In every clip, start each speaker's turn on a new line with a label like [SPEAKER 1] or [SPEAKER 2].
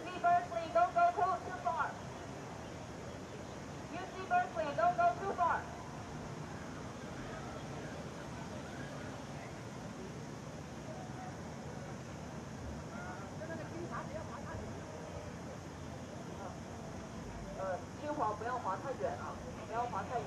[SPEAKER 1] see Berkeley, don't go too far. You see Berkeley, don't go too far. 轻滑不要滑太远啊，不要滑太远。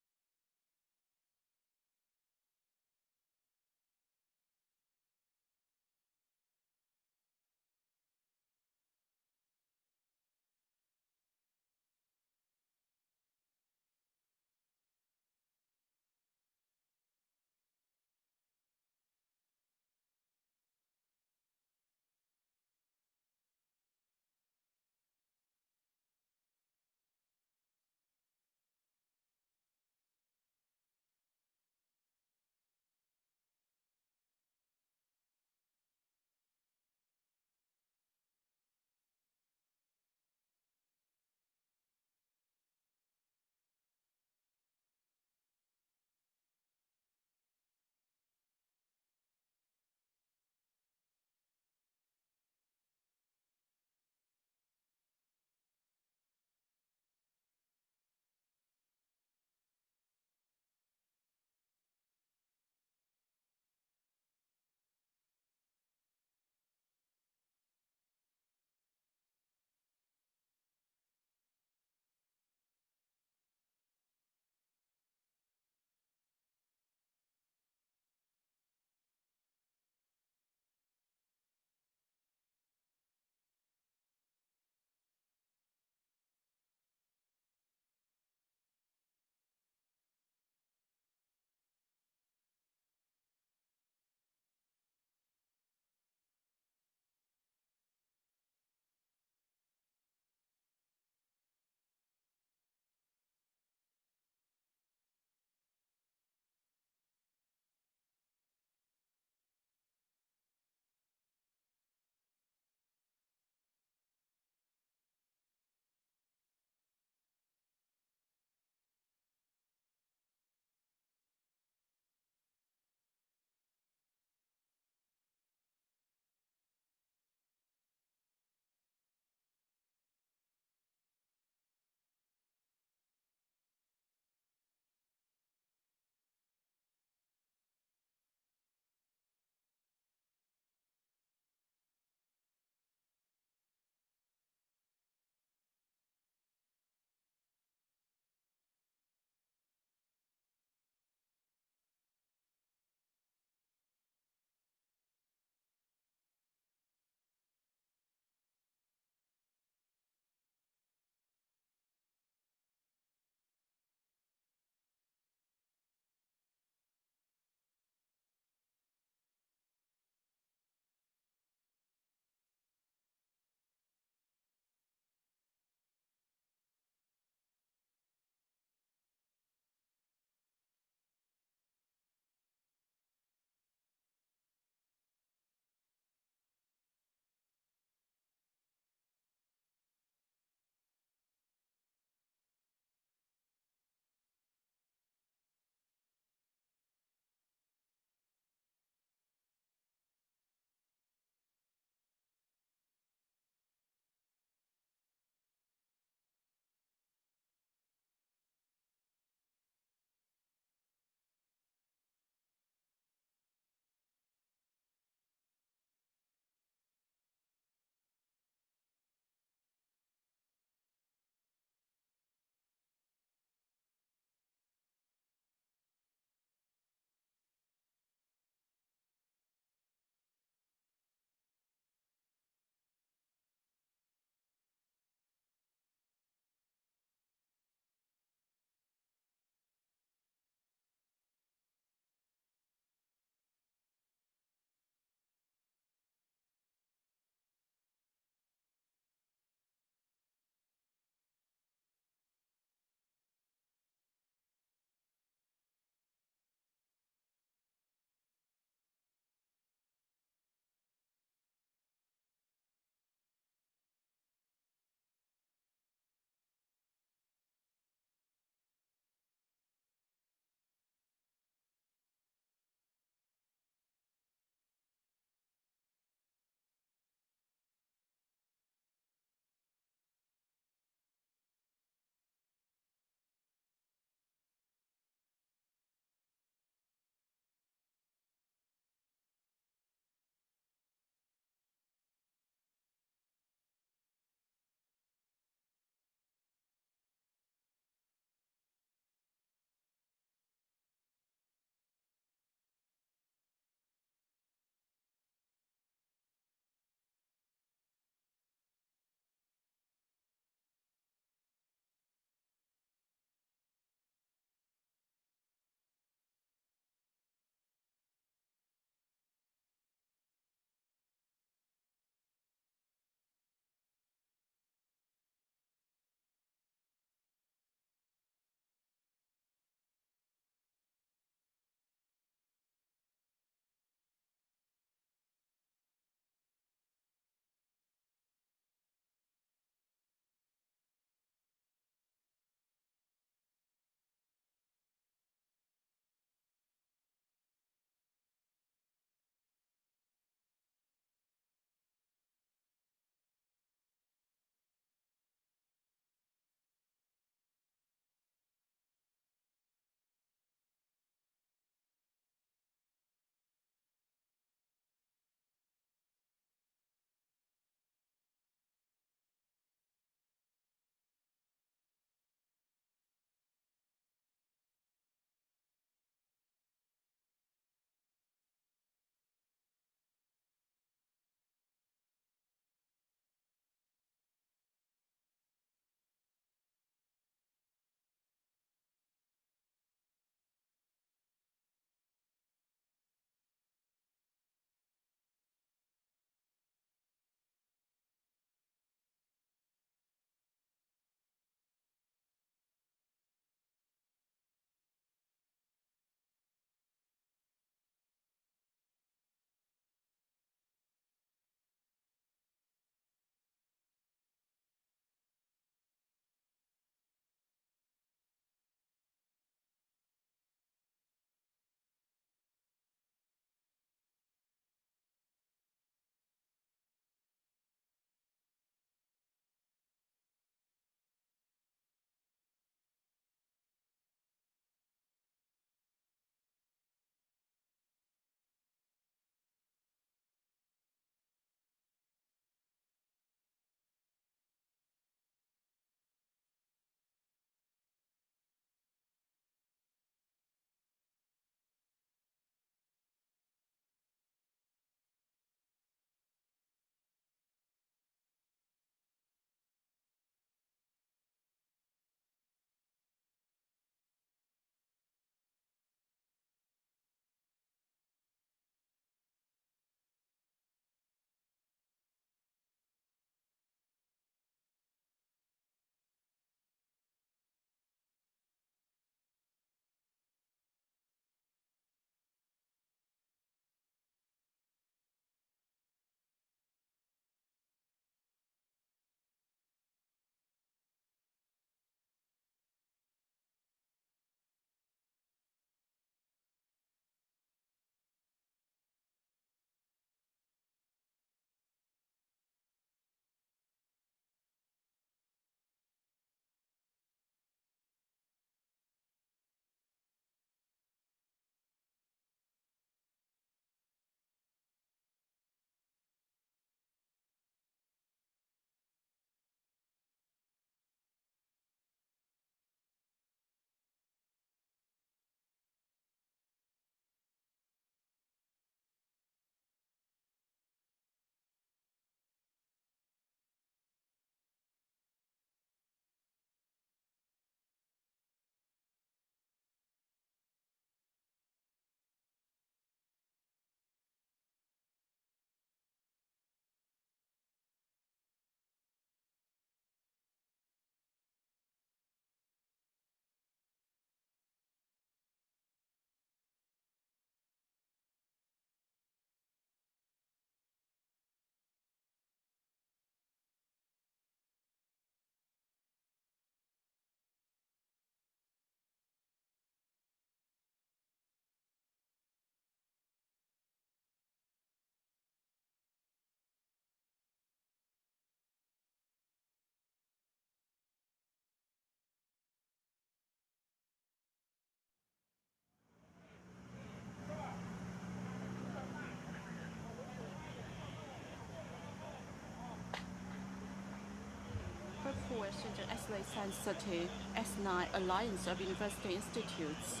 [SPEAKER 2] Shenzhen Sciensity S9 Alliance of University Institutes.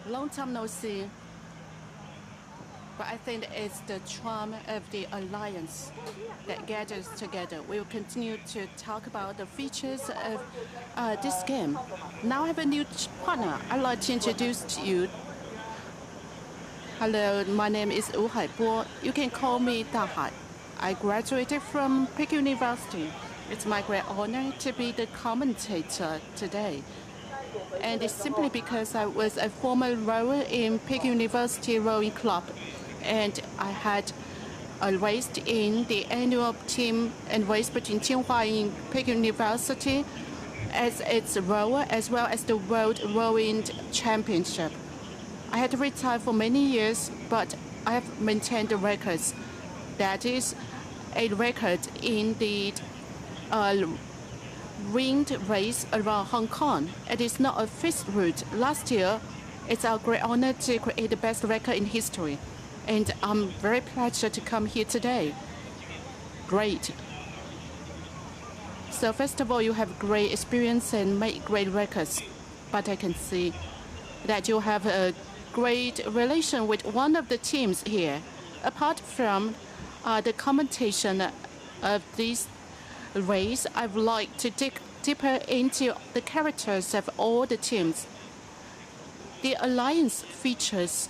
[SPEAKER 2] Long time no see, but I think it's the charm of the alliance that gathers together. We will continue to talk about the features of this game. Now I have a new partner. I'd like to introduce to you. Hello, my name is Wu Haibo. You can call me Dahai. I graduated from Peking University. It's my great honor to be the commentator today. And it's simply because I was a former rower in Peking University Rowing Club. And I had raced in the annual team and race between Tsinghua and Peking University as its rower, as well as the World Rowing Championship. I had retired for many years, but I have maintained the records. That is a record in the ringed race around Hong Kong. It is not a fixed route. Last year, it's our great honor to create the best record in history. And I'm very pleased to come here today. Great. So first of all, you have great experience and make great records. But I can see that you have a great relation with one of the teams here. Apart from the commentation of this race, I would like to dig deeper into the characters of all the teams. The Alliance features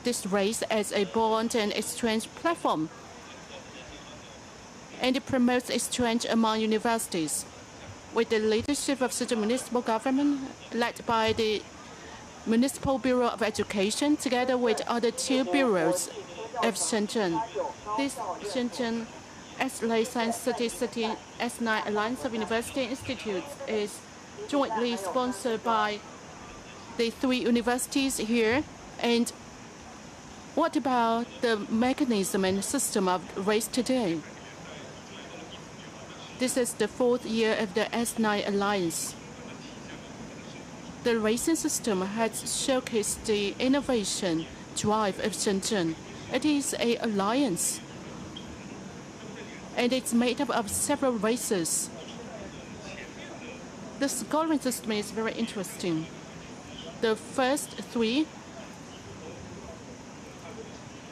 [SPEAKER 2] this race as a bond and exchange platform, and it promotes exchange among universities. With the leadership of Shenzhen Municipal Government, led by the Municipal Bureau of Education, together with other two bureaus of Shenzhen. This Shenzhen Sciensity S9 Alliance of University Institutes is jointly sponsored by the three universities here. And what about the mechanism and system of race today? This is the 4th year of the S9 Alliance. The racing system has showcased the innovation drive of Shenzhen. It is an alliance, and it's made up of several races. The scoring system is very interesting. The first three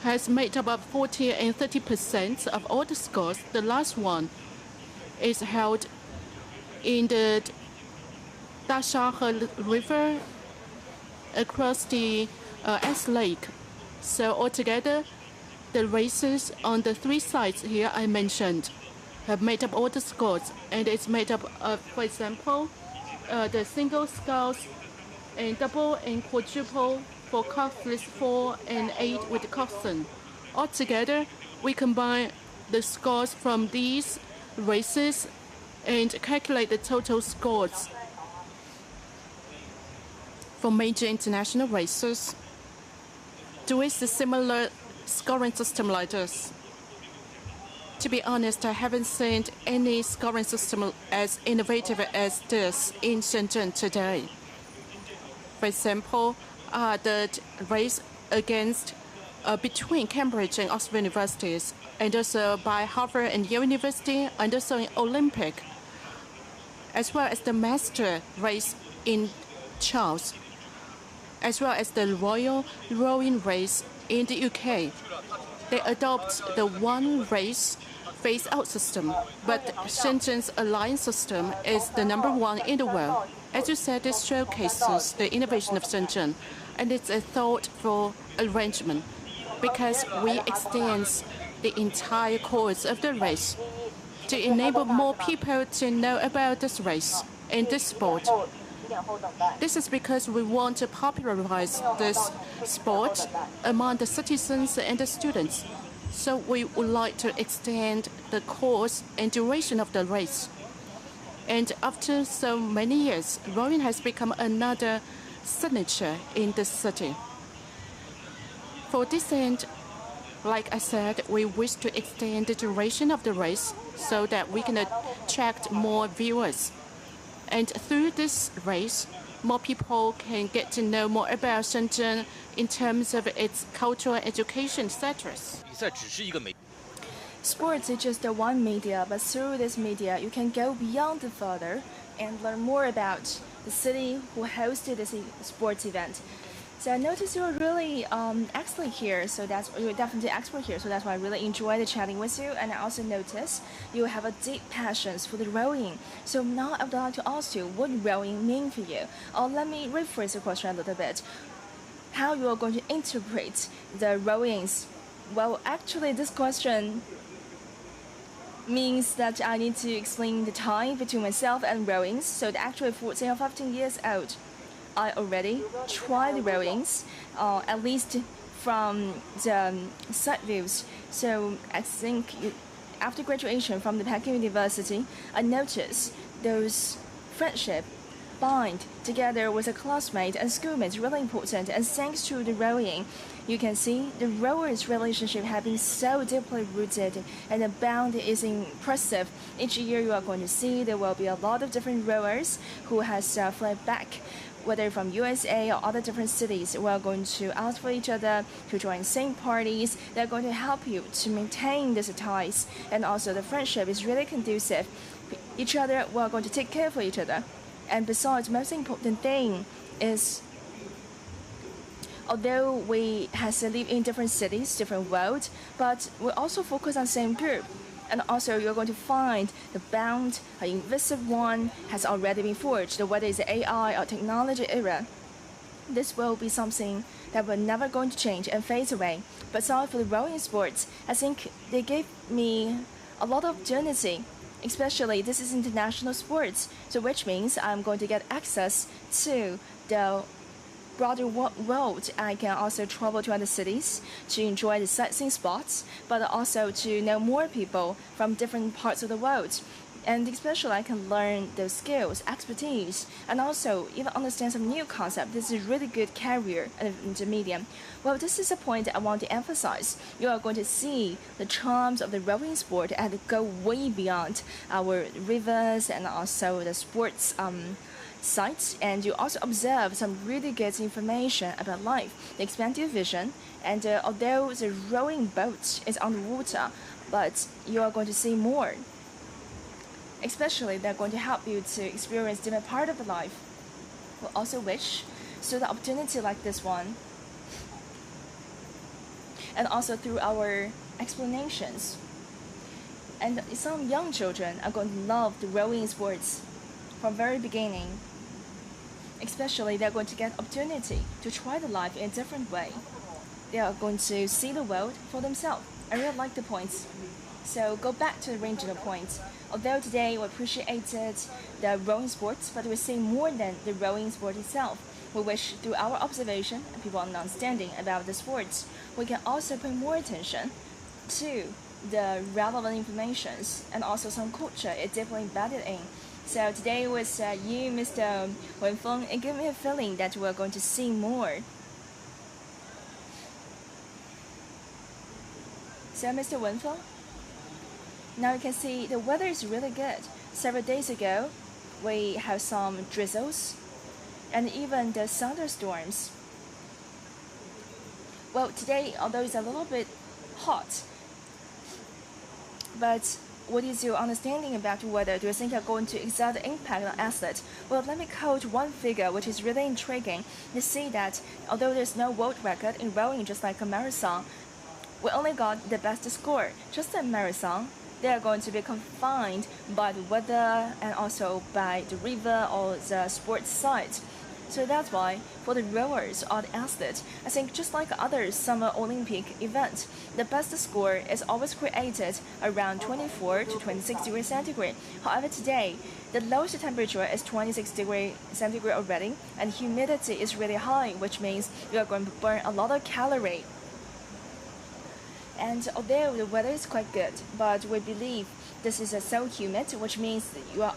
[SPEAKER 2] has made up of 40 and 30% of all the scores. The last one is held in the Dashahe River across the S Lake. So altogether, the races on the three sides here I mentioned have made up all the scores, and it's made up of, for example, the single sculls and double and quadruple for costless 4 and 8 with the coxswain. Altogether, we combine the scores from these races and calculate the total scores for major international races. There is a similar scoring system like this. To be honest, I haven't seen any scoring system as innovative as this in Shenzhen today. For example, the race against between Cambridge and Oxford universities, and also by Harvard and Yale University, and also in Olympic, as well as the master race in Charles, as well as the Royal Rowing Race in the UK. They adopt the one race phase-out system, but Shenzhen's alliance system is the #1 in the world. As you said, this showcases the innovation of Shenzhen, and it's a thoughtful arrangement because we extend the entire course of the race to enable more people to know about this race and this sport. This is because we want to popularize this sport among the citizens and the students. So we would like to extend the course and duration of the race. And after so many years, rowing has become another signature in the city. For this end, like I said, we wish to extend the duration of the race so that we can attract more viewers. And through this race, more people can get to know more about Shenzhen in terms of its cultural education status.
[SPEAKER 3] Sports is just one media, but through this media, you can go beyond the further and learn more about the city who hosted this sports event. So I noticed you're really excellent here, so you're definitely expert here, so that's why I really enjoyed the chatting with you. And I also noticed you have a deep passion for the rowing. So now I would like to ask you, what rowing mean for you? Or let me rephrase the question a little bit. How you are going to interpret the rowings? Well, actually, this question means that I need to explain the time between myself and rowings. So actually, 14 or 15 years old, I already tried the rowings, at least from the side views. So I think after graduation from the Peking University, I noticed those friendship bind together with a classmate and schoolmate is really important. And thanks to the rowing, you can see the rowers' relationship have been so deeply rooted, and the bond is impressive. Each year you are going to see there will be a lot of different rowers who has flown back, whether from USA or other different cities, we are going to ask for each other to join same parties. They're going to help you to maintain these ties, and also the friendship is really conducive. Each other, we are going to take care for each other. And besides, most important thing is, although we have to live in different cities, different worlds, but we also focus on same group. And also, you're going to find the bond, an invisible one, has already been forged, whether it's the AI or technology era. This will be something that will never going to change and fade away. But so for the rowing sports, I think they gave me a lot of opportunity. Especially, this is international sports, so which means I'm going to get access to the broader world. I can also travel to other cities to enjoy the sightseeing spots, but also to know more people from different parts of the world. And especially, I can learn those skills, expertise, and also even understand some new concept. This is a really good career in the medium. Well, this is a point I want to emphasize. You are going to see the charms of the rowing sport and go way beyond our rivers and also the sports sites. And you also observe some really good information about life, they expand your vision. And although the rowing boat is on the water, but you are going to see more. Especially, they're going to help you to experience different part of the life. We also wish so the opportunity like this one, and also through our explanations. And some young children are going to love the rowing sports from very beginning. Especially, they're going to get opportunity to try the life in a different way. They are going to see the world for themselves. I really like the points. So go back to the regional points. Although today we appreciated the rowing sports, but we see more than the rowing sport itself. We wish through our observation and people understanding about the sports, we can also pay more attention to the relevant informations and also some culture is deeply embedded in. So today with you, Mr. Wenfeng, it gave me a feeling that we're going to see more. So Mr. Wenfeng, now you can see the weather is really good. Several days ago, we have some drizzles and even the thunderstorms. Well, today, although it's a little bit hot, but what is your understanding about the weather? Do you think you're going to exert the impact on athlete? Well, let me quote one figure which is really intriguing. You see that although there's no world record in rowing just like a marathon, we only got the best score. Just like marathon, they are going to be confined by the weather and also by the river or the sports site. So that's why for the rowers or the athletes, I think just like other summer Olympic events, the best score is always created around 24 to 26 degrees centigrade. However, today, the lowest temperature is 26 degrees centigrade already, and humidity is really high, which means you are going to burn a lot of calorie. And although the weather is quite good, but we believe this is so humid, which means you are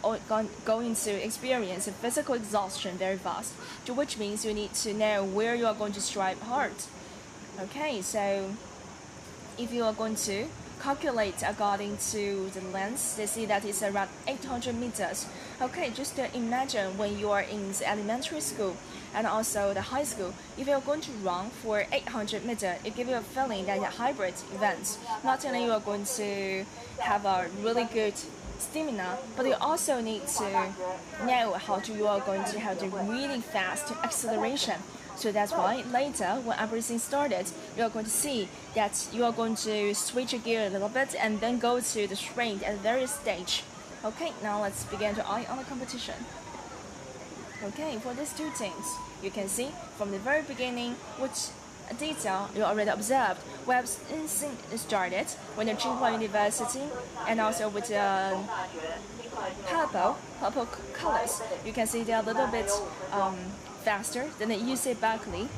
[SPEAKER 3] going to experience a physical exhaustion very fast, which means you need to know where you are going to strive hard. Okay, so if you are going to calculate according to the length, they see that it's around 800 meters. Okay, just imagine when you are in the elementary school, and also the high school. If you're going to run for 800 meters, it gives you a feeling that a hybrid event. Not only you are going to have a really good stamina, but you also need to know how you are going to have the really fast acceleration. So that's why later, when everything started, you are going to see that you are going to switch your gear a little bit and then go to the sprint at various stage. Okay, now let's begin to eye on the competition. Okay, for these two teams, you can see from the very beginning which detail you already observed. We have started when the Tsinghua University and also with the purple colors. You can see they're a little bit faster than the UC Berkeley.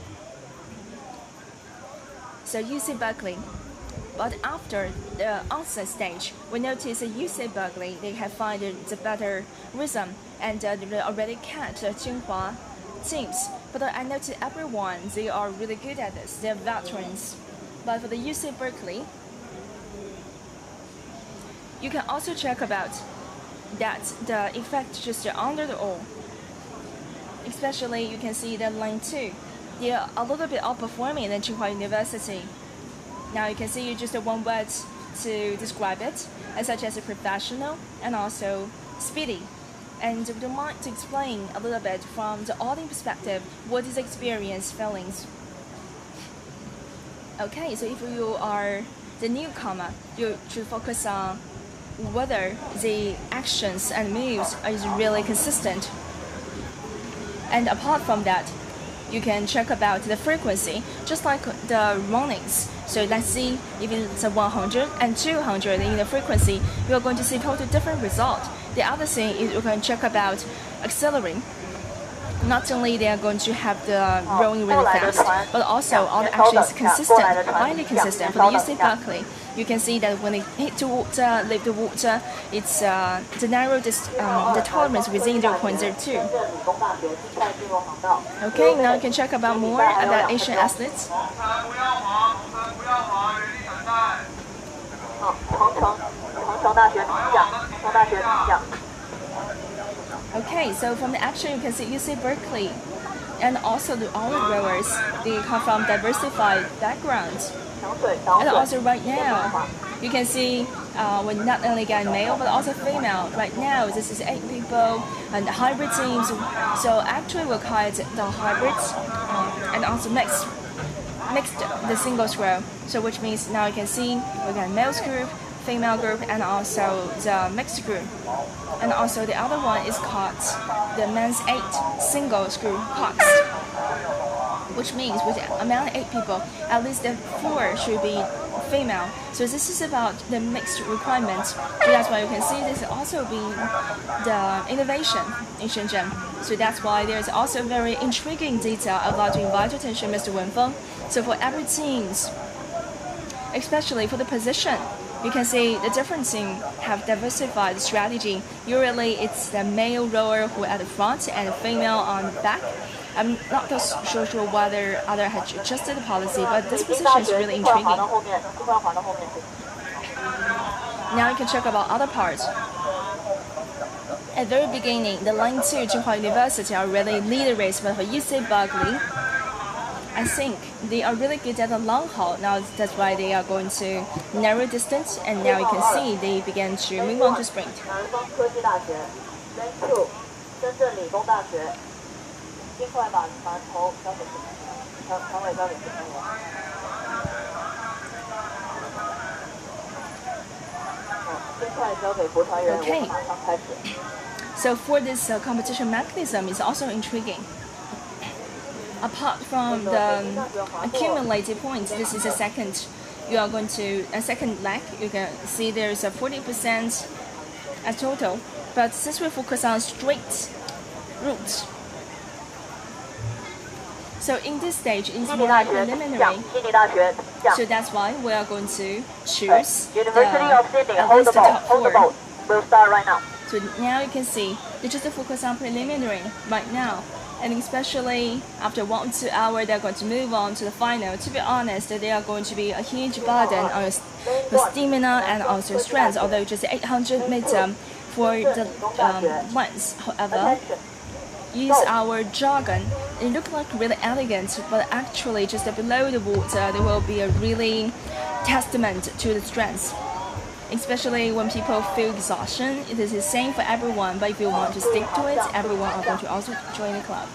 [SPEAKER 3] So UC Berkeley. But after the onset stage, we notice that UC Berkeley, they have found the better rhythm and they already catch the Tsinghua teams. But I noticed everyone, they are really good at this. They're veterans. But for the UC Berkeley, you can also check about that the effect just under the all. Especially you can see that line 2. They are a little bit outperforming than Tsinghua University. Now you can see just one word to describe it, such as a professional and also speedy. And would you mind to explain a little bit from the audience perspective what is the experience feelings? Okay, so if you are the newcomer, you should focus on whether the actions and moves is really consistent. And apart from that, you can check about the frequency, just like the runnings. So let's see if it's a 100 and 200 in the frequency, you are going to see totally different result. The other thing is you can check about accelerating. Not only they are going to have the rowing really fast, but also all the action is consistent, highly consistent. For the UC Berkeley, you can see that when they hit the water, leave the water, it's the narrow the tolerance within 0.02. Okay, now you can check about more about Asian athletes. Okay, so from the action you can see UC Berkeley and also all the rowers, they come from diversified backgrounds. And also right now, you can see we not only got male but also female. Right now, this is 8 people and hybrid teams. So actually we'll call it the hybrids and also mixed the singles group. So which means now you can see we got males group, female group, and also the mixed group. And also the other one is called the men's 8 singles group cox, which means with among 8 people, at least 4 should be female. So this is about the mixed requirements. So that's why you can see this also being the innovation in Shenzhen. So that's why there's also very intriguing detail I'd like to invite your attention, Mr. Wenfeng. So for every teams, especially for the position, you can see the different teams have diversified strategy. Usually it's the male rower who at the front and the female on the back. I'm not so sure whether other has adjusted the policy, but this position is really intriguing. Now you can check about other parts. At the very beginning, the line 2 Tsinghua University are really lead the race, but for UC Berkeley, I think they are really good at the long haul. Now that's why they are going to narrow distance, and now you can see they begin to move on to sprint. Okay. So for this competition mechanism is also intriguing. Apart from the accumulated points, this is a second. You are going to a second leg. You can see there's a 40% as total. But since we focus on straight routes, so in this stage it's more preliminary. So that's why we are going to choose at least the top 4.
[SPEAKER 1] We'll start right now.
[SPEAKER 3] So now you can see they just focus on preliminary right now. And especially after 1 or 2 hours, they're going to move on to the final. To be honest, they are going to be a huge burden on the stamina and also strength, although just 800 meters for the length. However, use our jargon, it looked like really elegant, but actually just below the water there will be a really testament to the strength. Especially when people feel exhaustion, it is the same for everyone, but if you want to stick to it, everyone are going to also join the club.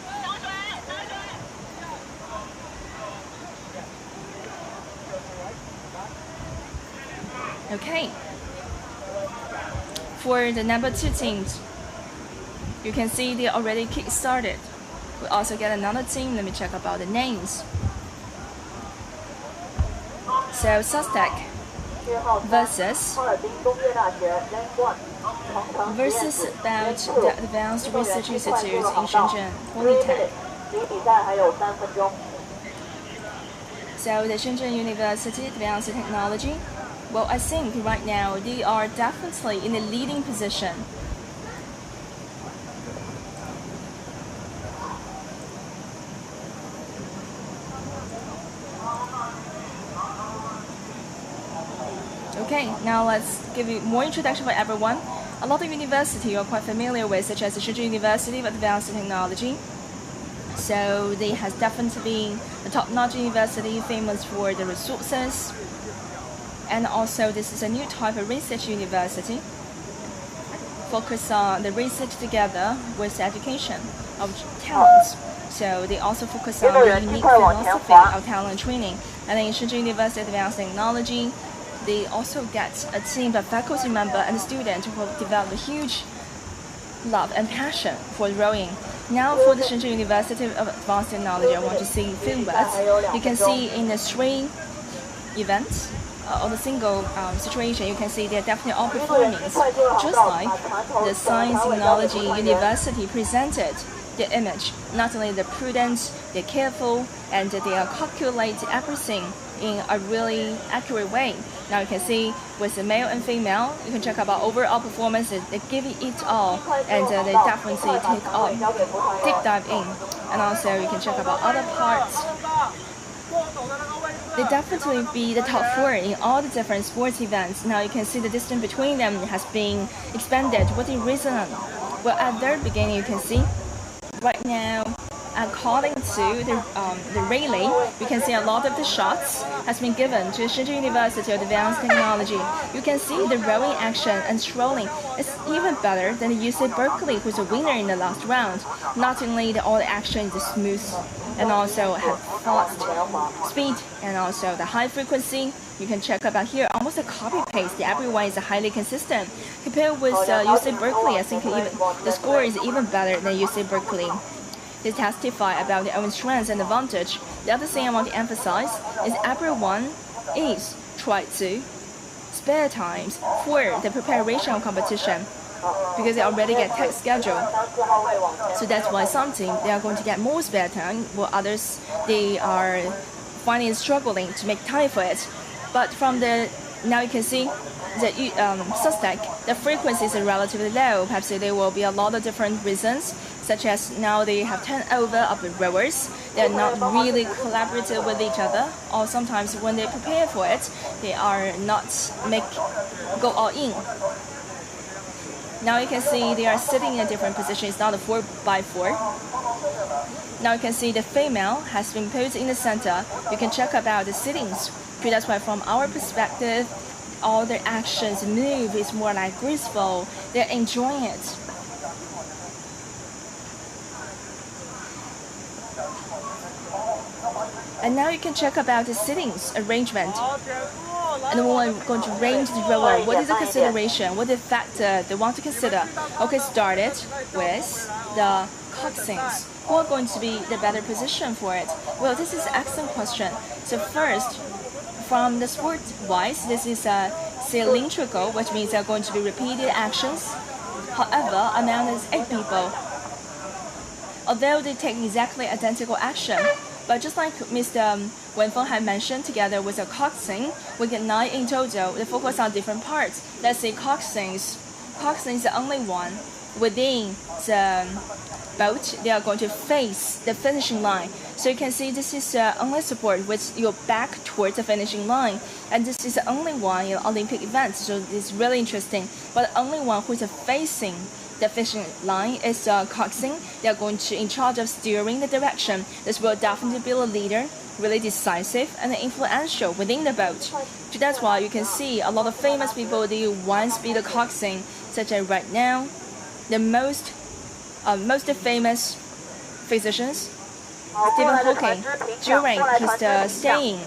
[SPEAKER 3] Okay. For the number 2 teams, you can see they already kick-started. We also get another team. Let me check about the names. So Sciensity versus about the Advanced Research Institute in Shenzhen Polytech. So the Shenzhen University Advanced Technology. Well, I think right now they are definitely in a leading position. Okay, now let's give you more introduction for everyone. A lot of universities you're quite familiar with, such as the Shenzhen University of Advanced Technology. So they has definitely been a top-notch university, famous for the resources. And also this is a new type of research university, focus on the research together with education of talents. So they also focus on the unique philosophy of talent training. And in Shenzhen University Advanced Technology, they also get a team of faculty member and students who have developed a huge love and passion for rowing. Now for the Shenzhen University of Advanced Technology, I want to see film words. You can see in the 3 events, or the single situation, you can see they're definitely all performing, just like the Science Technology University presented their image. Not only the prudent, they're careful, and they are calculate everything in a really accurate way. Now you can see with the male and female, you can check about overall performances. They give it all, and they definitely take on deep dive in. And also you can check about other parts. They definitely be the top 4 in all the different sports events. Now you can see the distance between them has been expanded. What is the reason? Well, at their beginning, you can see right now, according to the relay, you can see a lot of the shots has been given to Shenzhen University of Advanced Technology. You can see the rowing action and strolling is even better than the UC Berkeley, who's a winner in the last round. Not only all the action is smooth, and also have fast speed, and also the high frequency. You can check about here, almost a copy paste. Everyone is highly consistent. Compared with UC Berkeley, I think even the score is even better than UC Berkeley. They testify about their own strengths and advantage. The other thing I want to emphasize is everyone is trying to spare times for the preparation of competition, because they already get tight schedule. So that's why some teams they are going to get more spare time, while others they are finding it struggling to make time for it. But from the now you can see the suspect, the frequencies are relatively low. Perhaps there will be a lot of different reasons, such as now they have turnover of the rowers. They're not really collaborative with each other, or sometimes when they prepare for it, they are not go all in. Now you can see they are sitting in a different position. It's not a 4x4. Now you can see the female has been put in the center. You can check about the sittings. So that's why from our perspective, all their actions, move is more like graceful. They're enjoying it. And now you can check about the sittings arrangement. And when we're going to range the rower, what is the consideration? What is the factor they want to consider? Okay, started with the coxswains. Who are going to be the better position for it? Well, this is an excellent question. So first, from the sport-wise, this is a cylindrical, which means there are going to be repeated actions. However, among these 8 people, although they take exactly identical action, but just like Mr. Wenfeng had mentioned, together with a coxswain, we get 9 in total. They focus on different parts. Let's say coxswains. Coxswain is the only one within the boat. They are going to face the finishing line. So you can see this is only support with your back towards the finishing line. And this is the only one in Olympic events. So it's really interesting. But the only one who is facing the finishing line is coxswain. They are going to in charge of steering the direction. This will definitely be a leader, really decisive and influential within the boat. So that's why you can see a lot of famous people they once be the coxswain, such as right now, the most famous physicians, Stephen Hawking, during his staying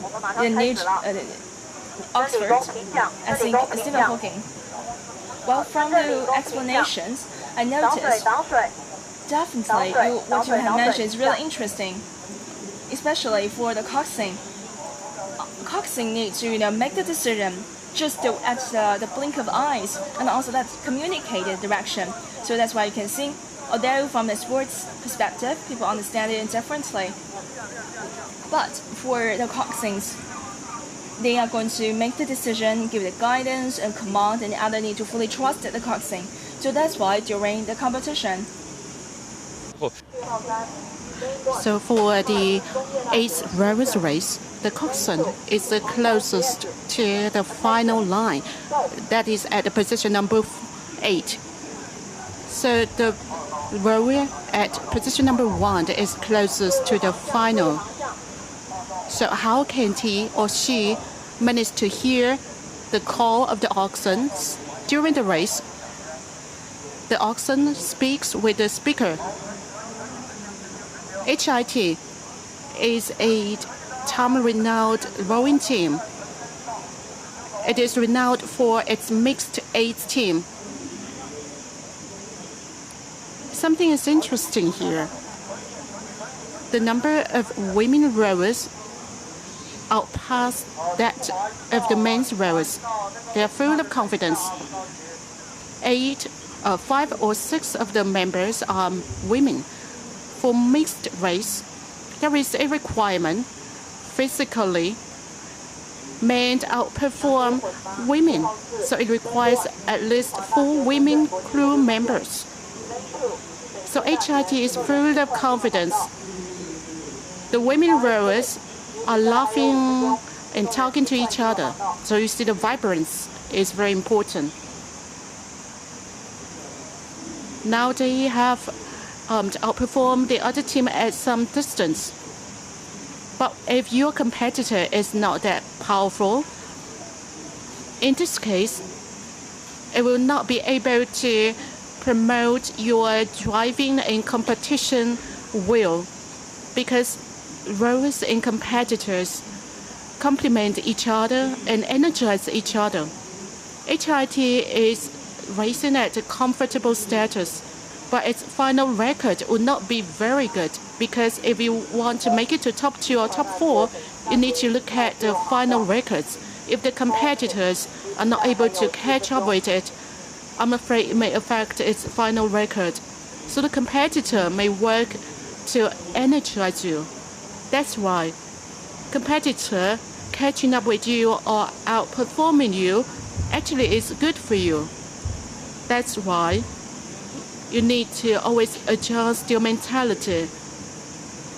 [SPEAKER 3] in Oxford, I think Stephen Hawking. Well, from the explanations, I noticed definitely what you have mentioned is really interesting, especially for the coxswain. Coxswain needs to make the decision just at the blink of eyes, and also that communicate the direction. So that's why you can see, although from the sports perspective, people understand it differently. But for the coxswains, they are going to make the decision, give the guidance and command, and the other need to fully trust the coxswain. So that's why during the competition.
[SPEAKER 2] So for the 8th rowers race, the coxswain is the closest to the final line. That is at the position number 8. So the rower at position number 1 is closest to the final. So how can he or she manage to hear the call of the oxen during the race? The oxen speaks with the speaker. HIT is a time-renowned rowing team. It is renowned for its mixed 8 team. Something is interesting here. The number of women rowers outpass that of the men's rowers. They are full of confidence. 5 or 6 of the members are women. For mixed race, there is a requirement. Physically, men outperform women, so it requires at least 4 women crew members. So HIT is full of confidence. The women rowers are laughing and talking to each other. So you see the vibrance is very important. Now they have outperformed the other team at some distance. But if your competitor is not that powerful, in this case, it will not be able to promote your driving and competition will, because rowers and competitors complement each other and energize each other. HIT is racing at a comfortable status, but its final record will not be very good, because if you want to make it to top 2 or top 4, you need to look at the final records. If the competitors are not able to catch up with it, I'm afraid it may affect its final record. So the competitor may work to energize you. That's why competitor catching up with you or outperforming you actually is good for you. That's why you need to always adjust your mentality.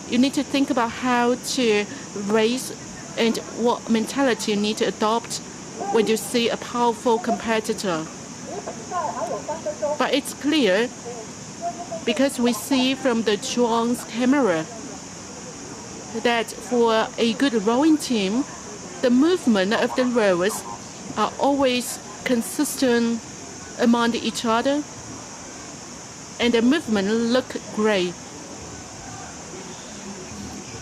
[SPEAKER 2] You need to think about how to race and what mentality you need to adopt when you see a powerful competitor. But it's clear, because we see from the drone's camera, that for a good rowing team, the movement of the rowers are always consistent among each other, and the movement look great.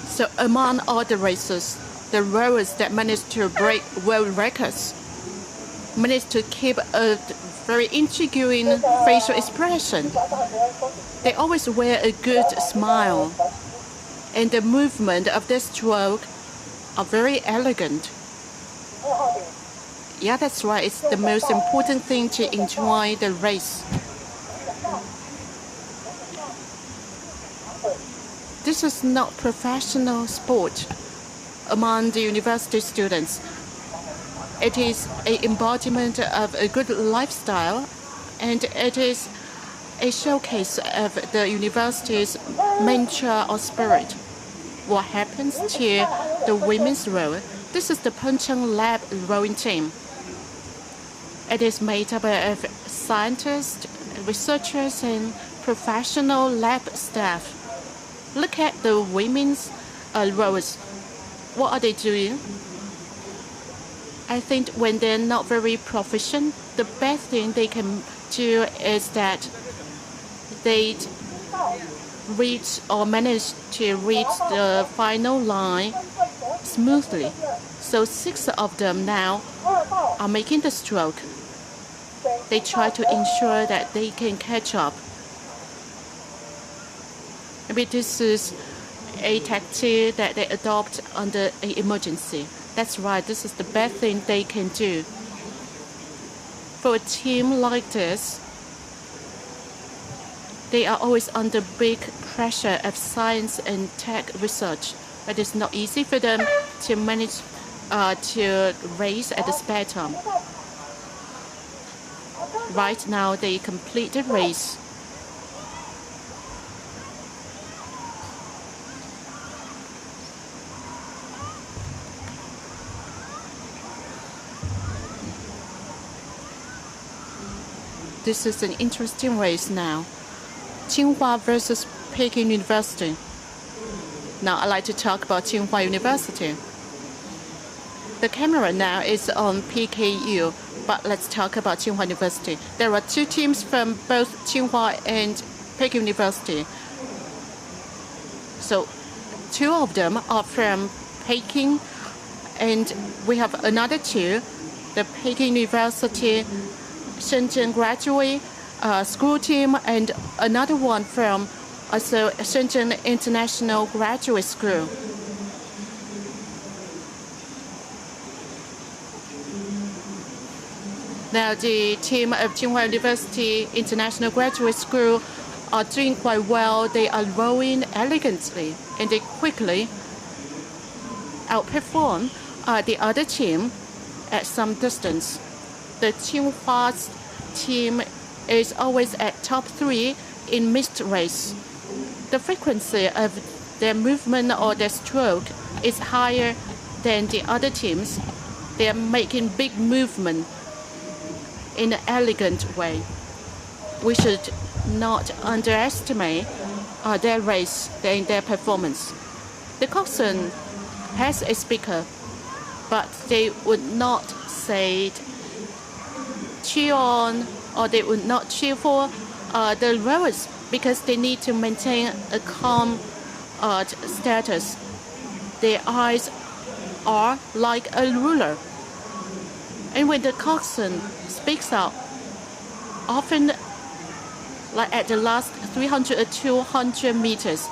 [SPEAKER 2] So among all the races, the rowers that managed to break world records managed to keep a very intriguing facial expression. They always wear a good smile, and the movement of their stroke are very elegant. Yeah, that's right. It's the most important thing to enjoy the race. This is not professional sport among the university students. It is an embodiment of a good lifestyle, and it is a showcase of the university's mantra or spirit. What happens to the women's row? This is the Pengcheng Lab rowing team. It is made up of scientists, researchers and professional lab staff. Look at the women's rowers. What are they doing? I think when they're not very proficient, the best thing they can do is that they reach or manage to reach the final line smoothly. So 6 of them now are making the stroke. They try to ensure that they can catch up. Maybe this is a tactic that they adopt under an emergency. That's right, this is the best thing they can do. For a team like this, they are always under big pressure of science and tech research. But it's not easy for them to manage to race at the spare time. Right now, they complete the race. This is an interesting race now. Tsinghua versus Peking University. Now I'd like to talk about Tsinghua University. The camera now is on PKU, but let's talk about Tsinghua University. There are 2 teams from both Tsinghua and Peking University. So 2 of them are from Peking, and we have another 2, the Peking University Shenzhen graduate school team, and another one from also Shenzhen International Graduate School. Now the team of Tsinghua University International Graduate School are doing quite well. They are rowing elegantly and they quickly outperform the other team at some distance. The Tsinghua's team is always at top 3 in mixed race. The frequency of their movement or their stroke is higher than the other teams. They are making big movement in an elegant way. We should not underestimate their race and their performance. The coxswain has a speaker, but they would not say cheer on, or they would not cheer for the rowers because they need to maintain a calm status. Their eyes are like a ruler. And when the coxswain speaks out, often like at the last 300 or 200 meters,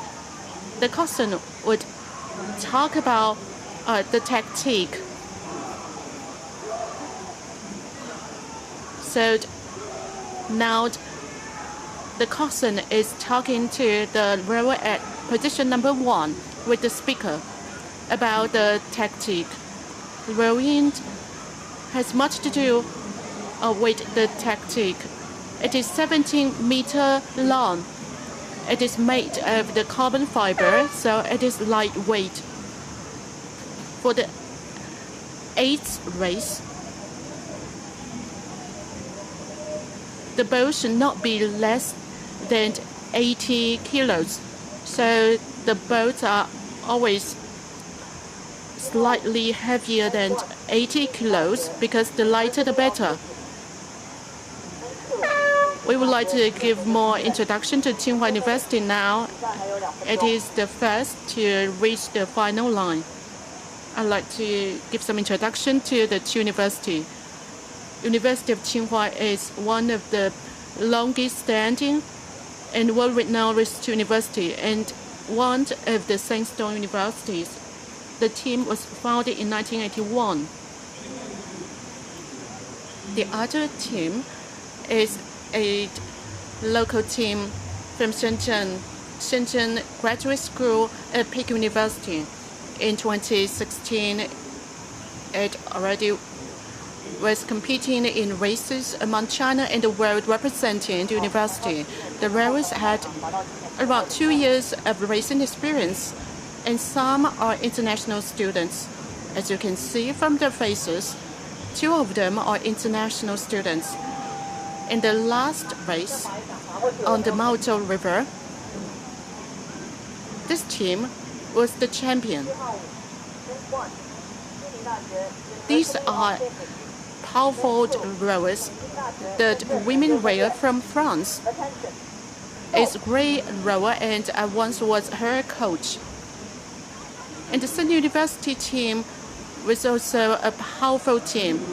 [SPEAKER 2] the coxswain would talk about the tactic. So now the coxswain is talking to the rower at position number 1 with the speaker about the tactic. Rowing has much to do with the tactic. It is 17 meters long. It is made of the carbon fiber, so it is lightweight. For the 8th race, the boat should not be less than 80 kilos. So the boats are always slightly heavier than 80 kilos because the lighter the better. We would like to give more introduction to Tsinghua University now. It is the first to reach the final line. I'd like to give some introduction to the university. University of Tsinghua is one of the longest standing and well-renowned research university and one of the sandstone universities. The team was founded in 1981. The other team is a local team from Shenzhen Graduate School at Peking University. In 2016, it already was competing in races among China and the world representing the university. The rowers had about 2 years of racing experience, and some are international students. As you can see from their faces, 2 of them are international students. In the last race on the Maozhou River, this team was the champion. These are powerful rowers. The women rower from France is a great rower, and I once was her coach. And the Shenzhen University team was also a powerful team.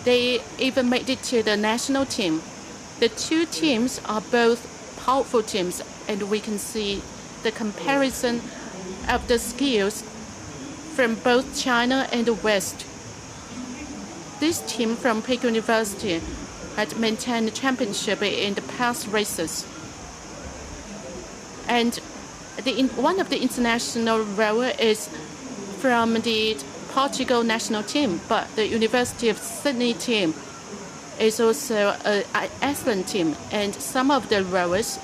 [SPEAKER 2] They even made it to the national team. The two teams are both powerful teams, and we can see the comparison of the skills from both China and the West. This team from Peking University had maintained the championship in the past races. And one of the international rower is from the Portugal national team, but the University of Sydney team is also an excellent team, and some of the rowers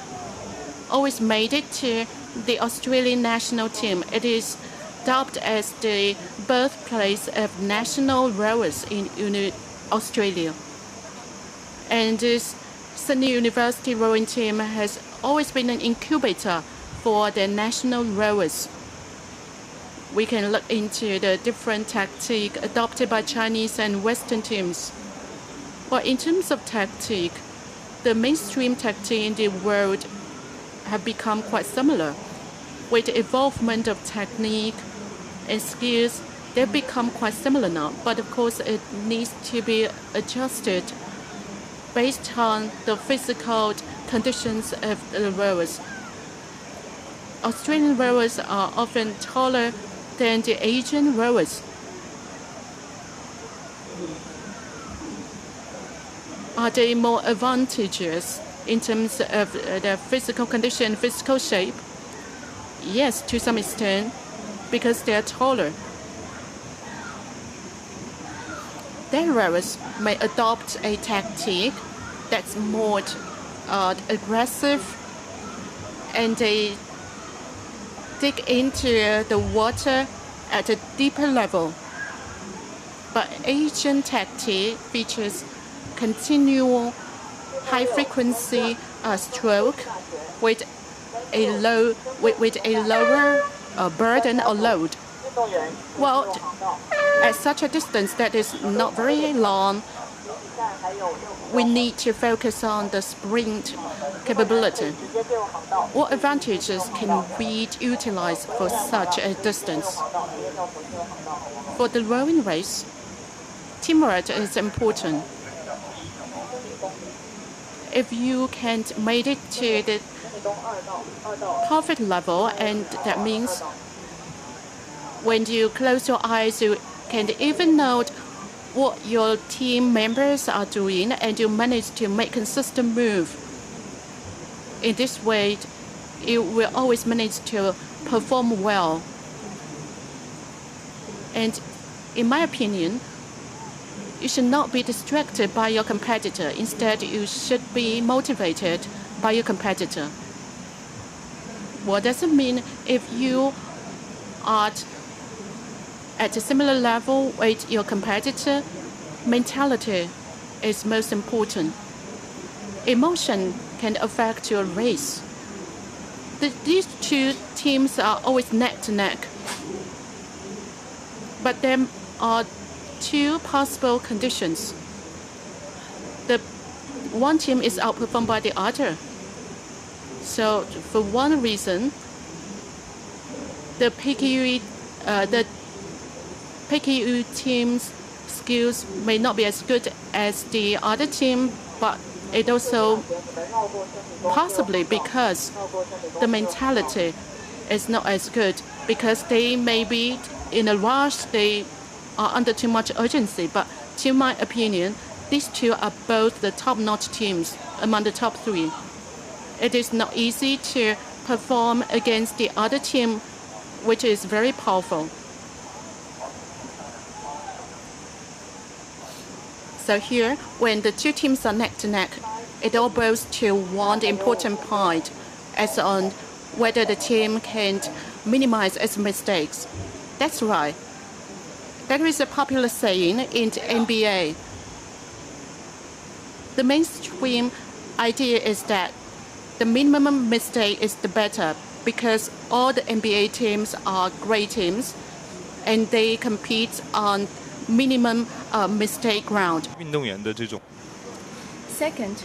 [SPEAKER 2] always made it to the Australian national team. It is dubbed as the birthplace of national rowers in Australia. And this Sydney University rowing team has always been an incubator for the national rowers. We can look into the different tactics adopted by Chinese and Western teams. Well, in terms of tactic, the mainstream tactic in the world have become quite similar. With the evolvement of technique and skills, they've become quite similar now. But of course, it needs to be adjusted based on the physical conditions of the rowers. Australian rowers are often taller than the Asian rowers. Are they more advantageous in terms of their physical condition, physical shape? Yes, to some extent, because they are taller. Their rowers may adopt a tactic that's more aggressive, and they dig into the water at a deeper level. But Asian tactic features continual high-frequency stroke with a lower burden or load. Well, at such a distance that is not very long, we need to focus on the sprint capability. What advantages can we utilize for such a distance? For the rowing race, teamwork is important. If you can't make it to the perfect level, and that means when you close your eyes, you can even note what your team members are doing, and you manage to make consistent move. In this way, you will always manage to perform well. And in my opinion, you should not be distracted by your competitor. Instead, you should be motivated by your competitor. What does it mean if you are at a similar level with your competitor? Mentality is most important. Emotion can affect your race. These two teams are always neck to neck. But there are two possible conditions. The one team is outperformed by the other. So for one reason, the PKU team's skills may not be as good as the other team, but it also possibly because the mentality is not as good, because they may be in a rush, they are under too much urgency. But to my opinion, these two are both the top-notch teams among the top three. It is not easy to perform against the other team, which is very powerful. So here, when the two teams are neck to neck, it all boils to one important point, as on whether the team can minimize its mistakes. That's right. There is a popular saying in the NBA. The mainstream idea is that the minimum mistake is the better because all the NBA teams are great teams and they compete on minimum mistake ground.
[SPEAKER 4] 运动员的这种
[SPEAKER 3] Second,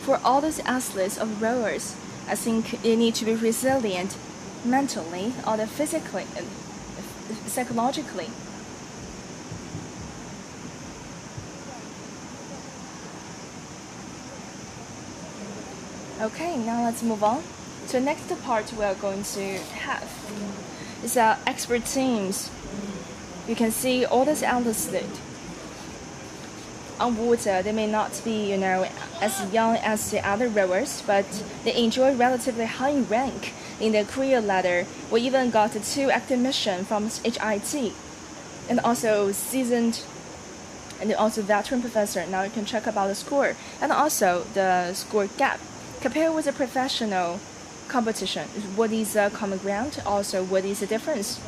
[SPEAKER 3] for all those athletes of rowers, I think they need to be resilient mentally or physically, psychologically. Okay, now let's move on. So next part we are going to have is expert teams. You can see all these athletes on water. They may not be, as young as the other rowers, but they enjoy relatively high rank in their career ladder. We even got 2 active missions from HIT, and also seasoned and also veteran professor. Now you can check about the score and also the score gap. Compared with a professional competition, what is the common ground? Also, what is the difference?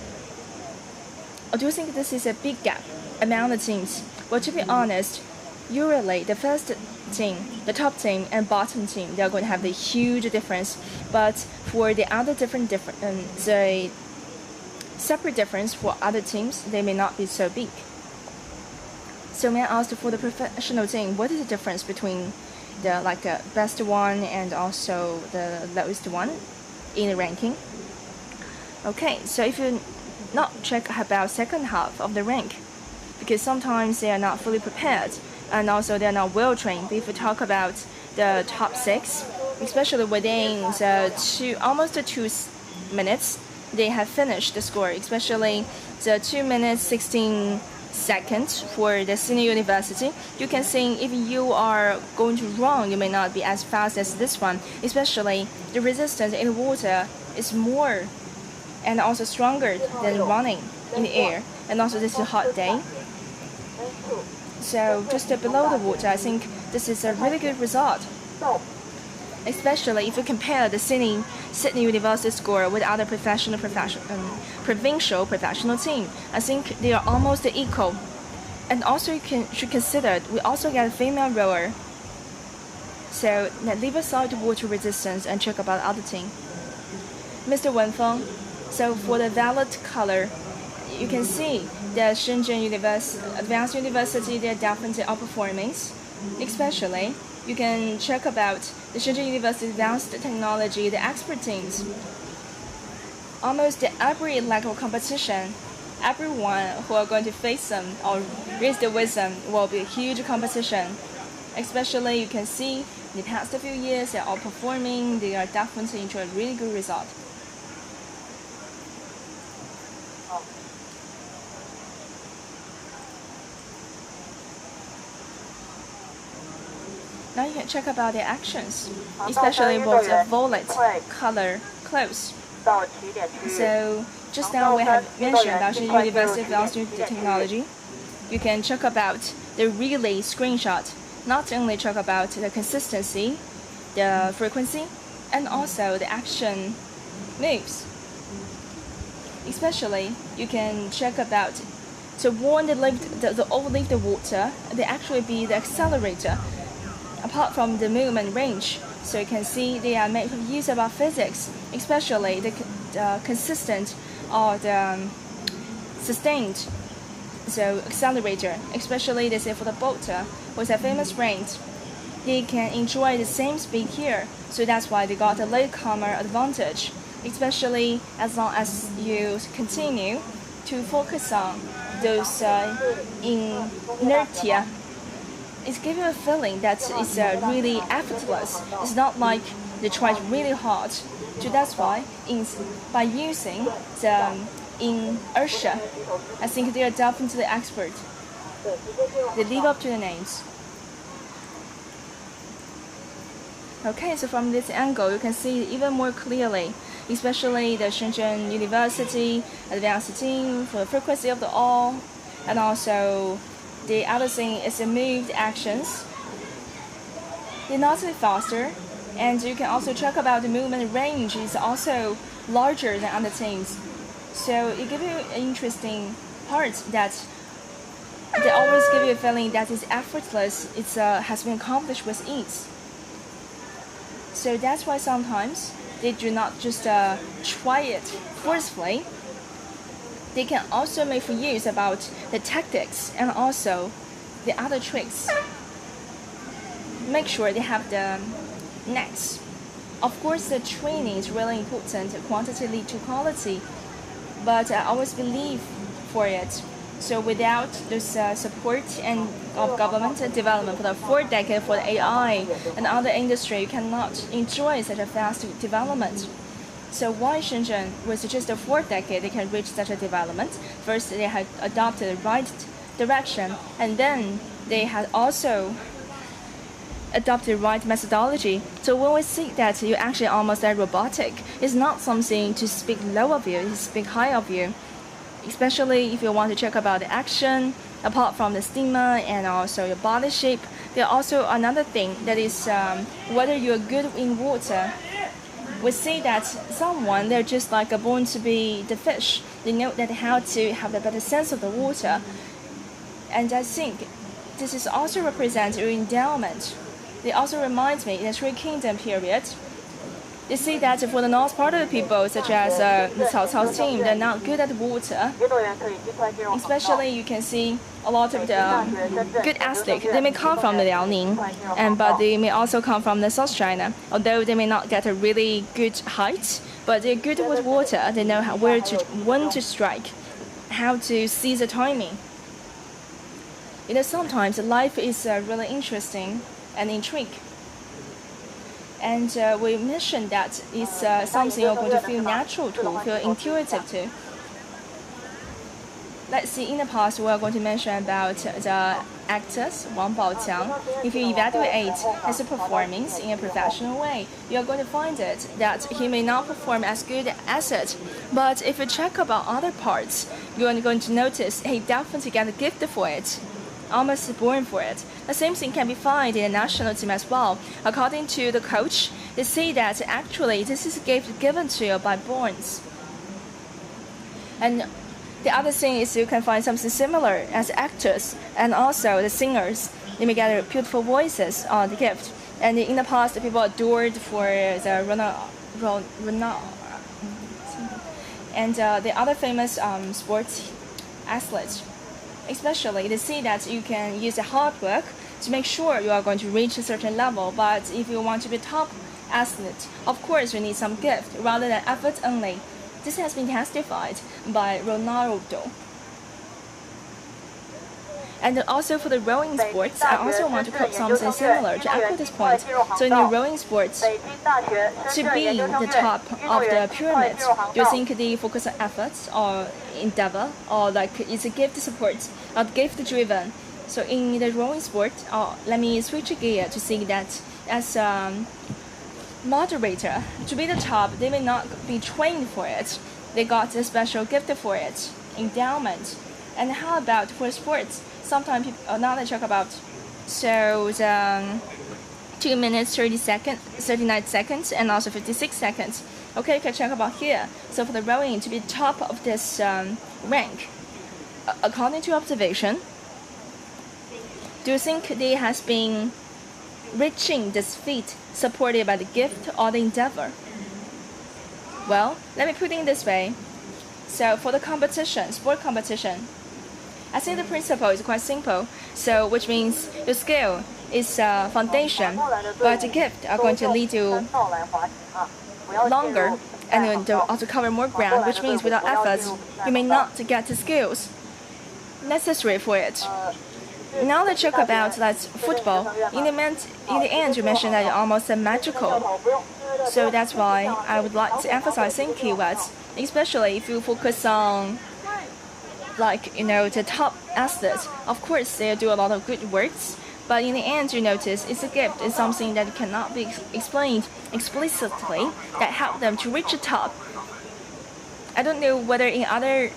[SPEAKER 3] Or do you think this is a big gap among the teams? Well, to be honest, usually the first team, the top team, and bottom team, they are going to have the huge difference. But for the other the separate difference for other teams, they may not be so big. So may I ask, for the professional team, what is the difference between the best one and also the lowest one in the ranking? Okay, so if you not check about second half of the rank, because sometimes they are not fully prepared and also they are not well trained. But if we talk about the top 6, especially within almost 2 minutes, they have finished the score, especially the 2 minutes 16 seconds for the senior university. You can see if you are going to run, you may not be as fast as this one, especially the resistance in the water is more and also stronger than running in the air, and also this is a hot day. So just below the water, I think this is a really good result, especially if you compare the Sydney University score with other provincial professional team. I think they are almost equal. And also should consider we also get a female rower. So leave aside the water resistance and check about other team. Mr. Wenfeng, so for the violet color, you can see the Shenzhen Advanced University, they are definitely outperforming. Especially, you can check about the Shenzhen University Advanced Technology, the expert teams. Almost every level competition, everyone who are going to face them or race the with them will be a huge competition. Especially, you can see in the past few years, they are outperforming. They are definitely enjoying a really good result. Now you can check about the actions, especially for the violet color clothes. So just now we have mentioned about the University of Advanced Technology. You can check about the relay screenshot. Not only check about the consistency, the frequency, and also the action moves. Especially, you can check about to warn the overleaf the water, they actually be the accelerator. Apart from the movement range, so you can see they are made of use about physics, especially the consistent or the sustained, so accelerator, especially they say for the boat with a famous range, they can enjoy the same speed here, so that's why they got a latecomer advantage, especially as long as you continue to focus on those inertia. It gives you a feeling that it's really effortless. It's not like they tried really hard. So that's why by using the inertia, I think they are definitely expert. They live up to the names. Okay, so from this angle, you can see even more clearly, especially the Shenzhen University advanced team for the frequency of the all, and also the other thing is the moved actions. They're not so faster, and you can also check about the movement range is also larger than other teams. So it gives you an interesting part that they always give you a feeling that it's effortless, has been accomplished with ease. So that's why sometimes they do not just try it forcefully. They can also make use about the tactics and also the other tricks. Make sure they have the necks. Of course, the training is really important. Quantity lead to quality, but I always believe for it. So without this support and of government development for the 4th decade for the AI and other industry, you cannot enjoy such a fast development. So why Shenzhen, with just the 4th decade, they can reach such a development? First, they had adopted the right direction, and then they had also adopted the right methodology. So when we see that you actually almost like robotic, it's not something to speak low of you, it's speak high of you. Especially if you want to check about the action, apart from the stigma and also your body shape, there are also another thing that is whether you're good in water. We see that someone, they're just like born to be the fish. They know that how to have a better sense of the water. And I think this is also represents your endowment. It also reminds me in the Three Kingdom period, you see that for the north part of the people, such as the Cao team, they're not good at water. Especially you can see a lot of the good athletes. They may come from the Liaoning, but they may also come from the South China. Although they may not get a really good height, but they're good with water. They know when to strike, how to seize the timing. You know, sometimes life is really interesting and intriguing. And we mentioned that it's something you're going to feel natural to, feel intuitive to. Let's see, in the past we are going to mention about the actors, Wang Baoqiang. If you evaluate his performance in a professional way, you're going to find it that he may not perform as good as it. But if you check about other parts, you're going to notice he definitely got a gift for it. Almost born for it. The same thing can be found in the national team as well. According to the coach, they say that actually this is a gift given to you by borns. And the other thing is you can find something similar as actors and also the singers. They may get beautiful voices on the gift. And in the past, people adored for the Ronald and the other famous sports athletes. Especially, they see that you can use the hard work to make sure you are going to reach a certain level. But if you want to be top athlete, of course you need some gift rather than effort only. This has been testified by Ronaldo. And also for the rowing sports, I also want to quote something similar to echo this point. So in the rowing sports, to be the top of the pyramid, do you think they focus on efforts or endeavor, or like it's a gift support, not gift driven? So in the rowing sport, let me switch gear to see that as a moderator, to be the top, they may not be trained for it. They got a special gift for it, endowment. And how about for sports? Sometimes people, now let's talk about, so the 2 minutes 39 seconds and also 56 seconds. Okay, you can check about here. So for the rowing, to be top of this rank, according to observation, do you think they has been reaching this feat supported by the gift or the endeavor? Well, let me put it in this way. So for the competition, sport competition, I think the principle is quite simple. So which means your skill is foundation, but the gift are going to lead you longer and to also cover more ground, which means without efforts, you may not get the skills necessary for it. Now let's talk about football. In the end, you mentioned that you're almost magical. So that's why I would like to emphasize some keywords, especially if you focus on the top athletes. Of course, they do a lot of good works, but in the end, you notice it's a gift. It's something that cannot be explained explicitly that help them to reach the top. I don't know whether in other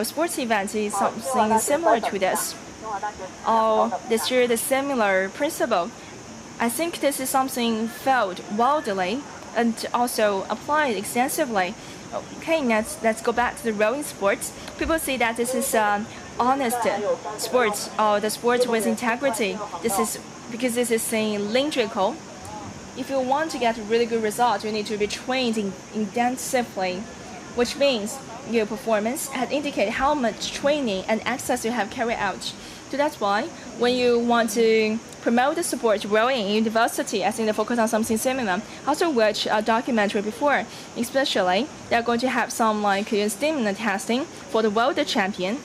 [SPEAKER 3] sports events is something similar to this, or they share the similar principle. I think this is something felt widely and also applied extensively. Okay, let's go back to the rowing sports. People say that this is honest sports or the sports with integrity. This is because this is cylindrical. If you want to get a really good result, you need to be trained intensively, which means your performance had indicated how much training and exercise you have carried out. So that's why when you want to promote the sport well in university, I think they focus on something similar. Also watch a documentary before, especially they're going to have some like stamina testing for the world champion.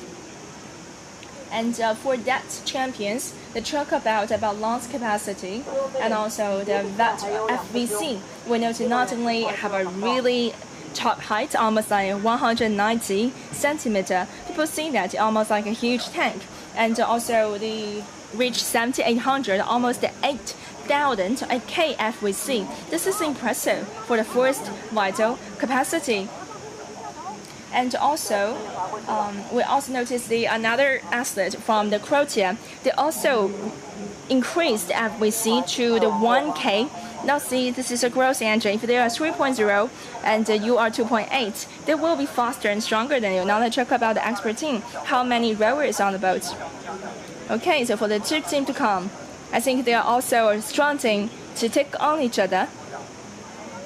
[SPEAKER 3] And for that champions, they talk about lungs capacity and also that FVC. We know to not only have a really top height, almost like 190 centimeter. People see that almost like a huge tank. And also they reach 7,800, almost 8,000 kFVC. This is impressive for the first vital capacity. And also, we also noticed another athlete from the Croatia. They also increased FVC to the 1K. Now see, this is a growth engine. If they are 3.0 and you are 2.8, they will be faster and stronger than you. Now let's talk about the expert team. How many rowers on the boat? Okay, so for the two teams to come, I think they are also a strong team to take on each other.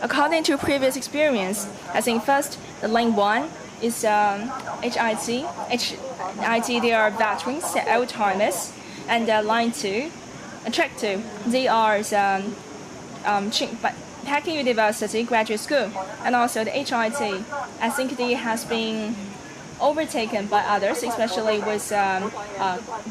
[SPEAKER 3] According to previous experience, I think first, the lane 1 is HIT. HIT, they are veterans, old-timers. And line 2, track 2, they are Peking University Graduate School. And also the HIT, I think they has been overtaken by others, especially with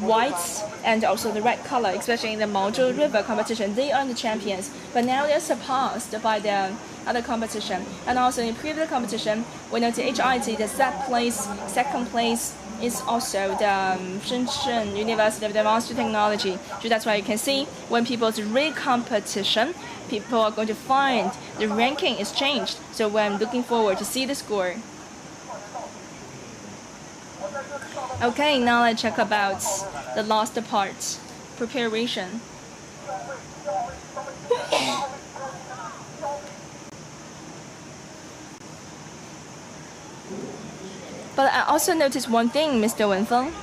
[SPEAKER 3] whites and also the red color, especially in the Maozhou River competition. They are the champions, but now they're surpassed by the other competition. And also in previous competition, we know the HIT, the second place is also the Shenzhen University of Advanced Technology. So that's why you can see when people's real competition, people are going to find the ranking is changed. So we're looking forward to see the score. Okay, now let's check about the last part, preparation. But I also noticed one thing, Mr. Wenfeng.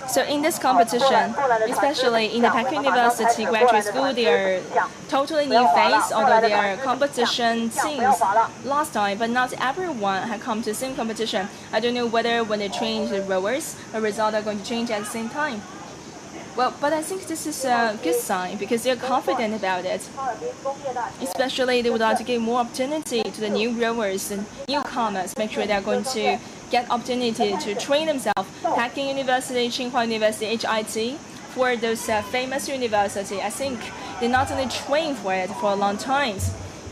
[SPEAKER 3] So in this competition, especially in the Peking University Graduate School, they are totally new face, although their competition seems last time, but not everyone had come to the same competition. I don't know whether when they change the rowers, the result are going to change at the same time. Well, but I think this is a good sign because they're confident about it. Especially they would like to give more opportunity to the new rowers and newcomers, make sure they're going to get opportunity to train themselves. Peking University, Tsinghua University, HIT, for those famous university, I think they not only train for it for a long time,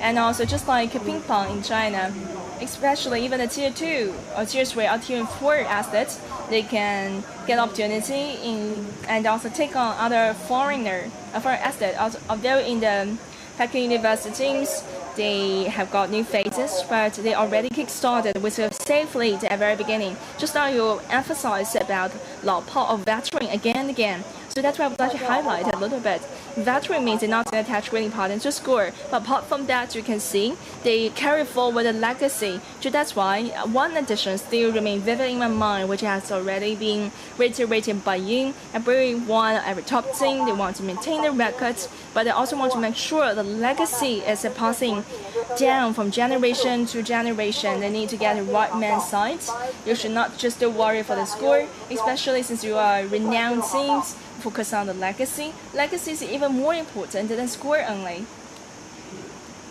[SPEAKER 3] and also just like ping pong in China, especially even the tier 2 or tier 3 or tier 4 athletes, they can get opportunity in and also take on other foreign athletes. Although in the Peking University teams, they have got new phases, but they already kick-started with a safe lead at the very beginning. Just now you emphasize about Lao Pao or veteran again and again. So that's why I would like to highlight a little bit. Veteran means they're not going to attach really important to score, but apart from that, you can see they carry forward a legacy. So that's why one addition still remains vivid in my mind, which has already been reiterated by Ying. Every top team, they want to maintain their records, but they also want to make sure the legacy is passing down from generation to generation. They need to get the right man's side. You should not just worry for the score, especially since you are renowned teams. Focus on the legacy. Legacy is even more important than score only.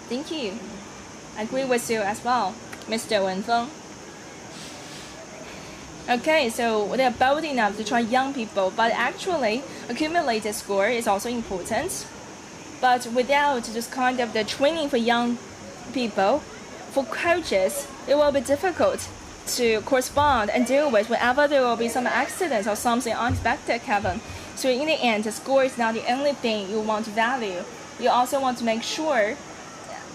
[SPEAKER 3] Thank you. I agree with you as well, Mr. Wenfeng. Okay, so they are bold enough to try young people, but actually accumulated score is also important. But without this kind of the training for young people, for coaches, it will be difficult to correspond and deal with whenever there will be some accidents or something unexpected happen. So in the end, the score is not the only thing you want to value. You also want to make sure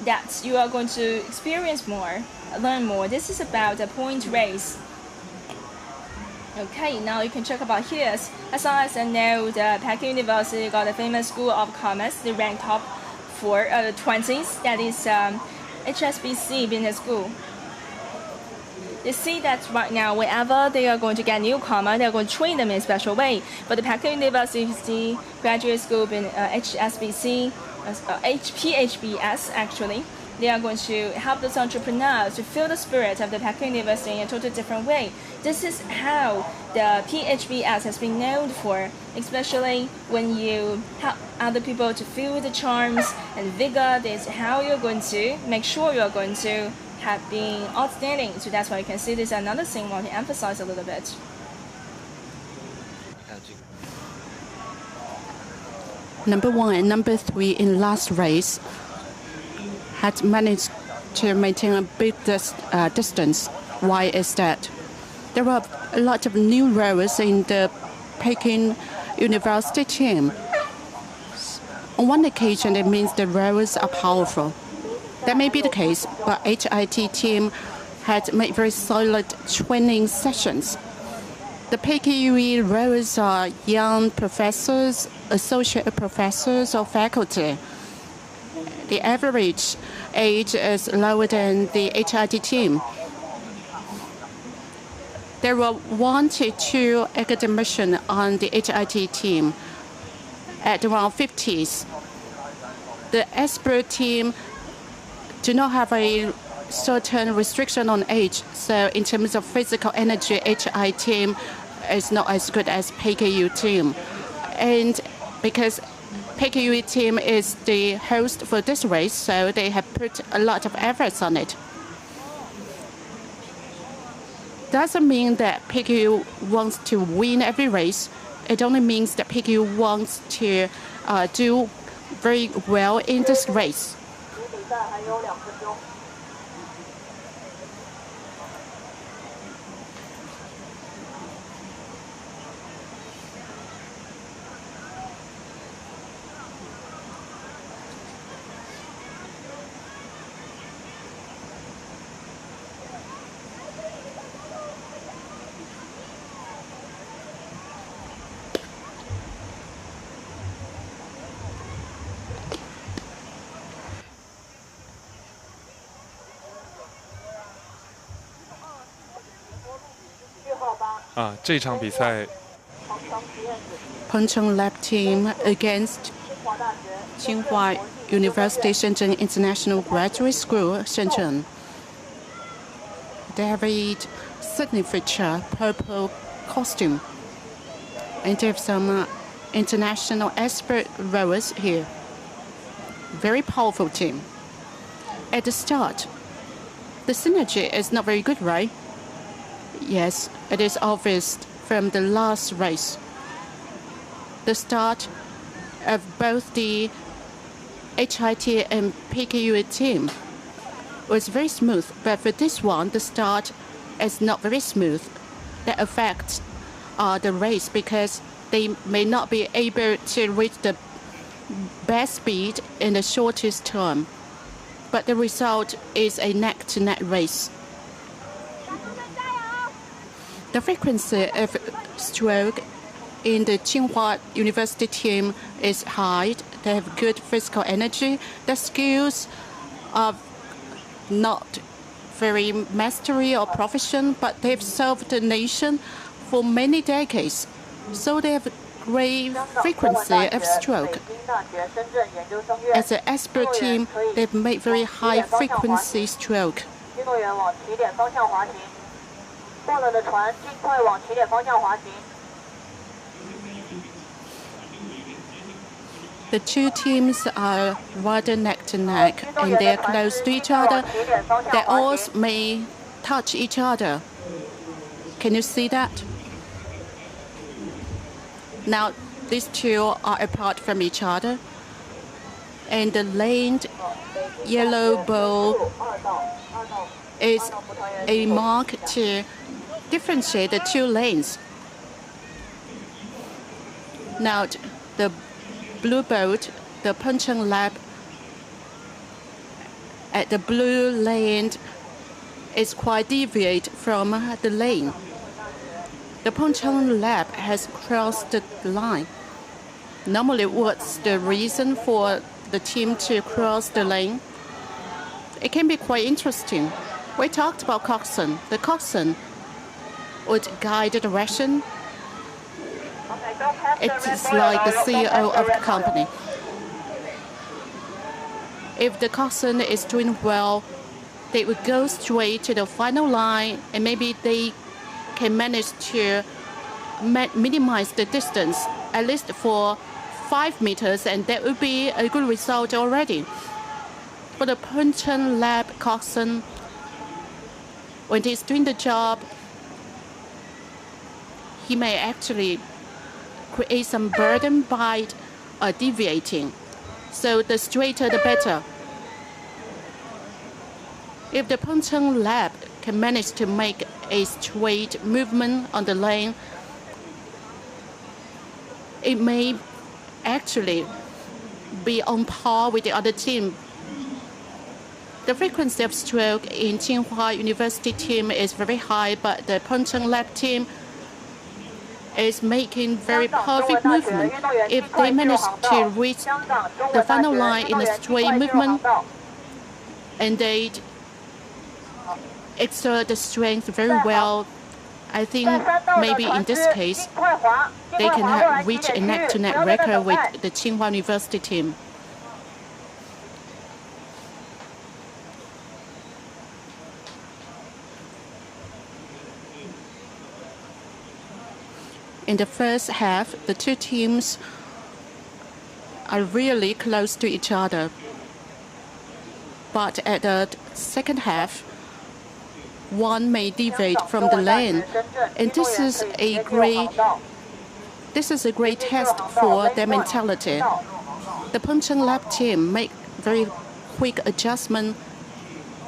[SPEAKER 3] that you are going to experience more, learn more. This is about a point race. Okay, now you can check about here. As long as I know, the Peking University got a famous school of commerce. They ranked top 20s. That is HSBC business school. They see that right now, whenever they are going to get newcomer, they are going to train them in a special way. But the Peking University Graduate School in HSBC, PHBS actually, they are going to help those entrepreneurs to feel the spirit of the Peking University in a totally different way. This is how the PHBS has been known for, especially when you help other people to feel the charms and vigor. This is how you're going to make sure you're going to have been outstanding. So that's why you can see this is another thing I want to emphasize a little bit.
[SPEAKER 2] Number 1 and number 3 in last race had managed to maintain a big distance. Why is that? There are a lot of new rowers in the Peking University team. On one occasion, it means the rowers are powerful. That may be the case, but HIT team had made very solid training sessions. The PKUE rowers are young professors, associate professors, or faculty. The average age is lower than the HIT team. There were 1 to 2 academicians on the HIT team at around 50s. The expert team do not have a certain restriction on age, so in terms of physical energy, HI team is not as good as PKU team. And because PKU team is the host for this race, so they have put a lot of efforts on it. Doesn't mean that PKU wants to win every race. It only means that PKU wants to do very well in this race.
[SPEAKER 1] 比赛还有2分钟。
[SPEAKER 4] 这场比赛
[SPEAKER 2] Pengcheng Lab team against Tsinghua University Shenzhen International Graduate School, Shenzhen. They have a signature purple costume. And they have some international expert rowers here. Very powerful team. At the start, the synergy is not very good, right? Yes, it is obvious from the last race. The start of both the HIT and PKU team was very smooth, but for this one, the start is not very smooth. That affects the race because they may not be able to reach the best speed in the shortest time. But the result is a neck-to-neck race. The frequency of stroke in the Tsinghua University team is high. They have good physical energy. Their skills are not very mastery or profession, but they've served the nation for many decades. So they have great frequency of stroke. As an expert team, they've made very high frequency stroke.
[SPEAKER 1] 运动员往起点方向滑行，到了的船尽快往起点方向滑行。
[SPEAKER 2] The two teams are rather neck to neck, and they are close to each other. Their oars may touch each other. Can you see that? Now, these two are apart from each other, and the laned yellow bow is a mark to differentiate the two lanes. Now, the blue boat, the Pengcheng Lab at the blue lane is quite deviate from the lane. The Pengcheng Lab has crossed the line. Normally, what's the reason for the team to cross the lane? It can be quite interesting. We talked about coxswain. The coxswain would guide the direction. It's like the CEO of the company. If the coxswain is doing well, they would go straight to the final line, and maybe they can manage to minimize the distance, at least for 5 meters, and that would be a good result already. For the Puncheon Lab coxswain, when he's doing the job, he may actually create some burden by deviating. So the straighter the better. If the Puncheon Lab can manage to make a straight movement on the lane, it may actually be on par with the other team. The frequency of stroke in Tsinghua University team is very high, but the Puncheon Lab team is making very perfect movement. If they manage to reach the final line in a straight movement, and they exert the strength very well, I think maybe in this case, they can reach a neck-to-neck record with the Tsinghua University team. In the first half, the two teams are really close to each other. But at the second half, one may deviate from the lane, and this is a great test for their mentality. The Puncheon Lab team make very quick adjustment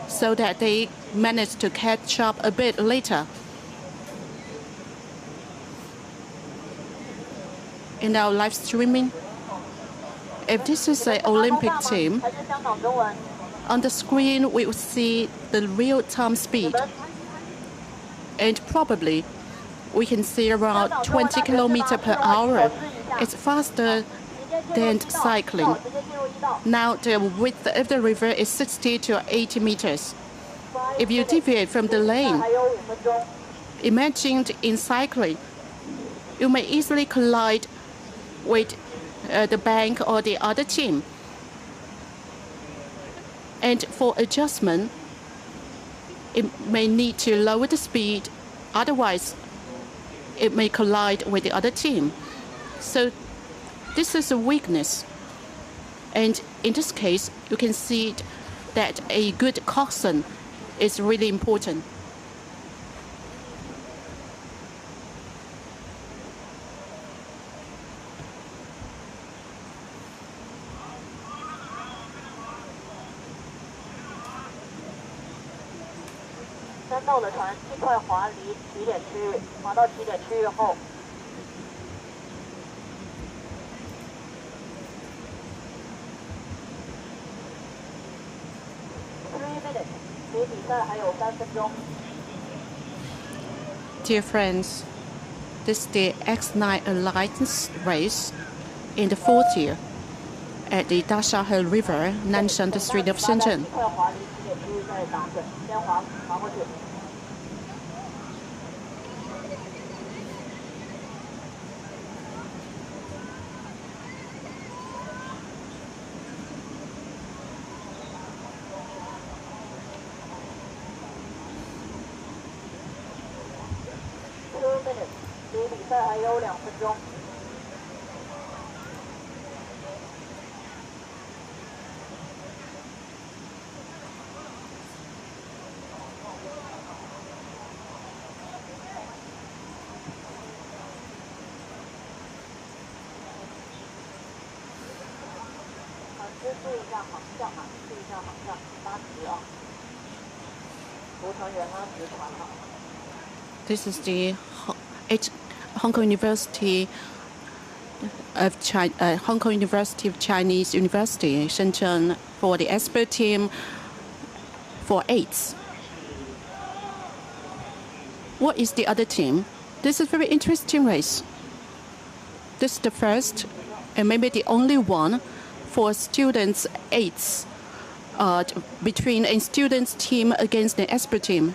[SPEAKER 2] so that they manage to catch up a bit later. In our live streaming, if this is an Olympic team, on the screen we will see the real-time speed, and probably we can see around 20 kilometers per hour. It's faster than cycling. Now the width of the river is 60 to 80 meters. If you deviate from the lane, imagine in cycling, you may easily collide with the bank or the other team. And for adjustment, it may need to lower the speed, otherwise it may collide with the other team. So this is a weakness. And in this case, you can see that a good coxswain is really important. Dear friends, this is the X9 Alliance race in the fourth year at the Dashahe River, Nanshan district of Shenzhen. This is the Hong Kong University of Chinese University, Shenzhen, for the expert team for 8s. What is the other team? This is a very interesting race. This is the first and maybe the only one for students 8s between a student's team against an expert team.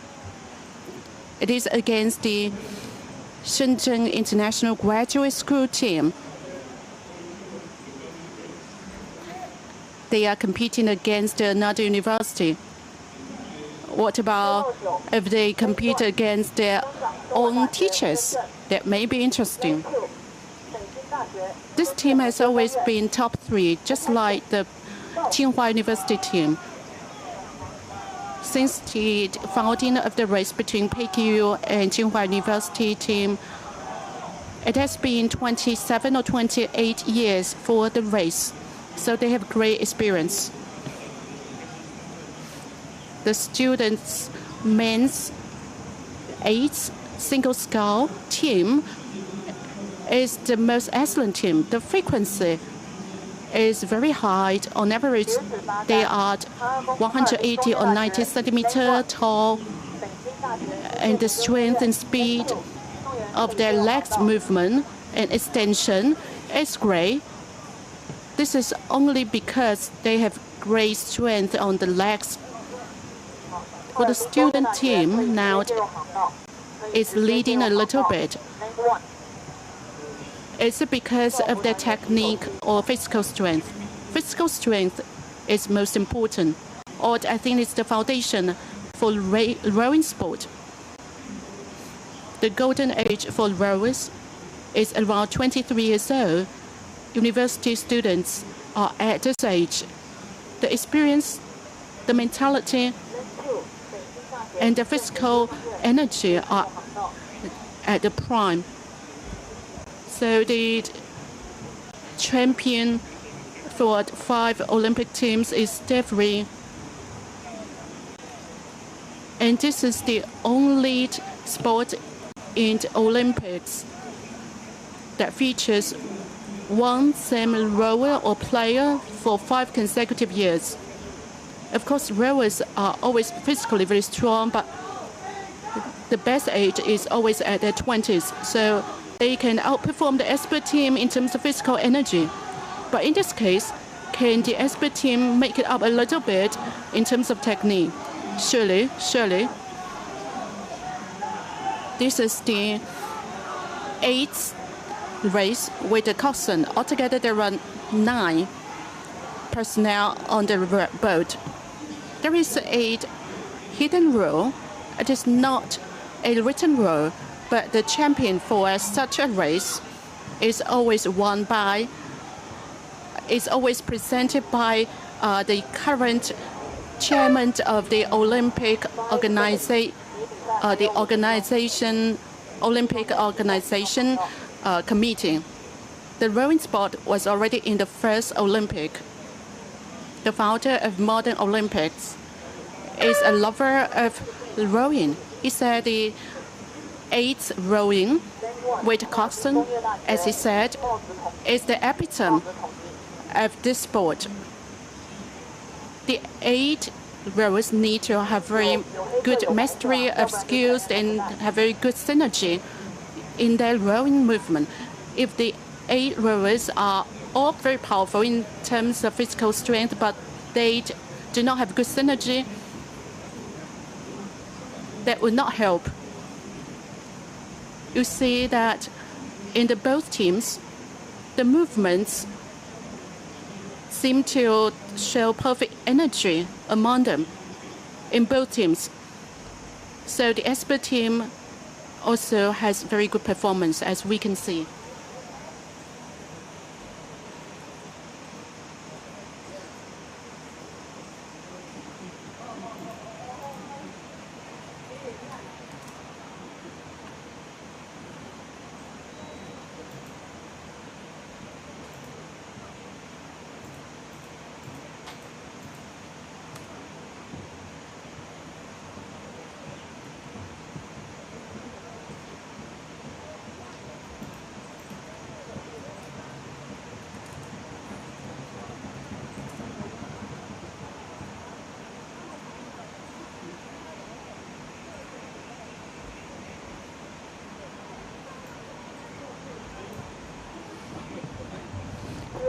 [SPEAKER 2] It is against the Shenzhen International Graduate School team. They are competing against another university. What about if they compete against their own teachers? That may be interesting. This team has always been top 3, just like the Tsinghua University team. Since the founding of the race between PKU and Tsinghua University team, it has been 27 or 28 years for the race, so they have great experience. The students' men's 8 single scull team is the most excellent team. The frequency is very high. On average, they are 180 or 90 centimeter tall, and the strength and speed of their legs movement and extension is great. This is only because they have great strength on the legs. For the student team now, is leading a little bit. Is it because of their technique or physical strength? Physical strength is most important, or I think it's the foundation for rowing sport. The golden age for rowers is around 23 years old. University students are at this age. The experience, the mentality, and the physical energy are at the prime. So the champion for 5 Olympic teams is Stefri. And this is the only sport in the Olympics that features one same rower or player for 5 consecutive years. Of course, rowers are always physically very strong, but the best age is always at their 20s. So they can outperform the expert team in terms of physical energy. But in this case, can the expert team make it up a little bit in terms of technique? Surely. This is the 8th race with the coxswain. Altogether, there are 9 personnel on the boat. There is a hidden rule. It is not a written rule, but the champion for such a race is always presented by the current chairman of the Olympic Organization Committee. The rowing sport was already in the first Olympic. The founder of modern Olympics is a lover of rowing. He said the 8th rowing with coxswain, as he said, is the epitome of this sport. The 8 rowers need to have very good mastery of skills and have very good synergy in their rowing movement. If the 8 rowers are all very powerful in terms of physical strength, but they do not have good synergy, that would not help. You see that in both teams, the movements seem to show perfect energy among them in both teams. So the expert team also has very good performance, as we can see.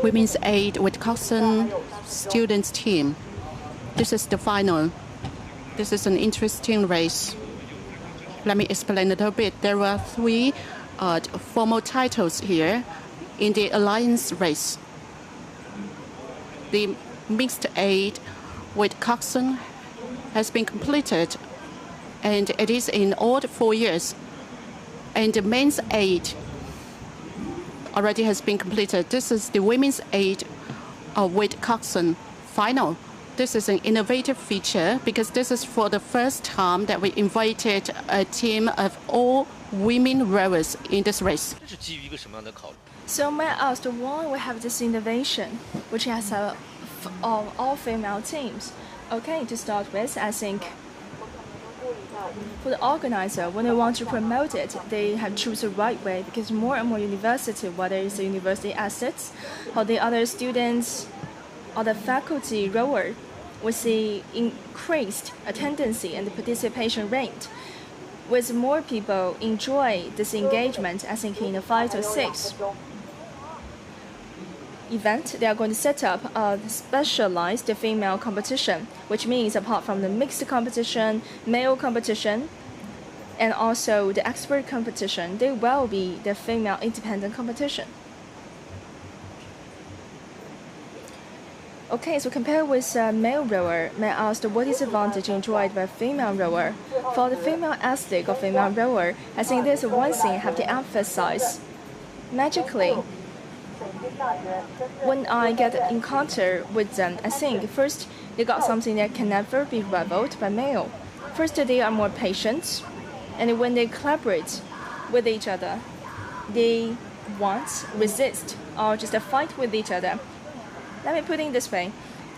[SPEAKER 2] Women's 8 with coxswain students team. This is the final. This is an interesting race. Let me explain a little bit. There were three formal titles here in the alliance race. The mixed eight with coxswain has been completed, and it is in all 4 years. And the men's eight already has been completed. This is the women's eight with coxswain final. This is an innovative feature because this is for the first time that we invited a team of all women rowers in this race.
[SPEAKER 3] So may I ask why we have this innovation, which has all female teams? Okay, to start with, I think for the organizer, when they want to promote it, they have choose the right way because more and more university, whether it's the university assets or the other students or the faculty rower, we see increased attendance and participation rate. With more people enjoy this engagement, I think in the 5 or 6 event, they are going to set up a specialized female competition, which means apart from the mixed competition, male competition, and also the expert competition, there will be the female independent competition. Okay, so compared with a male rower, may I ask what is the advantage enjoyed by a female rower? For the female athlete or female rower, I think there's one thing I have to emphasize. Magically, when I get encounter with them, I think first they got something that can never be rivaled by male. First, they are more patient, and when they collaborate with each other, they won't resist or just fight with each other. Let me put it this way.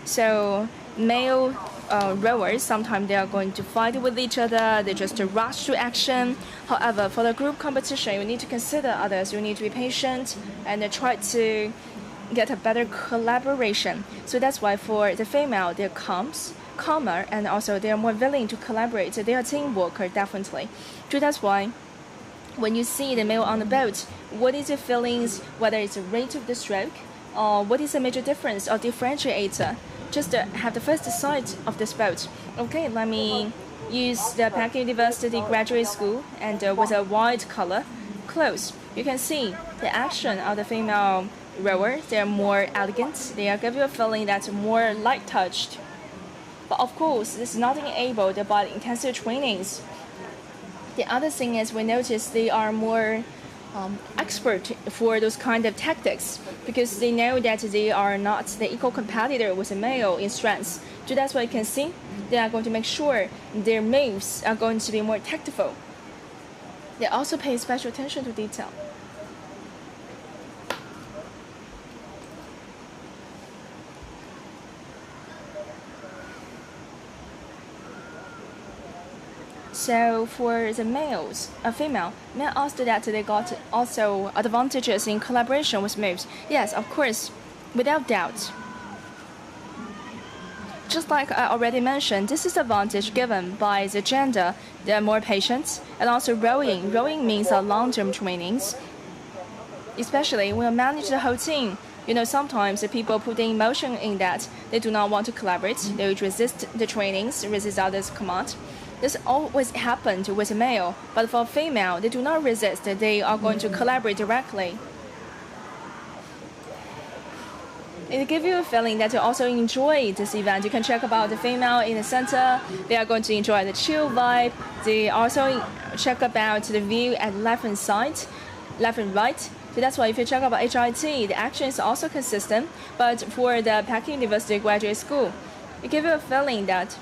[SPEAKER 3] So male rowers, sometimes they are going to fight with each other, they just rush to action. However, for the group competition, you need to consider others, you need to be patient and try to get a better collaboration. So that's why for the female, they're calmer, and also they are more willing to collaborate. So they are team worker, definitely. So that's why when you see the male on the boat, what is your feelings, whether it's the rate of the stroke, or what is the major difference or differentiator? Just have the first sight of this boat. Okay, let me use the Peking University Graduate School and with a white color clothes. You can see the action of the female rower. They are more elegant. They give you a feeling that's more light-touched. But of course, this is not enabled by the intensive trainings. The other thing is we notice they are more expert for those kind of tactics because they know that they are not the equal competitor with a male in strengths. So that's why you can see they are going to make sure their moves are going to be more tactful. They also pay special attention to detail. So for the males, female, may I ask that they got also advantages in collaboration with moves? Yes, of course, without doubt. Just like I already mentioned, this is the advantage given by the gender. They are more patient, and also rowing. Rowing means long-term trainings, especially when you manage the whole team. You know, sometimes the people put the emotion in that they do not want to collaborate. They would resist the trainings, resist others' command. This always happened with a male, but for a female, they do not resist. They are going to collaborate directly. It gives you a feeling that you also enjoy this event. You can check about the female in the center. They are going to enjoy the chill vibe. They also check about the view at left and right. So that's why if you check about HIT, the action is also consistent. But for the Peking University Graduate School, it gives you a feeling that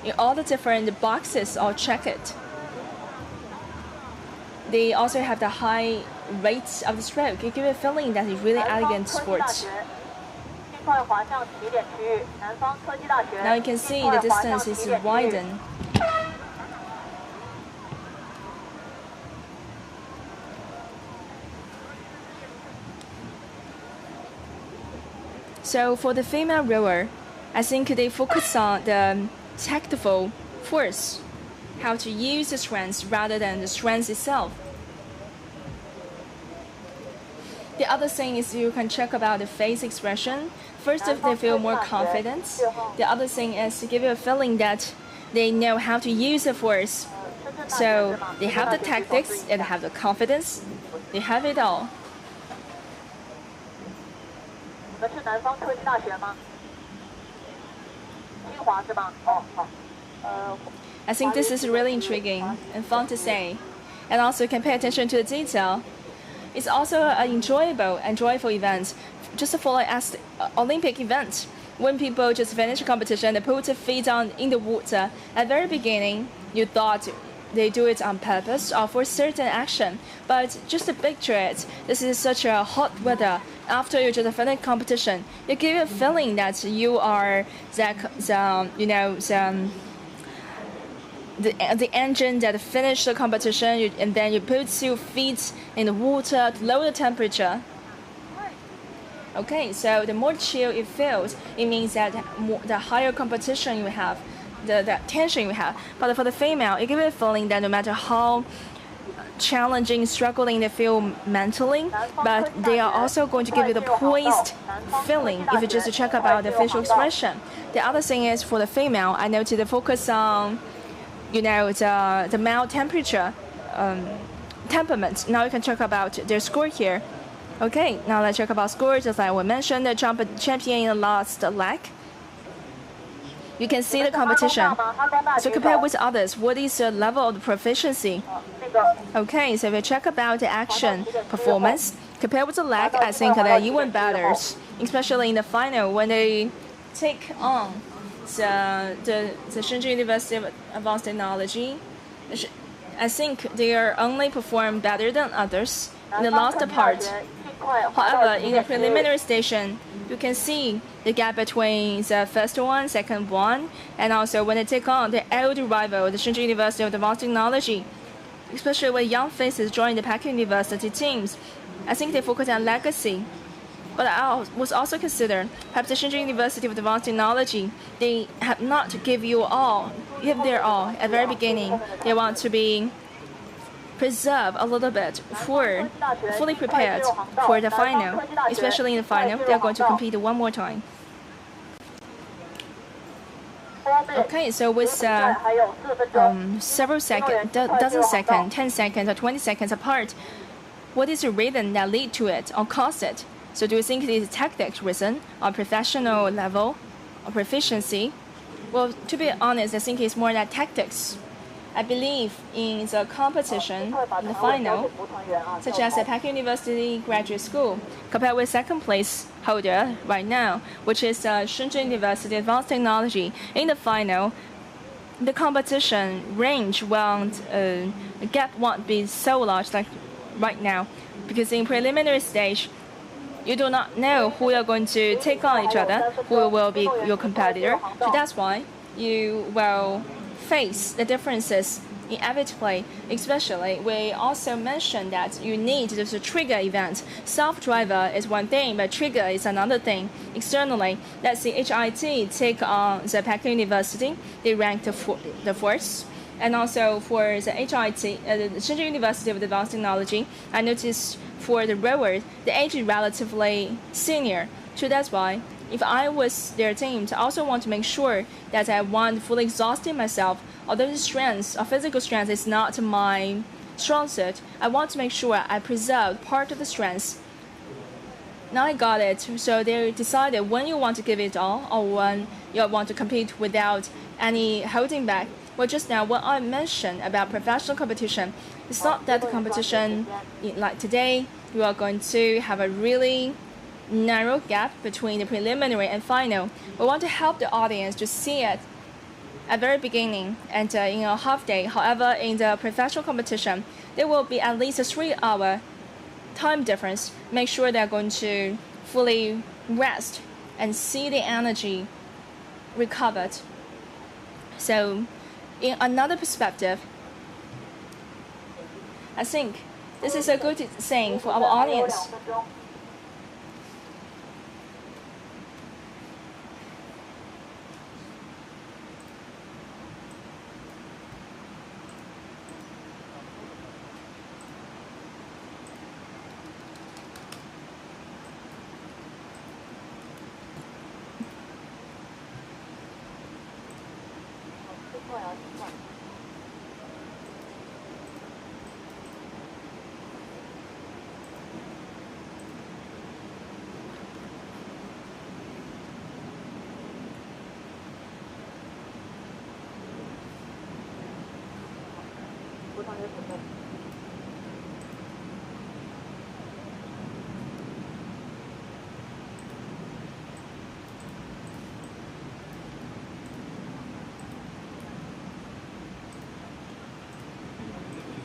[SPEAKER 3] in all the different boxes are checked. They also have the high rates of the stroke. It gives you a feeling that it's really elegant sport. Now you can see the distance is widened. So for the female rower, I think they focus on the tactful force, how to use the strength rather than the strength itself. The other thing is you can check about the face expression. First, they feel more confident. The other thing is to give you a feeling that they know how to use the force. So they have the tactics and have the confidence. They have it all.
[SPEAKER 1] 你们是南方科技大学吗？清华是吗？哦，好。
[SPEAKER 3] I think this is really intriguing and fun to say. And also you can pay attention to the detail. It's also an enjoyable and joyful event, just to follow as the Olympic event. When people just finish a competition, they put their feet down in the water. At the very beginning, you thought they do it on purpose or for certain action. But just to picture it, this is such a hot weather. After you just finish competition, you give a feeling that you are the engine that finished the competition, and then you put your feet in the water to lower the temperature. Okay, so the more chill it feels, it means that the higher competition you have, the tension you have. But for the female, it gives you a feeling that no matter how challenging, struggling they feel mentally, but they are also going to give you the poised feeling if you just check about the facial expression. The other thing is for the female, I noticed the focus on the male temperature, temperament. Now you can check about their score here. Okay, now let's check about scores. Just like we mentioned, the champion in the last leg. You can see the competition. So compared with others, what is the level of the proficiency? Okay, so if we check about the action performance, compared with the leg, I think they're even better, especially in the final when they take on the Shenzhen University of Advanced Technology. I think they are only perform better than others in the last part. However, in the preliminary station, you can see the gap between the first one, second one, and also when they take on the elder rival, the Shenzhen University of Advanced Technology, especially when young faces join the Peking University teams. I think they focus on legacy. But I was also considered perhaps the Shenzhen University of Advanced Technology, they have not give their all at the very beginning. They want to be preserve a little bit for fully prepared for the final, especially in the final. They are going to compete one more time. Okay, so with several seconds, dozen seconds, 10 seconds, or 20 seconds apart, what is the reason that lead to it or cause it? So do you think it is tactics reason or professional level or proficiency? Well, to be honest, I think it's more than tactics. I believe in the competition in the final, such as the Peking University Graduate School, compared with second place holder right now, which is Shenzhen University Advanced Technology. In the final, the competition range the gap won't be so large like right now, because in preliminary stage, you do not know who you're going to take on each other, who will be your competitor. So that's why you will face the differences inevitably. Especially, we also mentioned that you need this trigger event. Self-driver is one thing, but trigger is another thing. Externally, let's see HIT take on the Peking University. They ranked the fourth. And also for the HIT, the Shenzhen University of Advanced Technology, I noticed for the rowers, the age is relatively senior. So that's why, if I was their team, I also want to make sure that I want fully exhausting myself. Although the strength or physical strength is not my strong suit, I want to make sure I preserve part of the strength. Now I got it. So they decided when you want to give it all or when you want to compete without any holding back. Well, just now, what I mentioned about professional competition, it's not that the competition, like today, you are going to have a really narrow gap between the preliminary and final. We want to help the audience to see it at the very beginning and in a half day. However, in the professional competition, there will be at least a 3-hour time difference. Make sure they're going to fully rest and see the energy recovered. So, in another perspective, I think this is a good thing for our audience.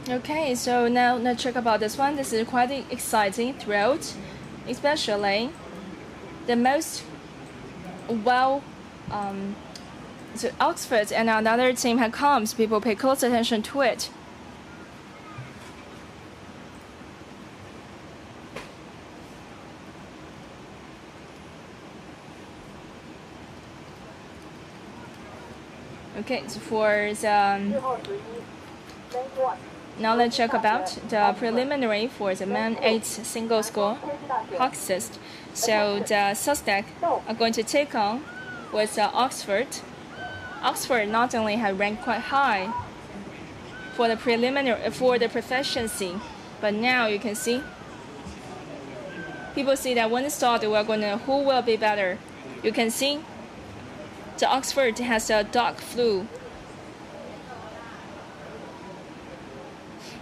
[SPEAKER 3] Okay, so now let's check about this one. This is quite exciting throughout, especially the most so Oxford and another team had come, so people pay close attention to it. Okay, so for the now let's check about the preliminary for the men 8 single score contest. So the suspect are going to take on with Oxford. Oxford not only had ranked quite high for the preliminary for the proficiency, but now you can see people see that when it's started, we're going to who will be better. You can see the Oxford has a dark blue.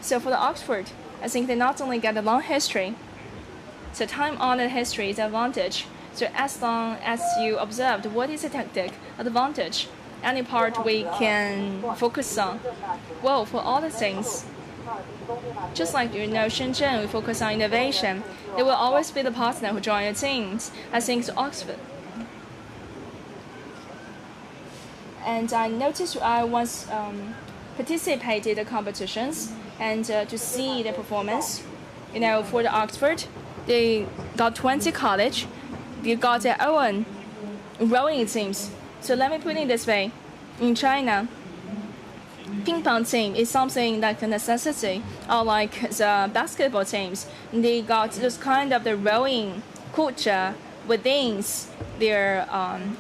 [SPEAKER 3] So for the Oxford, I think they not only get a long history, so time-honored history is an advantage. So as long as you observed what is the tactic advantage, any part we can focus on. Well, for all the things, just like Shenzhen, we focus on innovation. There will always be the partner who join your teams. I think it's Oxford. And I noticed I once participated in competitions and to see the performance. For the Oxford, they got 20 college, they got their own rowing teams. So let me put it this way: in China, ping pong team is something like a necessity, or like the basketball teams. They got this kind of the rowing culture within their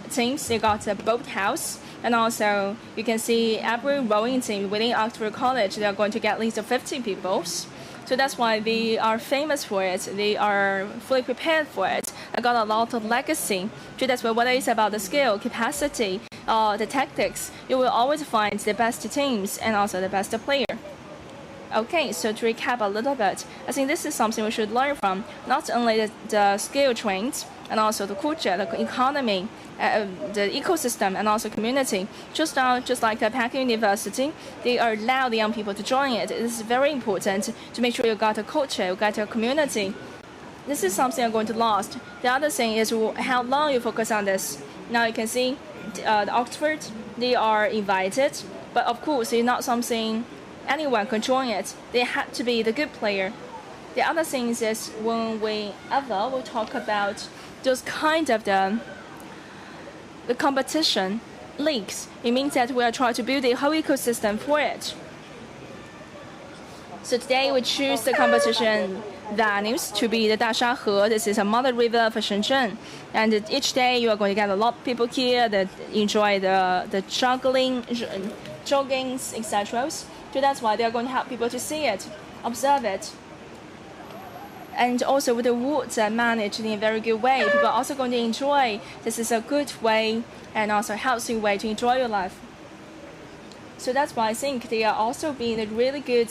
[SPEAKER 3] teams. They got a boathouse. And also, you can see every rowing team within Oxford College, they are going to get at least 50 people. So that's why they are famous for it. They are fully prepared for it. They got a lot of legacy. So that's why whether it's about the skill, capacity, the tactics, you will always find the best teams and also the best player. Okay, so to recap a little bit, I think this is something we should learn from. Not only the skill trains, and also the culture, the economy, the ecosystem, and also community. Just like the Peking University, they allow the young people to join it. It is very important to make sure you got a culture, you got a community. This is something I'm going to last. The other thing is how long you focus on this. Now you can see the Oxford, they are invited, but of course it's not something anyone can join it. They had to be the good player. The other thing is when we talk about those kind of the competition leagues, it means that we are trying to build a whole ecosystem for it. So today we choose the competition venues to be the Dashahe. This is a mother river for Shenzhen, and each day you are going to get a lot of people here that enjoy the juggling, joggings, etc. So that's why they are going to help people to see it, observe it. And also with the water managed in a very good way, people are also going to enjoy. This is a good way and also healthy way to enjoy your life. So that's why I think they are also being a really good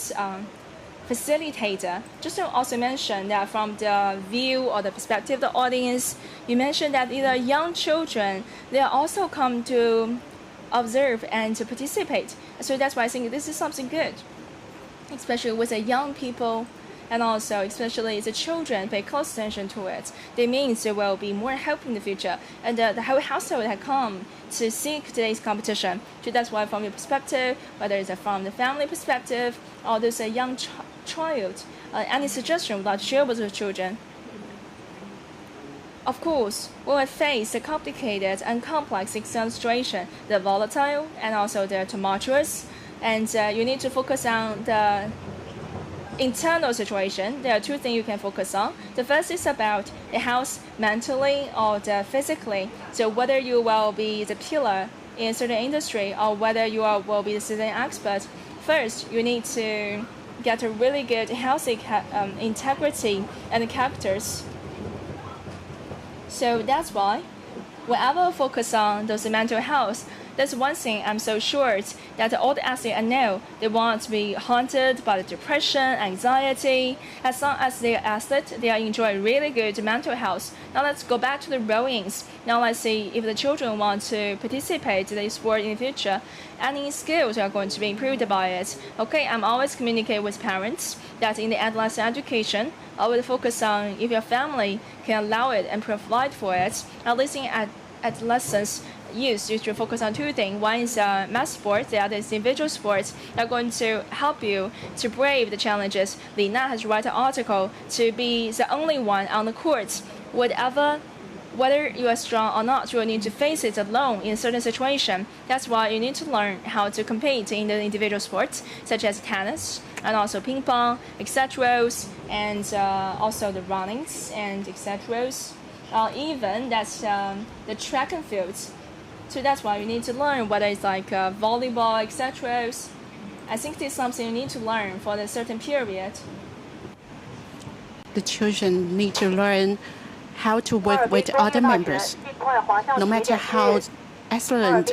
[SPEAKER 3] facilitator. Just to also mention that from the view or the perspective of the audience, you mentioned that either young children, they are also come to observe and to participate. So that's why I think this is something good, especially with the young people. And also, especially the children, pay close attention to it. That means there will be more help in the future. And the whole household had come to seek today's competition. So that's why from your perspective, whether it's from the family perspective, or there's a young child, any suggestion would like to share with the children? Of course, when we face the complicated and complex external situation, the volatile and also the tumultuous, and you need to focus on the internal situation. There are two things you can focus on. The first is about the health mentally or the physically. So whether you will be the pillar in certain industry or whether will be the citizen expert, first you need to get a really good, healthy integrity and characters. So that's why whenever we focus on those mental health, that's one thing I'm so sure that all the athletes I know, they want to be haunted by the depression, anxiety. As long as they are athletes, they are enjoying really good mental health. Now let's go back to the rowings. Now let's see if the children want to participate in the sport in the future. Any skills are going to be improved by it. Okay, I'm always communicate with parents that in the adolescent education, I will focus on if your family can allow it and provide for it. At least in adolescence, youth, you should focus on two things. One is mass sports, the other is individual sports. They're going to help you to brave the challenges. Lina has written an article to be the only one on the court. Whether you are strong or not, you will need to face it alone in a certain situation. That's why you need to learn how to compete in the individual sports, such as tennis, and also ping pong, etc., and also the runnings and etc. Even that's the track and fields. So that's why you need to learn whether it's like volleyball, etc. I think this is something you need to learn for a certain period.
[SPEAKER 2] The children need to learn how to work with other members. No matter how excellent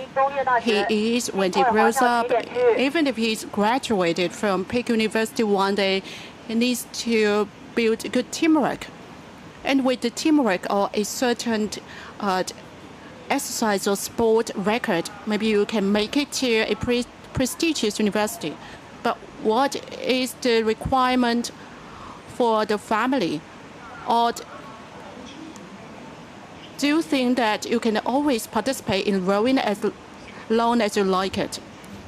[SPEAKER 2] he is when he grows up, even if he's graduated from Peking University one day, he needs to build good teamwork. And with the teamwork or a certain exercise or sport record, maybe you can make it to a prestigious university. But what is the requirement for the family? Or do you think that you can always participate in rowing as long as you like it?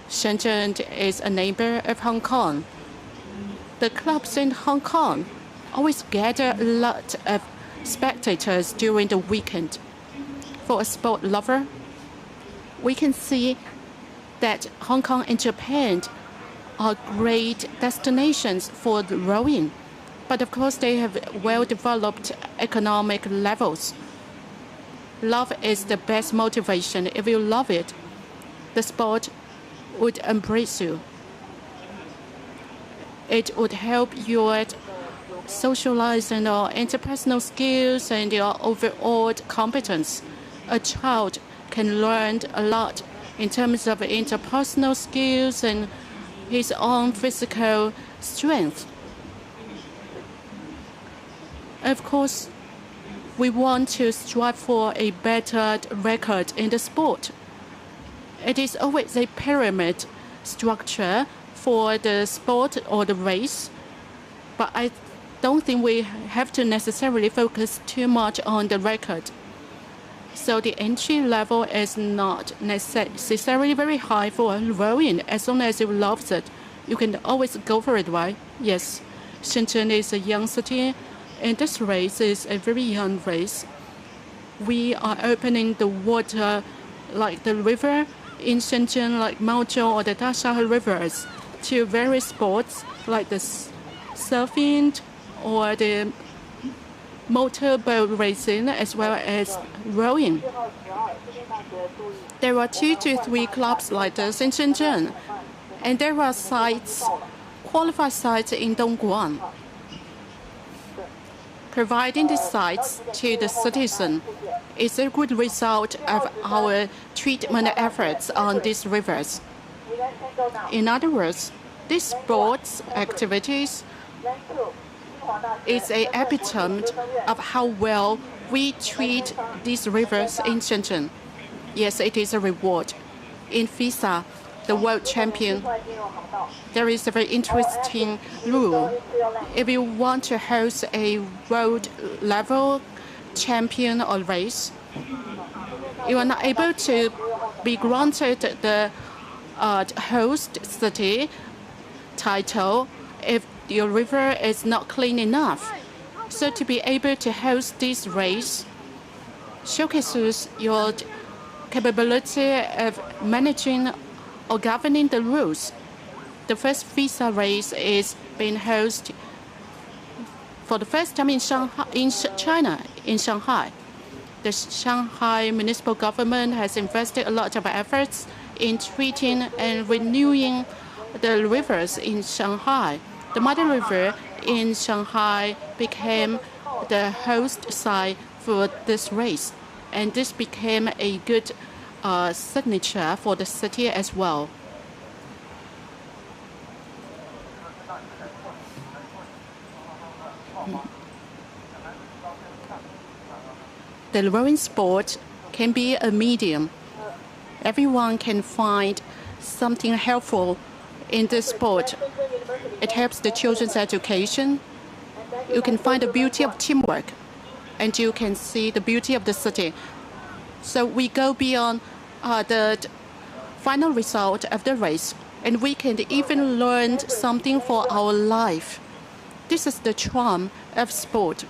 [SPEAKER 2] Shenzhen is a neighbor of Hong Kong. The clubs in Hong Kong always gather a lot of spectators during the weekend. For a sport lover, we can see that Hong Kong and Japan are great destinations for the rowing. But of course, they have well-developed economic levels. Love is the best motivation. If you love it, the sport would embrace you. It would help your socializing or interpersonal skills and your overall competence. A child can learn a lot in terms of interpersonal skills and his own physical strength. Of course, we want to strive for a better record in the sport. It is always a pyramid structure for the sport or the race, but I don't think we have to necessarily focus too much on the record. So the entry level is not necessarily very high for rowing. As long as you love it, you can always go for it, right? Yes, Shenzhen is a young city, and this race is a very young race. We are opening the water, like the river in Shenzhen, like Maozhou or the Dasha rivers, to various sports like the surfing or the motorboat racing, as well as rowing. There are 2 to 3 clubs like this in Shenzhen, and there are qualified sites in Dongguan. Providing the sites to the citizen is a good result of our treatment efforts on these rivers. In other words, these sports activities is an epitome of how well we treat these rivers in Shenzhen. Yes, it is a reward. In FISA, the world champion, there is a very interesting rule. If you want to host a world level champion or race, you are not able to be granted the host city title if your river is not clean enough. So to be able to host this race showcases your capability of managing or governing the rules. The first FISA race is being hosted for the first time in China, in Shanghai. The Shanghai municipal government has invested a lot of efforts in treating and renewing the rivers in Shanghai. The Mother River in Shanghai became the host site for this race, and this became a good signature for the city as well. The rowing sport can be a medium. Everyone can find something helpful in this sport. It helps the children's education. You can find the beauty of teamwork, and you can see the beauty of the city. So we go beyond the final result of the race, and we can even learn something for our life. This is the charm of sport.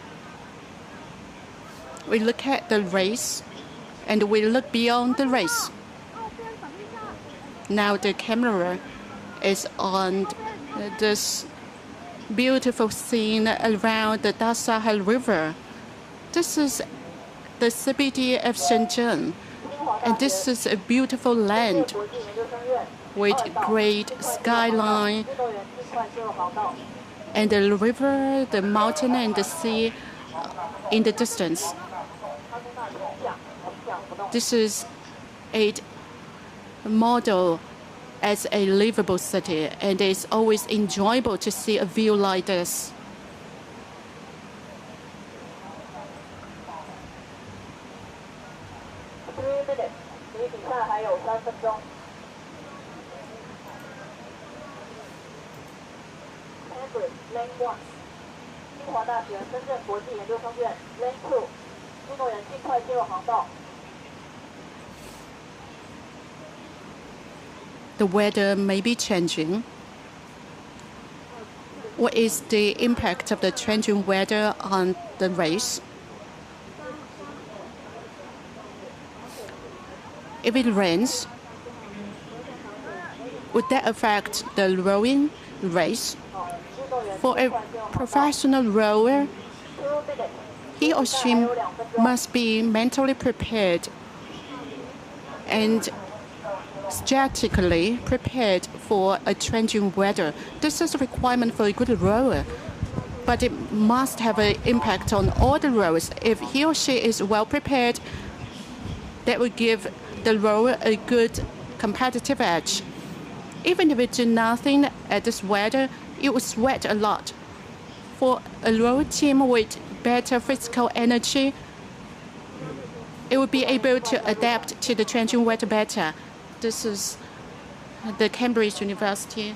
[SPEAKER 2] We look at the race, and we look beyond the race. Now the camera is on this beautiful scene around the Dasahel River. This is the CBD of Shenzhen, and this is a beautiful land with great skyline and the river, the mountain, and the sea in the distance. This is a model as a livable city, and it's always enjoyable to see a view like this.
[SPEAKER 1] Lane 1，清华大学深圳国际研究生院 Lane 2，运动员尽快进入航道。
[SPEAKER 2] The weather may be changing. What is the impact of the changing weather on the race? If it rains, would that affect the rowing race? For a professional rower, he or she must be mentally prepared and strategically prepared for a changing weather. This is a requirement for a good rower, but it must have an impact on all the rowers. If he or she is well prepared, that will give the rower a good competitive edge. Even if it do nothing at this weather, it will sweat a lot. For a rower team with better physical energy, it will be able to adapt to the changing weather better. This is the Cambridge University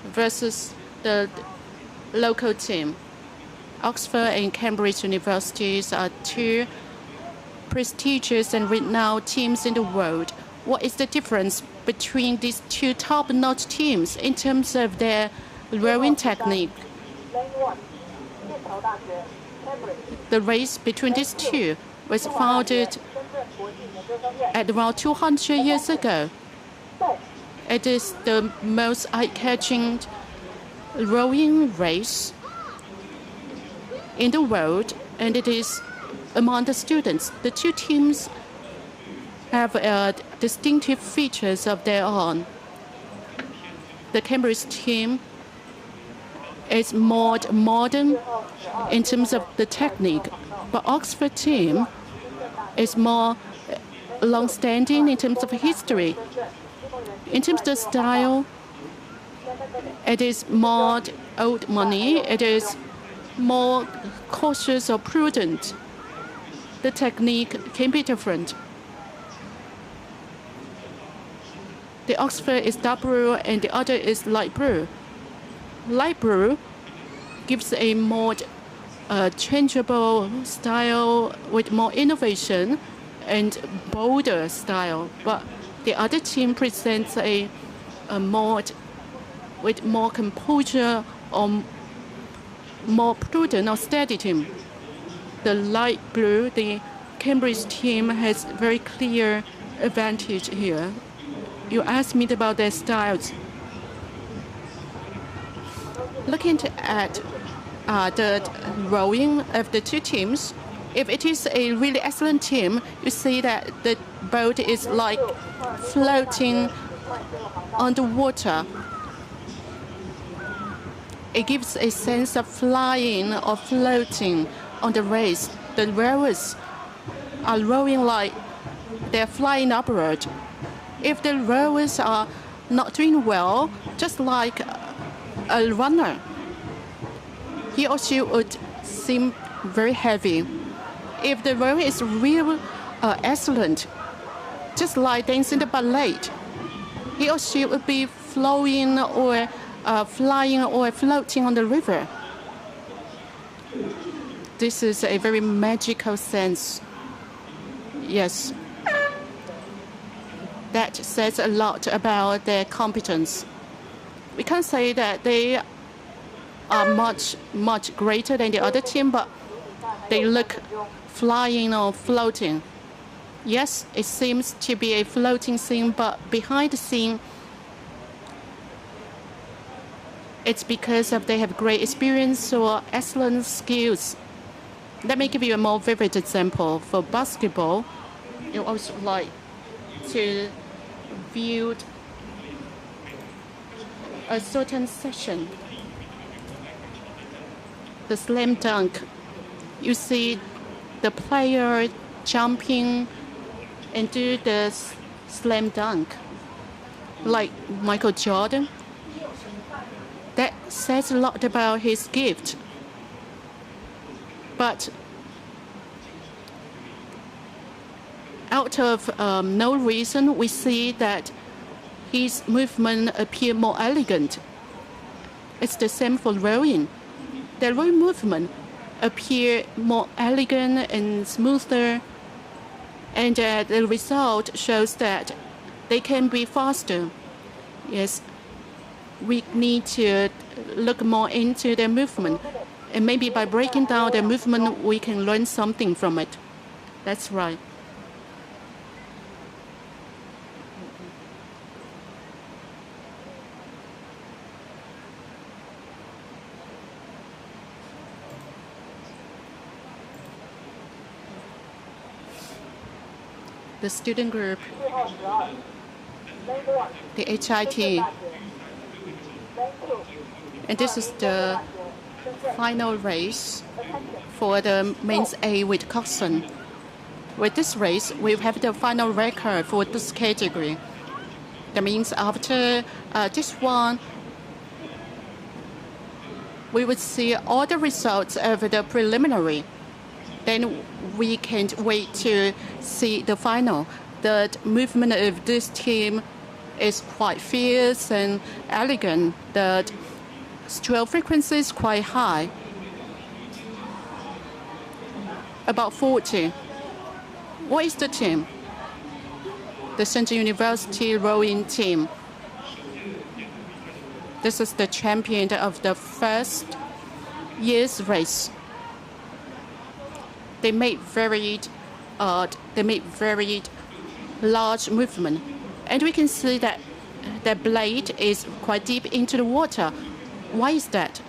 [SPEAKER 2] versus the local team. Oxford and Cambridge universities are two prestigious and renowned teams in the world. What is the difference between these two top-notch teams in terms of their rowing technique? The race between these two was founded at around 200 years ago. It is the most eye-catching rowing race in the world, and it is among the students. The two teams have distinctive features of their own. The Cambridge team is more modern in terms of the technique, but Oxford team is more long-standing in terms of history. In terms of the style, it is more old money. It is more cautious or prudent. The technique can be different. The Oxford is dark blue and the other is light blue. Light blue gives a more changeable style with more innovation and bolder style, but the other team presents a mode with more composure or more prudent or steady team. The light blue, the Cambridge team, has very clear advantage here. You asked me about their styles. Looking at the rowing of the two teams, If it is a really excellent team, you see that the boat is like floating on the water. It gives a sense of flying or floating on the race. The rowers are rowing like they're flying upward. If the rowers are not doing well, just like a runner, he or she would seem very heavy. If the rower is real excellent, just like dancing the ballet, he or she would be flowing or flying or floating on the river. This is a very magical sense. Yes. That says a lot about their competence. We can't say that they are much greater than the other team, but they look flying or floating. Yes, it seems to be a floating scene, but behind the scene, it's because of they have great experience or excellent skills. Let me give you a more vivid example. For basketball, you also like to view a certain session. The slam dunk. You see the player jumping and do the slam dunk, like Michael Jordan. That says a lot about his gift. But out of no reason, we see that his movement appear more elegant. It's the same for rowing. The rowing movement appear more elegant and smoother, and the result shows that they can be faster. Yes, we need to look more into their movement, and maybe by breaking down their movement, we can learn something from it. That's right. The student group, the HIT, and this is the final race for the mains A with Coxon. With this race, we have the final record for this category. That means after this one, we would see all the results of the preliminary. Then we can't wait to see the final. The movement of this team is quite fierce and elegant. The stroke frequency is quite high, about 40. What is the team? The Shenzhen University rowing team. This is the champion of the first year's race. They made very large movement, and we can see that the blade is quite deep into the water. Why is that?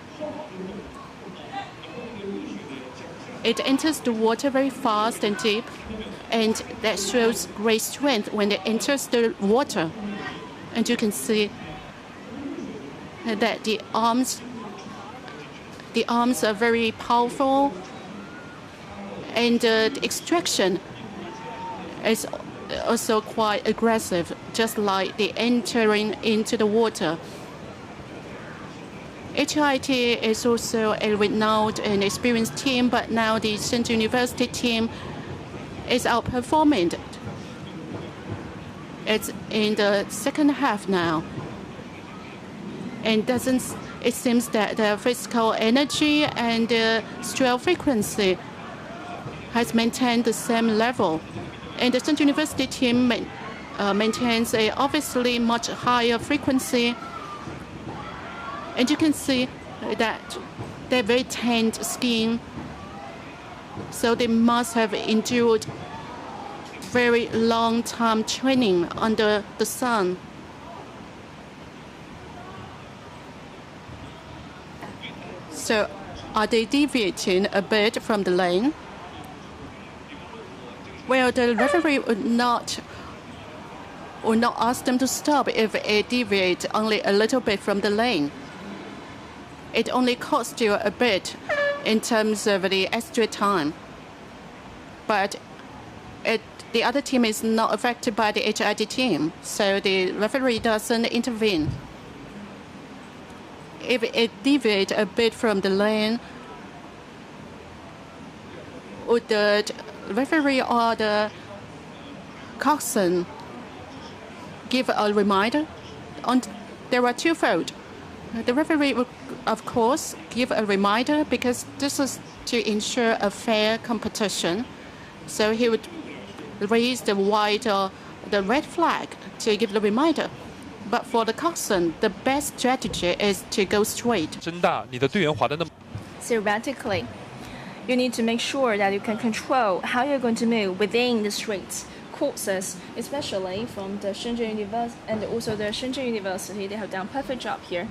[SPEAKER 2] It enters the water very fast and deep, and that shows great strength when it enters the water. And you can see that the arms are very powerful, and the extraction is also quite aggressive, just like the entering into the water. HIT is also a renowned and experienced team, but now the Shenzhen University team is outperforming it. It's in the second half now, and it seems that the physical energy and the stroke frequency has maintained the same level, and the Shenzhen University team maintains a obviously much higher frequency. And you can see that they're very tanned skin, so they must have endured very long time training under the sun. So are they deviating a bit from the lane? Well, the referee would not ask them to stop if it deviates only a little bit from the lane. It only costs you a bit in terms of the extra time. But the other team is not affected by the HID team, so the referee doesn't intervene. If it deviates a bit from the lane, would the referee or the coxswain give a reminder? There are twofold. The referee would, of course, give a reminder because this is to ensure a fair competition. So he would raise the white or the red flag to give the reminder. But for the coxswain, the best strategy is to go straight.
[SPEAKER 4] 真大，你的队员滑得那么
[SPEAKER 3] Theoretically, you need to make sure that you can control how you're going to move within the streets, courses, especially from the Shenzhen University and also the Shenzhen University. They have done a perfect job here.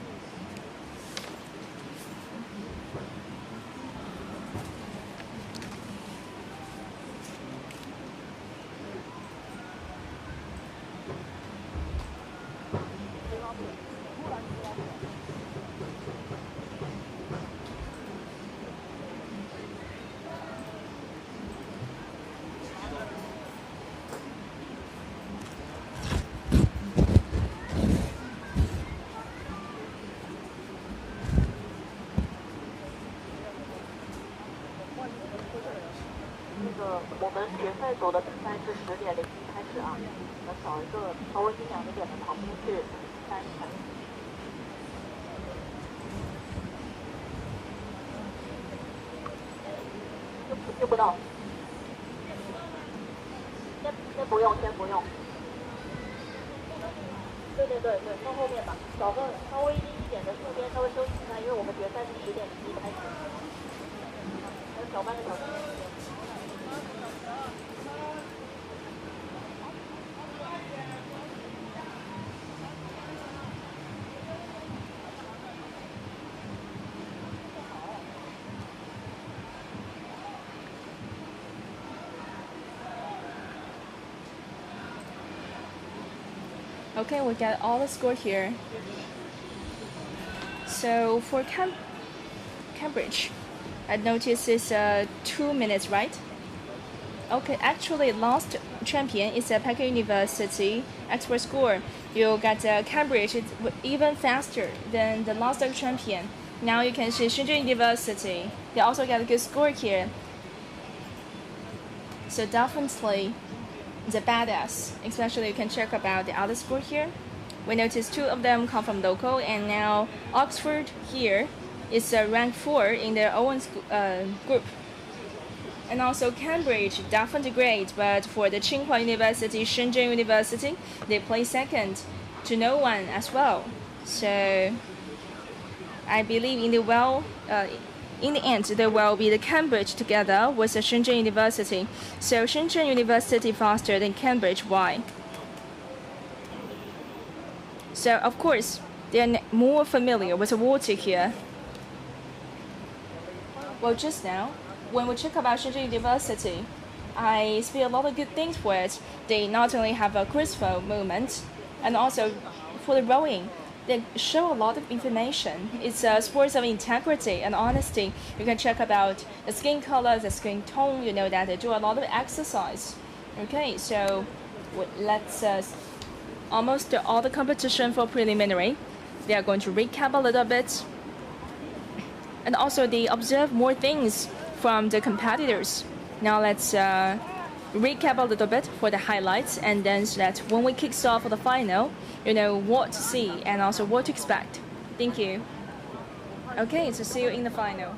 [SPEAKER 1] 我们决赛组的比赛是10:07开始啊，我们找一个稍微阴凉一点的旁边去看一看。听不到。先不用，先不用。对，放后面吧，找个稍微阴一点的树边，稍微休息一下，因为我们决赛是10:07开始，还有小半个小时的时间。
[SPEAKER 3] Okay, we got all the score here. So for Cambridge, I noticed it's 2 minutes, right? Okay, actually, last champion is Peking University expert score. You got Cambridge, it's even faster than the last champion. Now you can see Shenzhen University. They also got a good score here. So definitely the badass, especially you can check about the other score here. We noticed 2 of them come from local, and now Oxford here is ranked 4 in their own group. And also Cambridge, definitely great, but for the Tsinghua University, Shenzhen University, they play second to no one as well. So I believe in the end, there will be the Cambridge together with the Shenzhen University. So Shenzhen University faster than Cambridge. Why? So of course, they are more familiar with the water here. Well, just now, when we check about Shenzhen University, I see a lot of good things for it. They not only have a graceful movement, and also for the rowing, they show a lot of information. It's a sport of integrity and honesty. You can check about the skin color, the skin tone. You know that they do a lot of exercise. Okay, so let's almost all the competition for preliminary. They are going to recap a little bit. And also they observe more things from the competitors. Now let's recap a little bit for the highlights, and then so that when we kick off for the final, you know what to see and also what to expect. Thank you. Okay, so see you in the final.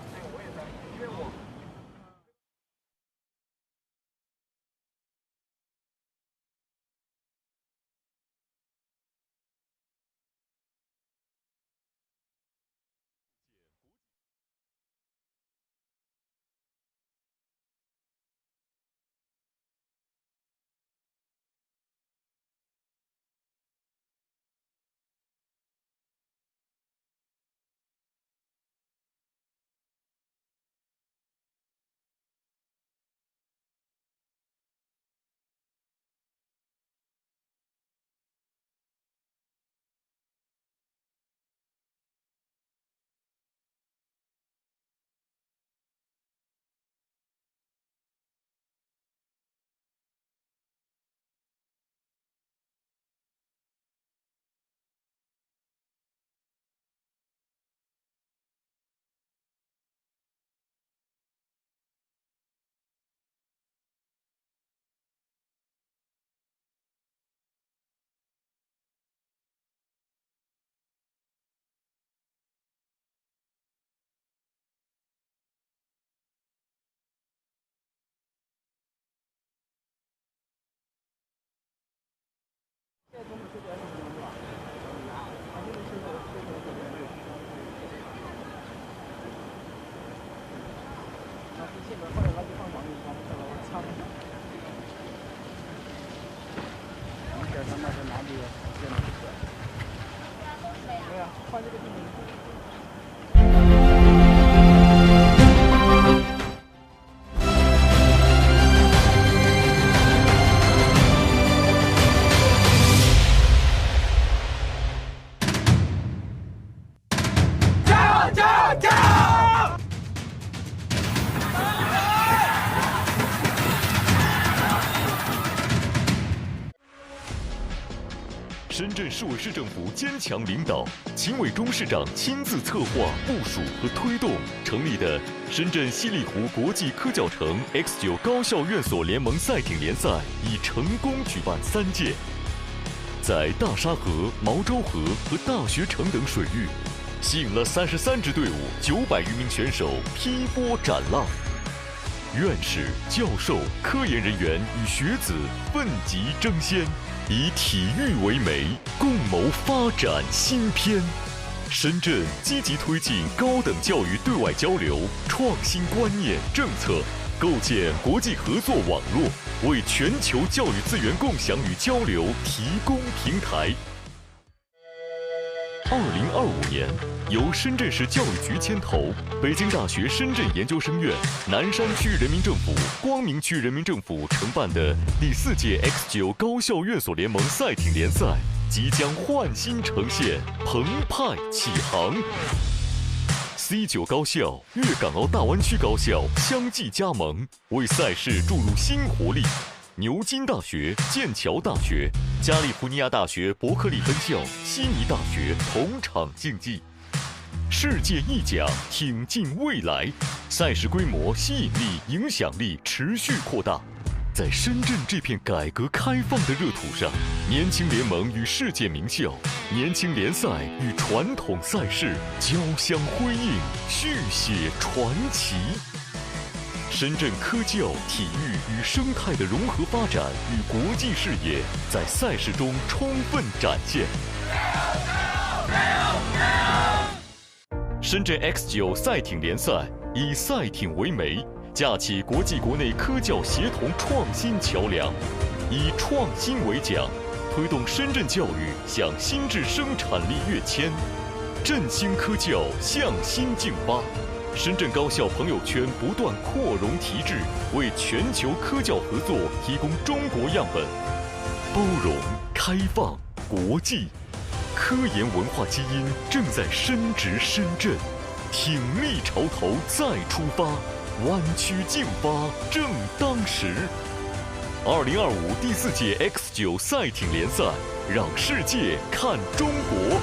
[SPEAKER 5] 深圳市委市政府坚强领导，秦伟忠市长亲自策划、部署和推动成立的深圳西丽湖国际科教城 X9 高校院所联盟赛艇联赛已成功举办3届，在大沙河、毛洲河和大学城等水域，吸引了33支队伍、900余名选手劈波斩浪。院士、教授、科研人员与学子奋楫争先，以体育为媒，共谋发展新篇。深圳积极推进高等教育对外交流，创新观念政策，构建国际合作网络，为全球教育资源共享与交流提供平台。2025年，由深圳市教育局牵头，北京大学深圳研究生院、南山区人民政府、光明区人民政府承办的第4届 X9 高校院所联盟赛艇联赛即将焕新呈现，澎湃启航。C9 高校、粤港澳大湾区高校相继加盟，为赛事注入新活力。牛津大学、剑桥大学、加利福尼亚大学伯克利分校、悉尼大学同场竞技。世界一甲，挺进未来，赛事规模、吸引力、影响力持续扩大。在深圳这片改革开放的热土上，年轻联盟与世界名校、年轻联赛与传统赛事交相辉映，续写传奇。深圳科教、体育与生态的融合发展与国际视野，在赛事中充分展现。深圳 X9 赛艇联赛以赛艇为媒，架起国际国内科教协同创新桥梁，以创新为奖，推动深圳教育向新质生产力跃迁，振兴科教向新竞发。深圳高校朋友圈不断扩容提质，为全球科教合作提供中国样本。包容、开放、国际，科研文化基因正在深植深圳。挺立潮头再出发，湾区竞发正当时。2025第4届 X9 赛艇联赛，让世界看中国。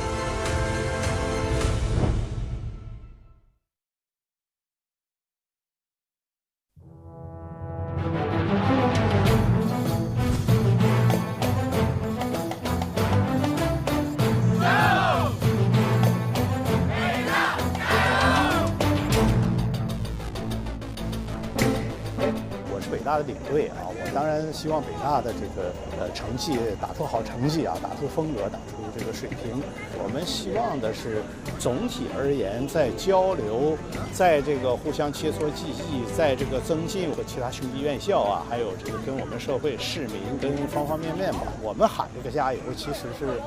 [SPEAKER 6] 北大的领队啊，我当然希望北大的这个成绩打出好成绩啊，打出风格，打出这个水平。我们希望的是总体而言，在交流，在这个互相切磋技艺，在这个增进和其他兄弟院校啊，还有这个跟我们社会市民跟方方面面吧。我们喊这个加油，其实是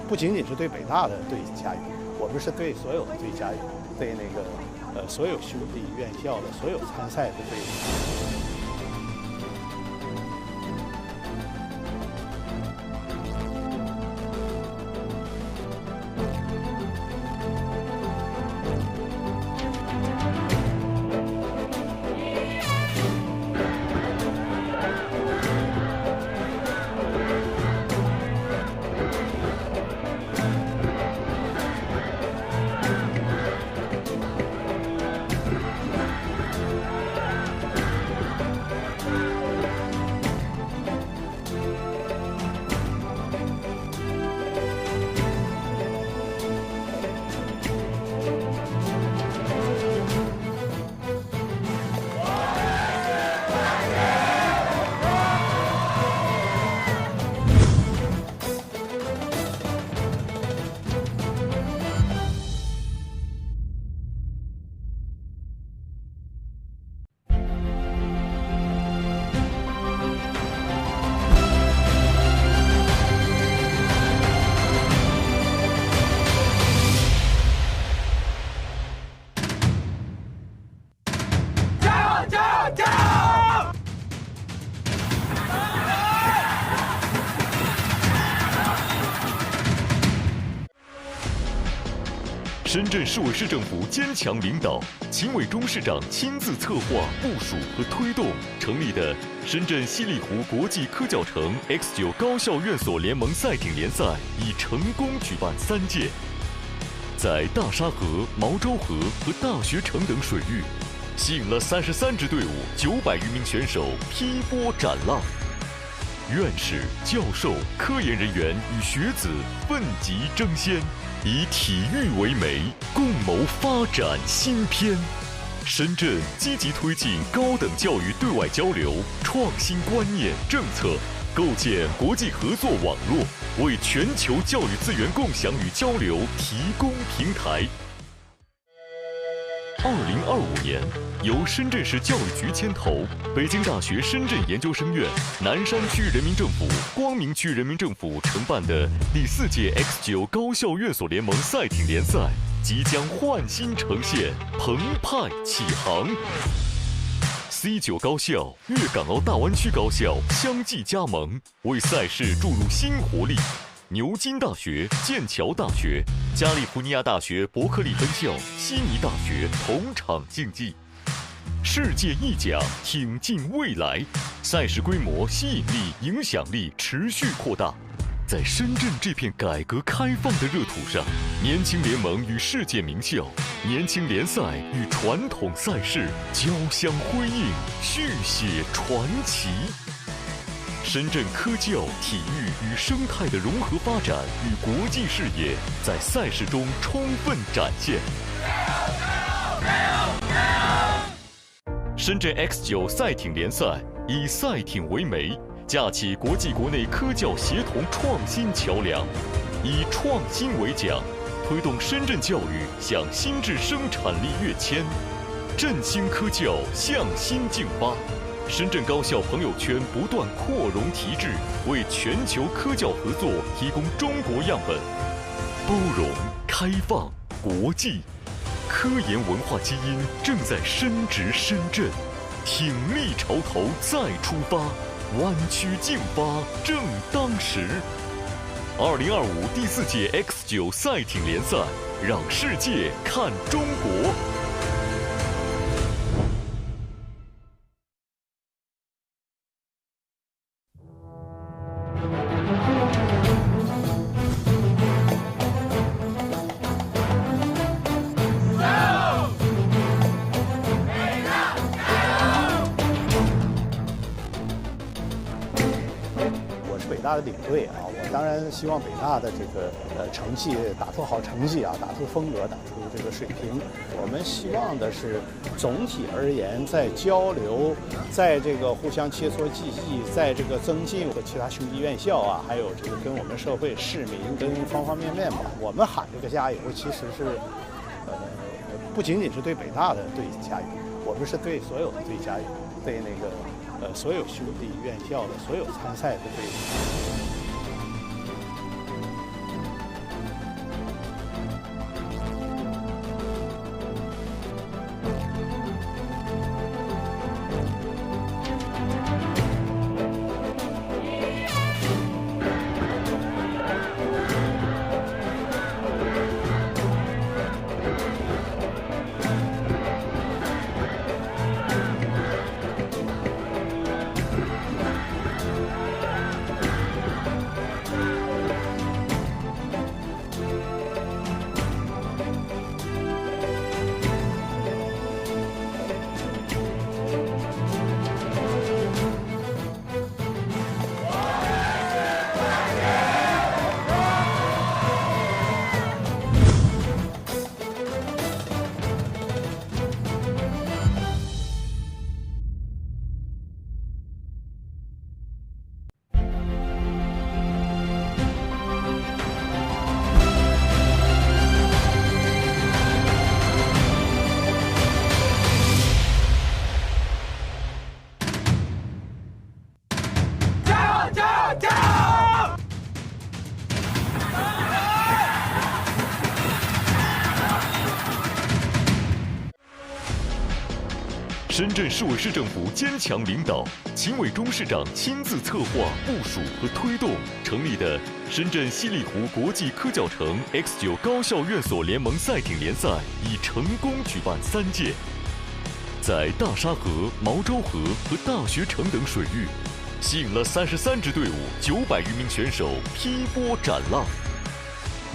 [SPEAKER 6] 不仅仅是对北大的队加油，我们是对所有的队加油，对那个。所有兄弟院校的所有参赛的队伍。
[SPEAKER 5] 深圳市委市政府坚强领导，秦伟忠市长亲自策划、部署和推动成立的深圳西丽湖国际科教城 X9 高校院所联盟赛艇联赛已成功举办3届，在大沙河、毛洲河和大学城等水域，吸引了33支队伍、900余名选手劈波斩浪。院士、教授、科研人员与学子奋楫争先，以体育为媒，共谋发展新篇。深圳积极推进高等教育对外交流，创新观念政策，构建国际合作网络，为全球教育资源共享与交流提供平台。2025年，由深圳市教育局牵头，北京大学深圳研究生院、南山区人民政府、光明区人民政府承办的第4届 X9 高校院所联盟赛艇联赛即将焕新呈现，澎湃启航。C9 高校、粤港澳大湾区高校相继加盟，为赛事注入新活力。牛津大学、剑桥大学、加利福尼亚大学伯克利分校、悉尼大学同场竞技。世界一甲挺进未来，赛事规模、吸引力、影响力持续扩大。在深圳这片改革开放的热土上，年轻联盟与世界名校、年轻联赛与传统赛事交相辉映，续写传奇。深圳科教、体育与生态的融合发展与国际视野在赛事中充分展现。深圳 X9 赛艇联赛以赛艇为媒，架起国际国内科教协同创新桥梁，以创新为奖，推动深圳教育向新质生产力跃迁，振兴科教向新竞发。深圳高校朋友圈不断扩容提质，为全球科教合作提供中国样本。包容、开放、国际，科研文化基因正在深植深圳。挺立潮头再出发，湾区竞发正当时。2025第4届 X9 赛艇联赛，让世界看中国。
[SPEAKER 6] 北大的领队啊，我当然希望北大的这个成绩打出好成绩啊，打出风格，打出这个水平。我们希望的是总体而言，在交流，在这个互相切磋技艺，在这个增进和其他兄弟院校啊，还有这个跟我们社会市民跟方方面面吧。我们喊这个加油，其实是不仅仅是对北大的队加油，我们是对所有的队加油，对那个。所有兄弟院校的所有参赛的队伍。
[SPEAKER 5] 镇市委市政府坚强领导，秦伟忠市长亲自策划、部署和推动成立的深圳西丽湖国际科教城 X9 高校院所联盟赛艇联赛已成功举办3届，在大沙河、毛洲河和大学城等水域，吸引了33支队伍、900余名选手劈波斩浪。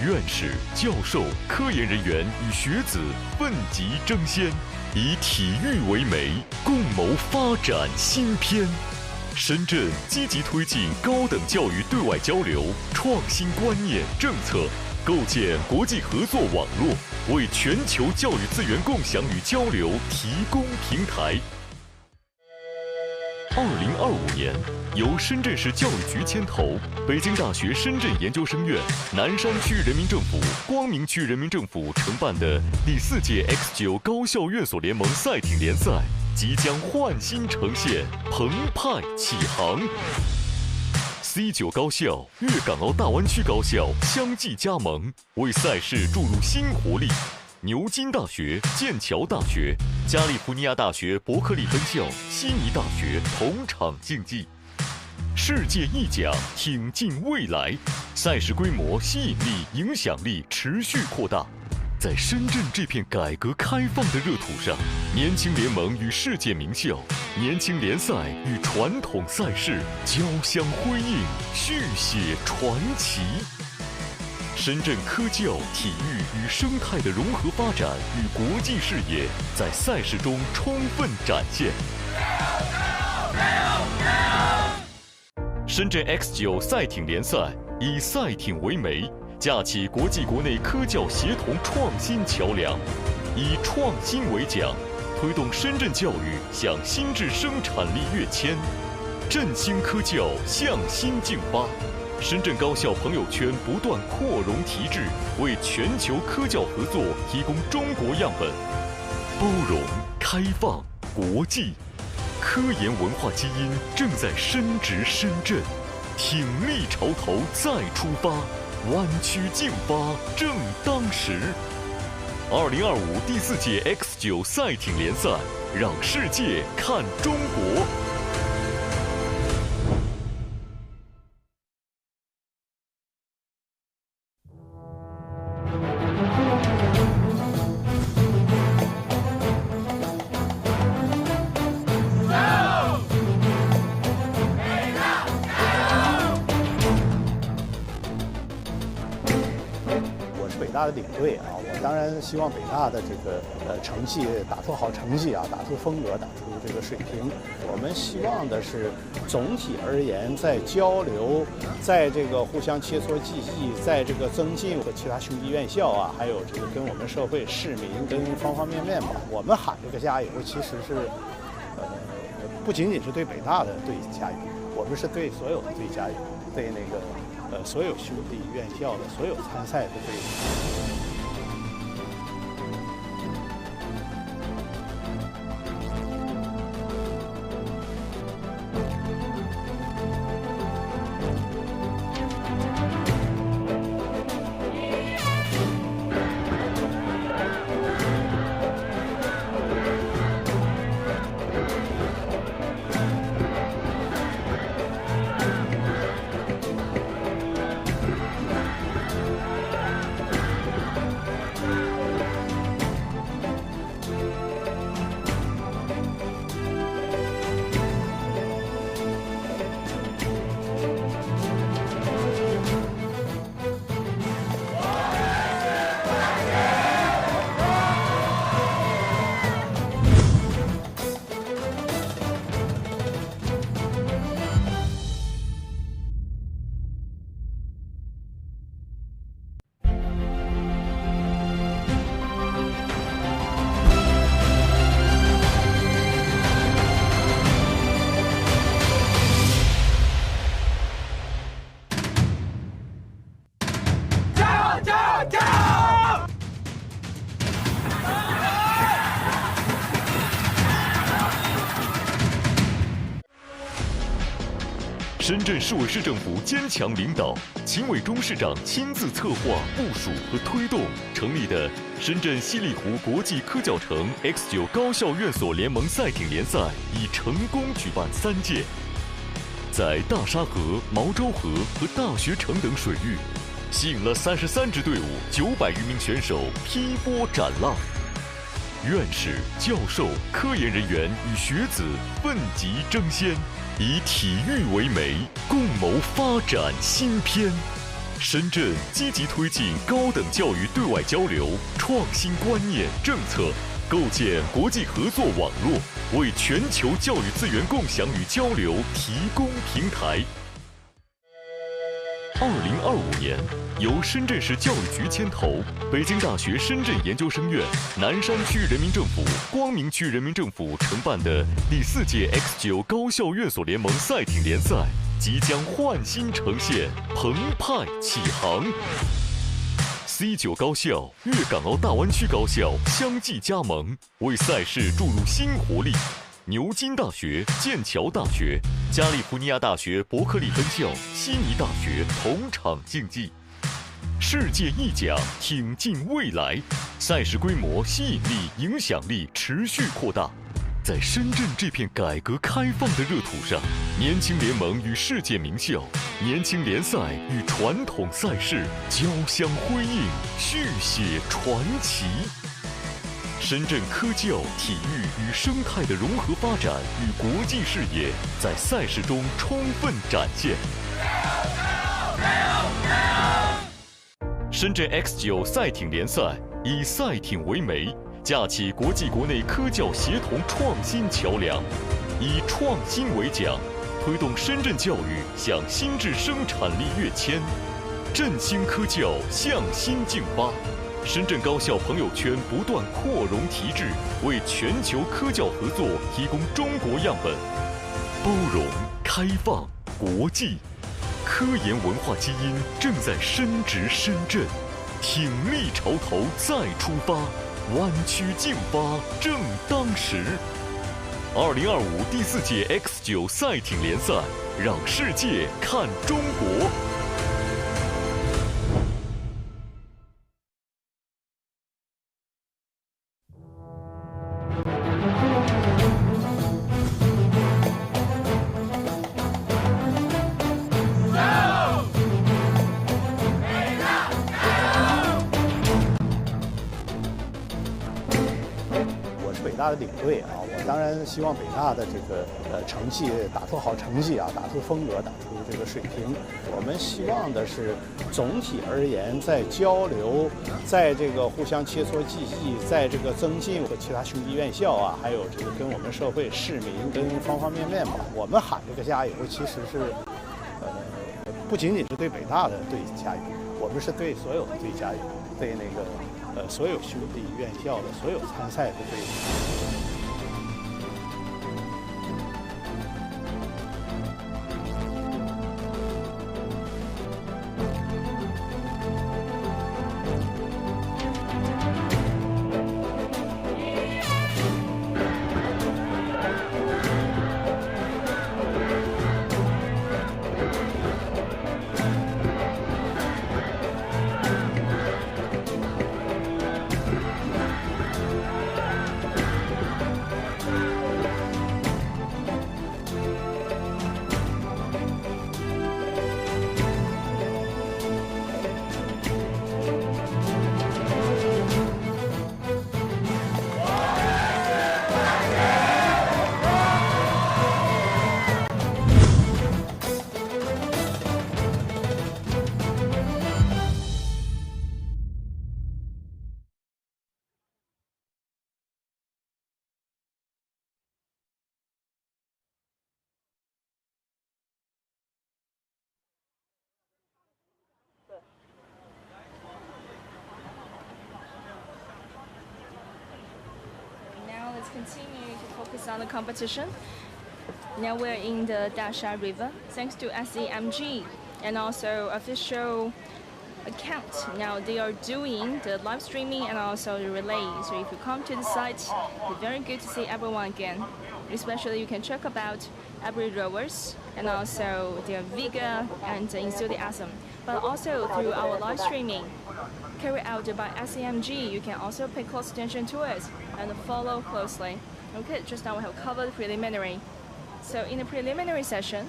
[SPEAKER 5] 院士、教授、科研人员与学子奋楫争先，以体育为媒，共谋发展新篇。深圳积极推进高等教育对外交流，创新观念政策，构建国际合作网络，为全球教育资源共享与交流提供平台。2025年，由深圳市教育局牵头，北京大学深圳研究生院、南山区人民政府、光明区人民政府承办的第4届 X9 高校院所联盟赛艇联赛即将焕新呈现，澎湃启航。C9 高校、粤港澳大湾区高校相继加盟，为赛事注入新活力。牛津大学、剑桥大学、加利福尼亚大学伯克利分校、悉尼大学同场竞技。世界一甲挺进未来，赛事规模、吸引力、影响力持续扩大。在深圳这片改革开放的热土上，年轻联盟与世界名校、年轻联赛与传统赛事交相辉映，续写传奇。深圳科教、体育与生态的融合发展与国际视野，在赛事中充分展现。深圳 X9 赛艇联赛以赛艇为媒，架起国际国内科教协同创新桥梁，以创新为奖，推动深圳教育向新质生产力跃迁，振兴科教向新竞发。深圳高校朋友圈不断扩容提质，为全球科教合作提供中国样本。包容、开放、国际，科研文化基因正在深植深圳。挺立潮头再出发，湾区竞发正当时。2025第4届 X9 赛艇联赛，让世界看中国。
[SPEAKER 6] 北大的领队啊，我当然希望北大的这个成绩打出好成绩啊，打出风格，打出这个水平。我们希望的是总体而言，在交流，在这个互相切磋技艺，在这个增进和其他兄弟院校啊，还有这个跟我们社会市民跟方方面面吧。我们喊这个加油，其实是不仅仅是对北大的队加油，我们是对所有的队加油，对那个。所有兄弟院校的所有参赛的队伍。
[SPEAKER 5] 深圳市委市政府坚强领导，秦伟忠市长亲自策划、部署和推动成立的深圳西丽湖国际科教城 X9 高校院所联盟赛艇联赛已成功举办3届，在大沙河、毛洲河和大学城等水域，吸引了33支队伍、900余名选手劈波斩浪。院士、教授、科研人员与学子奋楫争先，以体育为媒，共谋发展新篇。深圳积极推进高等教育对外交流，创新观念政策，构建国际合作网络，为全球教育资源共享与交流提供平台。2025年，由深圳市教育局牵头，北京大学深圳研究生院、南山区人民政府、光明区人民政府承办的第4届 X9 高校院所联盟赛艇联赛即将焕新呈现，澎湃启航。C9 高校、粤港澳大湾区高校相继加盟，为赛事注入新活力。牛津大学、剑桥大学、加利福尼亚大学伯克利分校、悉尼大学同场竞技。世界一奖挺进未来，赛事规模、吸引力、影响力持续扩大。在深圳这片改革开放的热土上，年轻联盟与世界名校、年轻联赛与传统赛事交相辉映，续写传奇。深圳科教、体育与生态的融合发展与国际视野在赛事中充分展现。深圳 X9 赛艇联赛以赛艇为媒，架起国际国内科教协同创新桥梁，以创新为奖，推动深圳教育向新质生产力跃迁，振兴科教向新竞发。深圳高校朋友圈不断扩容提质，为全球科教合作提供中国样本。包容、开放、国际，科研文化基因正在深植深圳。挺立潮头再出发，湾区竞发正当时。2025第4届 X9 赛艇联赛，让世界看中国。
[SPEAKER 6] 北大的领队啊，我当然希望北大的这个成绩打出好成绩啊，打出风格，打出这个水平。我们希望的是总体而言，在交流，在这个互相切磋技艺，在这个增进和其他兄弟院校啊，还有这个跟我们社会市民跟方方面面吧。我们喊这个加油，其实是不仅仅是对北大的队加油，我们是对所有的队加油，对那个。所有兄弟院校的所有参赛的队伍。
[SPEAKER 3] Continue to focus on the competition. Now we're in the Dasha River, thanks to SEMG and also official account. Now they are doing the live streaming and also the relay. So if you come to the site, it's very good to see everyone again. Especially you can check about every rowers and also their vigor and enthusiasm. But also through our live streaming carried out by SEMG, you can also pay close attention to it and follow closely. Okay, just now we have covered preliminary. So in the preliminary session,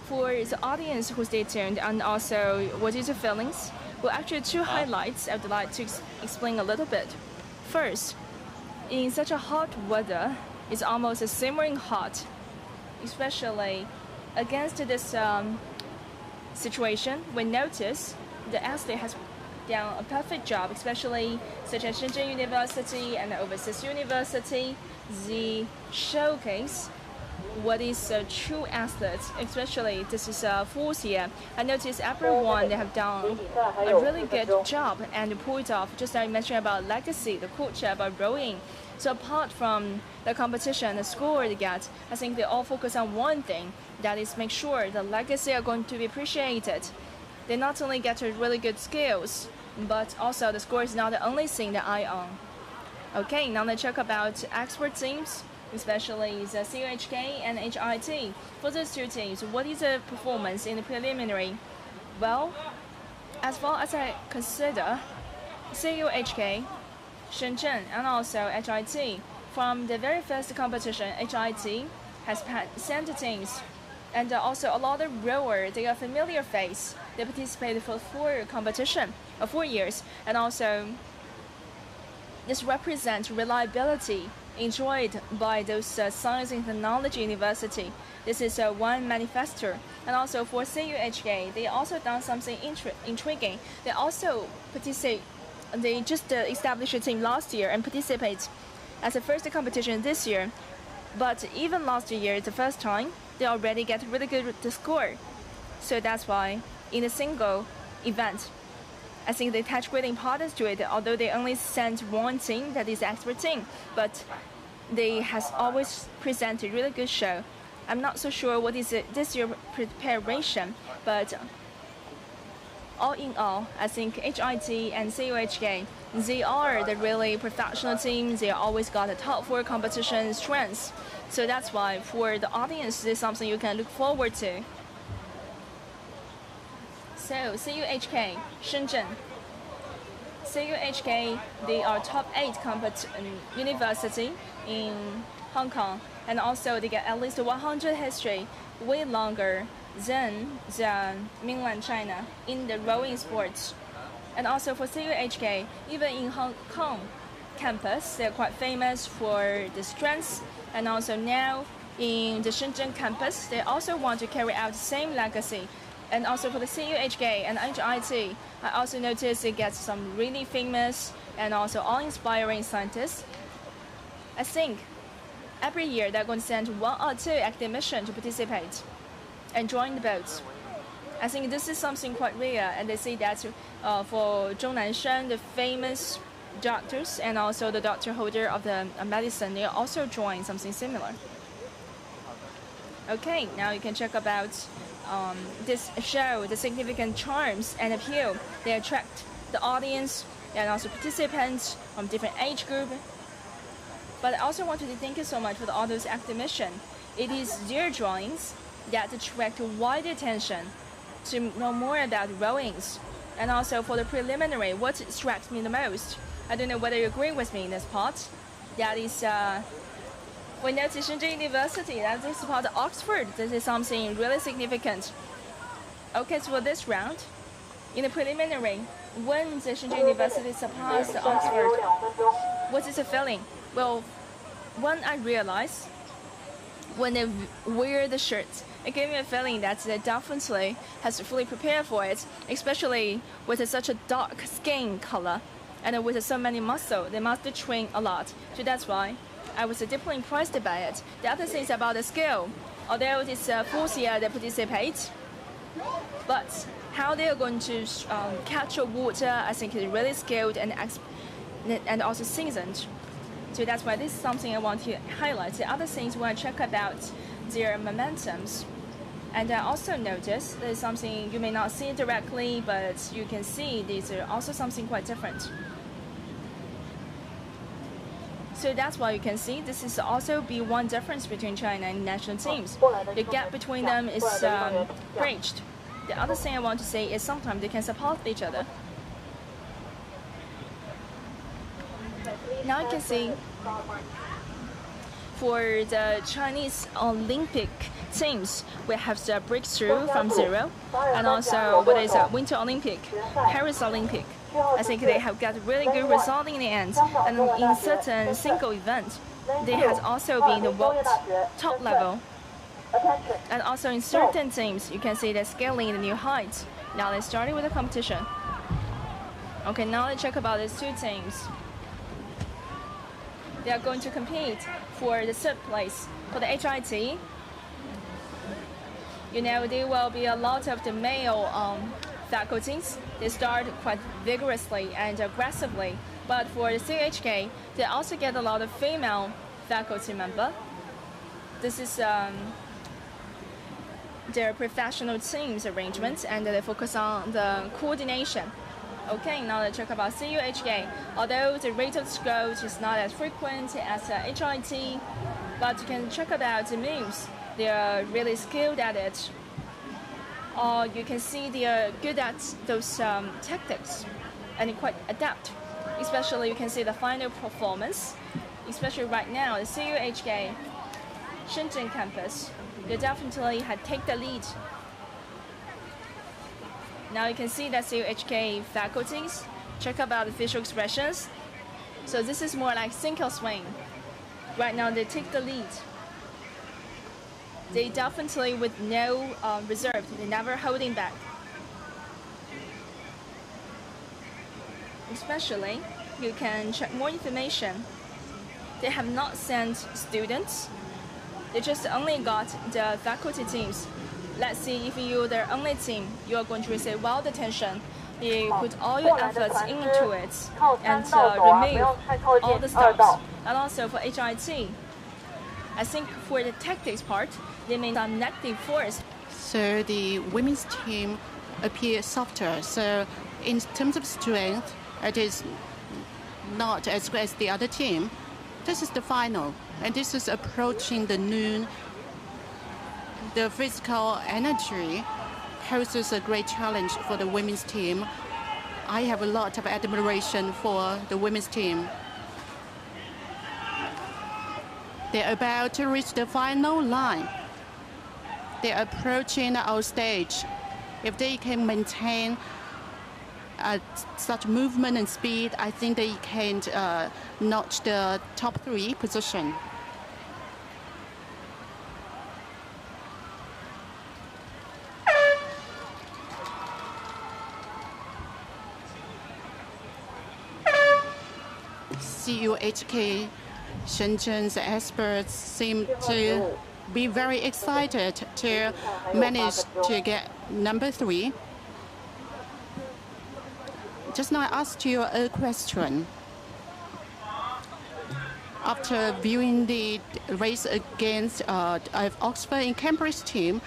[SPEAKER 3] for the audience who stay tuned and also what is the feelings, well, actually two highlights I would like to explain a little bit. First, in such a hot weather, it's almost simmering hot, especially against this situation. We notice the athlete has done a perfect job, especially such as Shenzhen University and Overseas University. The showcase what is a true athlete, especially this is a fourth year. I noticed everyone they have done a really good job and pulled off, just like I mentioned about legacy, the culture about rowing. So apart from the competition, the score they get, I think they all focus on one thing, that is make sure the legacy are going to be appreciated. They not only get really good skills, but also the score is not the only thing that I own. Okay, now let's talk about expert teams, especially the CUHK and HIT. For those two teams, what is the performance in the preliminary? Well, as far as I consider, CUHK, Shenzhen, and also HIT, from the very first competition, HIT has sent teams, and also a lot of rowers, they are familiar face. They participated for 4 years, and also this represents reliability enjoyed by those science and technology university. This is one manifesto. And also for CUHK, they also done something intriguing. They also participate. They just established a team last year and participate as the first competition this year. But even last year, the first time, they already get really good score. So that's why in a single event, I think they attach great importance to it, although they only sent one team, that is expert team, but they has always presented really good show. I'm not so sure what is this year preparation, but all in all, I think HIT and CUHK, they are the really professional team. They always got the top 4 competition strengths. So that's why for the audience, this is something you can look forward to. So CUHK, Shenzhen. CUHK, they are top 8 university in Hong Kong, and also they get at least 100 history, way longer than the mainland China in the rowing sports. And also for CUHK, even in Hong Kong campus, they're quite famous for the strengths, and also now in the Shenzhen campus, they also want to carry out the same legacy. And also for the CUHK and HIT, I also noticed it gets some really famous and also awe-inspiring scientists. I think every year they're going to send 1 or 2 academicians to participate and join the boats. I think this is something quite rare, and they say that for Nanshan, the famous doctors and also the doctor holder of the medicine, they also join something similar. Okay, now you can check about this show, the significant charms and appeal. They attract the audience and also participants from different age group. But I also want to thank you so much for all those academicians. It is their drawings that attract wide attention to know more about rowings. And also for the preliminary, what strikes me the most, I don't know whether you agree with me in this part, that is when that's Shenzhen University, that is part of Oxford. This is something really significant. Okay, so for this round, in the preliminary, when the Shenzhen University surpassed Oxford, what is the feeling? Well, when I realized, when they wear the shirts, it gave me a feeling that they definitely has to fully prepare for it, especially with such a dark skin color and with so many muscles. They must train a lot. So that's why I was deeply impressed by it. The other thing is about the skill. Although it is 4th year they participate, but how they are going to capture water, I think is really skilled and also seasoned. So that's why this is something I want to highlight. The other things when I check about their momentums, and I also noticed there's something you may not see directly, but you can see these are also something quite different. So that's why you can see this is also be one difference between China and national teams. The gap between them is bridged. The other thing I want to say is sometimes they can support each other. Now you can see for the Chinese Olympic teams, we have the breakthrough from zero, and also what is Winter Olympic, Paris Olympic. I think they have got really good result in the end, and in certain single event, they has also been the world top level. And also in certain teams, you can see they're scaling the new heights. Now they started with the competition. Okay, now let's check about these two teams. They are going to compete for the third place. For the HIT, you know, there will be a lot of the male faculties. They start quite vigorously and aggressively. But for the CHK, they also get a lot of female faculty member. This is their professional teams arrangements, and they focus on the coordination. Okay, now let's talk about CUHK. Although the rate of growth is not as frequent as HIT, but you can check about the moves. They are really skilled at it. Or you can see they are good at those tactics and quite adapt. Especially you can see the final performance. Especially right now, the CUHK Shenzhen campus, they definitely had take the lead. Now you can see that CUHK faculties check about the facial expressions. So this is more like sink or swing. Right now they take the lead. They definitely with no reserve. They never holding back. Especially, you can check more information. They have not sent students. They just only got the faculty teams. Let's see if you're the only team, you are going to receive world attention. You put all your efforts into it and remove all the stops. And also for HIT, I think for the tactics part, they made some negative force.
[SPEAKER 2] So the women's team appears softer. So in terms of strength, it is not as good as the other team. This is the final, and this is approaching the noon. The physical energy poses a great challenge for the women's team. I have a lot of admiration for the women's team. They're about to reach the final line. They're approaching our stage. If they can maintain such movement and speed, I think they can notch the top 3 position. CUHK Shenzhen's experts seem to be very excited to manage to get number 3. Just now I asked you a question. After viewing the race against Oxford and Cambridge team,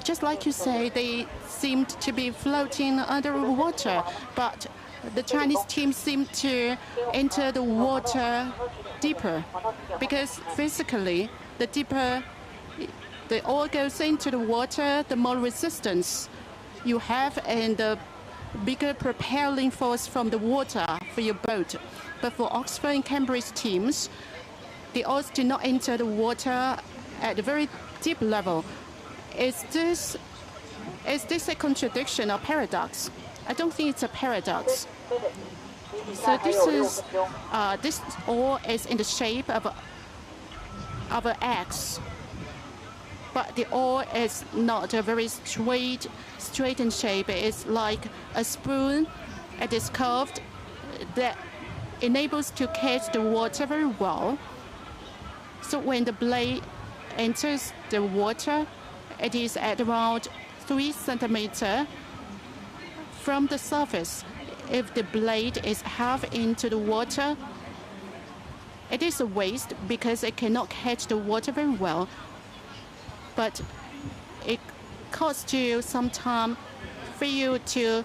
[SPEAKER 2] just like you say, they seemed to be floating under water, but the Chinese team seemed to enter the water deeper, because physically, the deeper the oil goes into the water, the more resistance you have and the bigger propelling force from the water for your boat. But for Oxford and Cambridge teams, the oils do not enter the water at a very deep level. Is this a contradiction or paradox? I don't think it's a paradox. So this oil is in the shape of an X, but the oil is not a very straight in shape. It's like a spoon. It is curved that enables to catch the water very well. So when the blade enters the water, it is at around 3 centimeters from the surface. If the blade is half into the water, it is a waste because it cannot catch the water very well. But it costs you some time for you to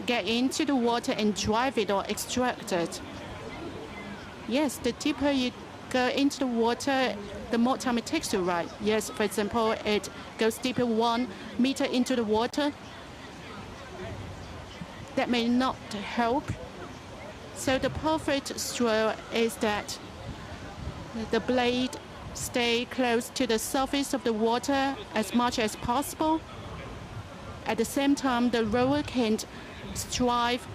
[SPEAKER 2] get into the water and drive it or extract it. Yes, the deeper you go into the water, the more time it takes to ride. Yes, for example, it goes deeper 1 meter into the water. That may not help. So the perfect stroke is that the blade stay close to the surface of the water as much as possible. At the same time, the rower can strive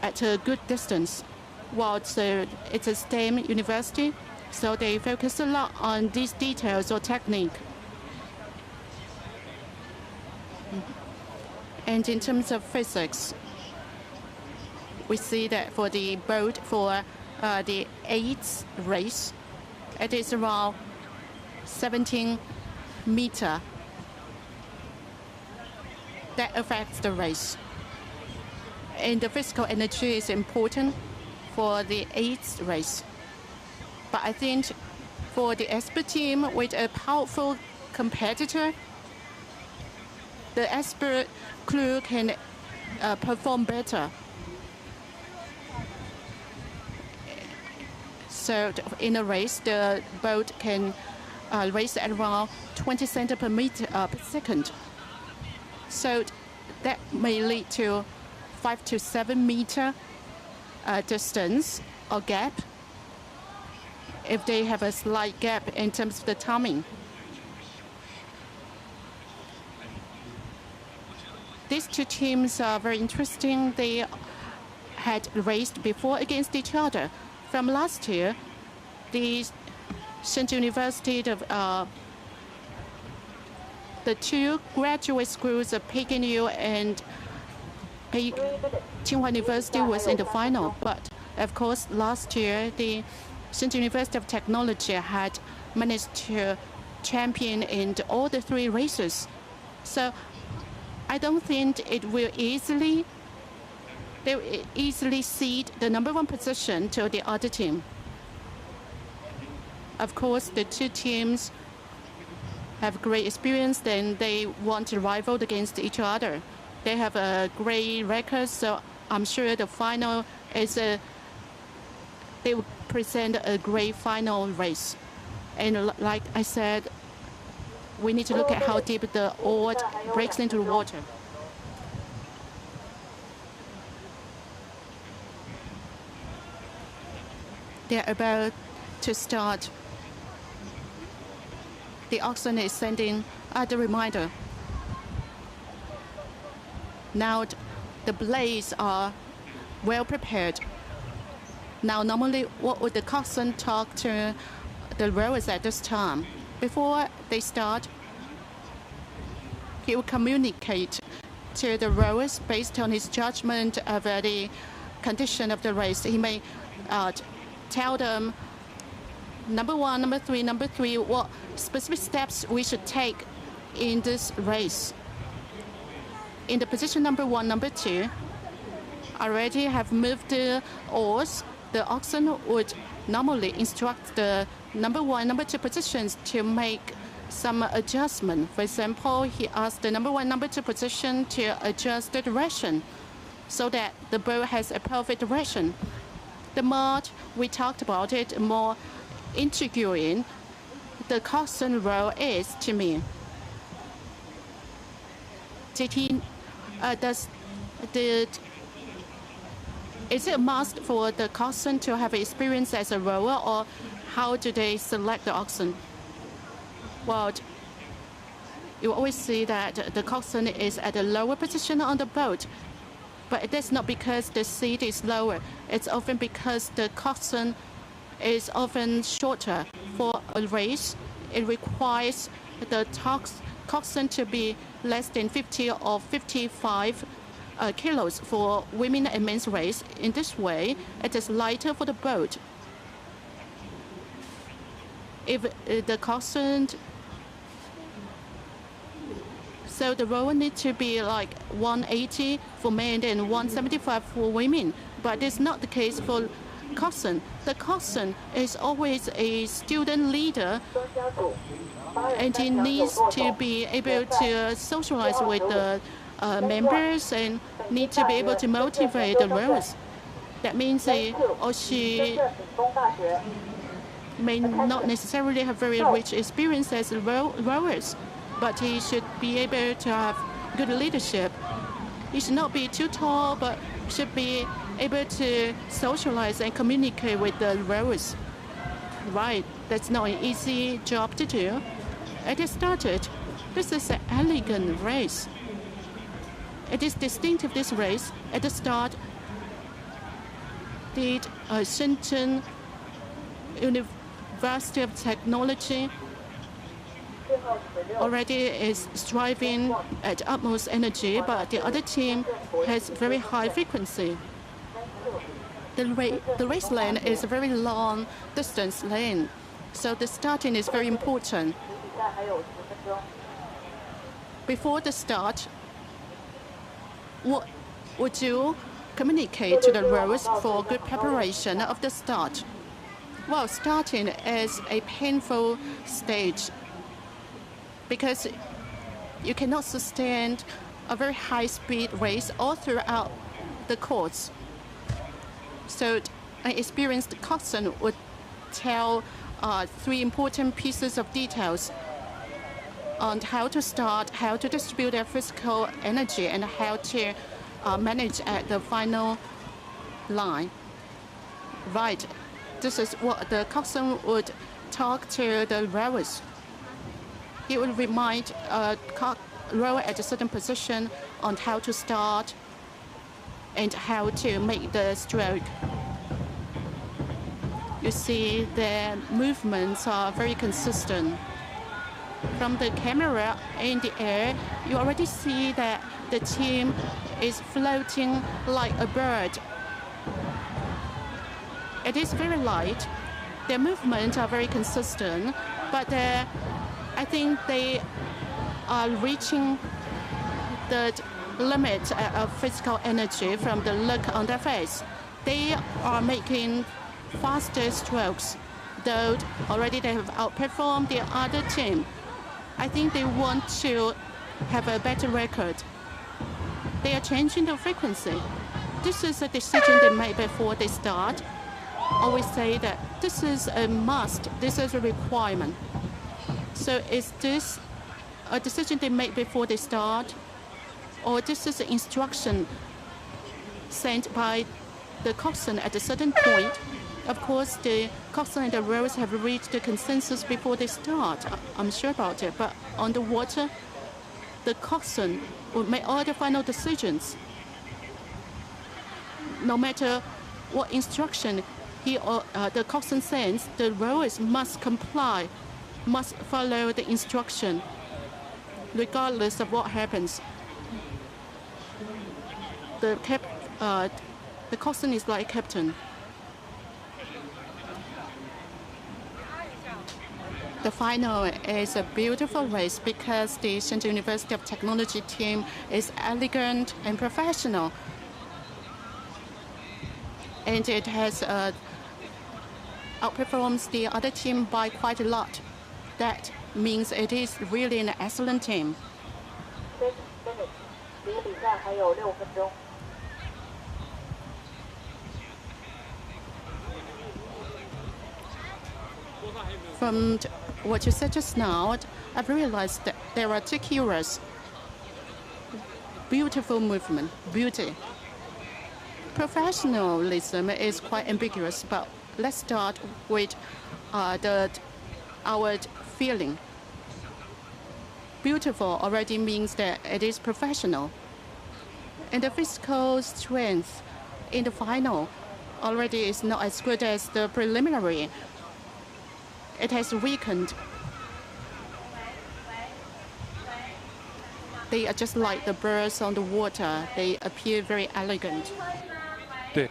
[SPEAKER 2] at a good distance. While it's a STEM university, so they focus a lot on these details or technique. And in terms of physics, we see that for the boat for the 8th race, it is around 17 meters. That affects the race. And the physical energy is important for the 8th race. But I think for the expert team with a powerful competitor, the expert crew can perform better. So in a race, the boat can race at around 20 centimeters per second. So that may lead to 5 to 7 meter distance or gap if they have a slight gap in terms of the timing. These two teams are very interesting. They had raced before against each other. From last year, the Shenzhen University of the two graduate schools of PKU and Tsinghua University was in the final. But of course, last year, the Shenzhen University of Technology had managed to champion in all the 3 races. So I don't think they will easily cede the number 1 position to the other team. Of course, the two teams have great experience, then they want to rival against each other. They have a great record, so I'm sure the final is they will present a great final race. And like I said, we need to look at how deep the oar breaks into the water. They're about to start. The oxen is sending the reminder. Now the blades are well prepared. Now normally what would the coxswain talk to the rowers at this time? Before they start, he will communicate to the rowers based on his judgment of the condition of the race. He may tell them number 1, number 3, what specific steps we should take in this race. In the position number 1, number 2, already have moved the oars. The oxen would normally instruct the number 1, number 2 positions to make some adjustment. For example, he asked the number 1, number 2 position to adjust the direction so that the boat has a perfect direction. The more we talked about it, more intriguing the coxswain role is to me. Is it a must for the coxswain to have experience as a rower, or how do they select the oxen? Well, you always see that the coxswain is at a lower position on the boat, but that's not because the seat is lower. It's often because the coxswain is often shorter. For a race, it requires the coxswain to be less than 50 or 55 kilos for women and men's race. In this way, it is lighter for the boat. If the coxswain, so the rower needs to be like 180 for men and 175 for women. But it's not the case for coxswain. The coxswain is always a student leader, and he needs to be able to socialize with the members and need to be able to motivate the rowers. That means he or
[SPEAKER 1] 深
[SPEAKER 2] she
[SPEAKER 1] 圳理工大学
[SPEAKER 2] may not necessarily have very rich experience as rowers, but he should be able to have good leadership. He should not be too tall, but should be able to socialize and communicate with the rowers. Right, that's not an easy job to do. It is started. This is an elegant race. It is distinctive, this race. At the start, the Shenzhen University of Technology
[SPEAKER 1] 最后16
[SPEAKER 2] already is striving at utmost energy, but the other team has very high frequency. The race lane is a very long distance lane, so the starting is very important.
[SPEAKER 1] 比赛还有10分钟。
[SPEAKER 2] Before the start, what would you communicate to the rowers for good preparation of the start? Well, starting is a painful stage because you cannot sustain a very high-speed race all throughout the course. So an experienced coxswain would tell 3 important pieces of details on how to start, how to distribute their physical energy, and how to manage at the final line. Right, this is what the coxswain would talk to the rowers. He would remind a rower at a certain position on how to start and how to make the stroke. You see, their movements are very consistent. From the camera in the air, you already see that the team is floating like a bird. It is very light. Their movements are very consistent, but I think they are reaching the limit of physical energy from the look on their face. They are making faster strokes, though already they have outperformed the other team. I think they want to have a better record. They are changing the frequency. This is a decision they made before they start. Always say that this is a must, this is a requirement. So is this a decision they made before they start, or this is an instruction sent by the coxswain at a certain point? Of course, the coxswain and the rowers have reached the consensus before they start. I'm sure about it. But on the water, the coxswain will make all the final decisions. No matter what instruction he or the coxswain sends, the rowers must comply, must follow the instruction, regardless of what happens. The coxswain is like captain. The final is a beautiful race because the Shenzhen University of Technology team is elegant and professional. And it has outperforms the other team by quite a lot. That means it is really an excellent team.
[SPEAKER 1] 离比赛还有6分钟。
[SPEAKER 2] From what you said just now, I've realized that there are 2 keywords. Beautiful movement, beauty. Professionalism is quite ambiguous, but let's start with our feeling. Beautiful already means that it is professional. And the physical strength in the final already is not as good as the preliminary. It has weakened. They are just like the birds on the water. They appear very elegant.
[SPEAKER 4] 对，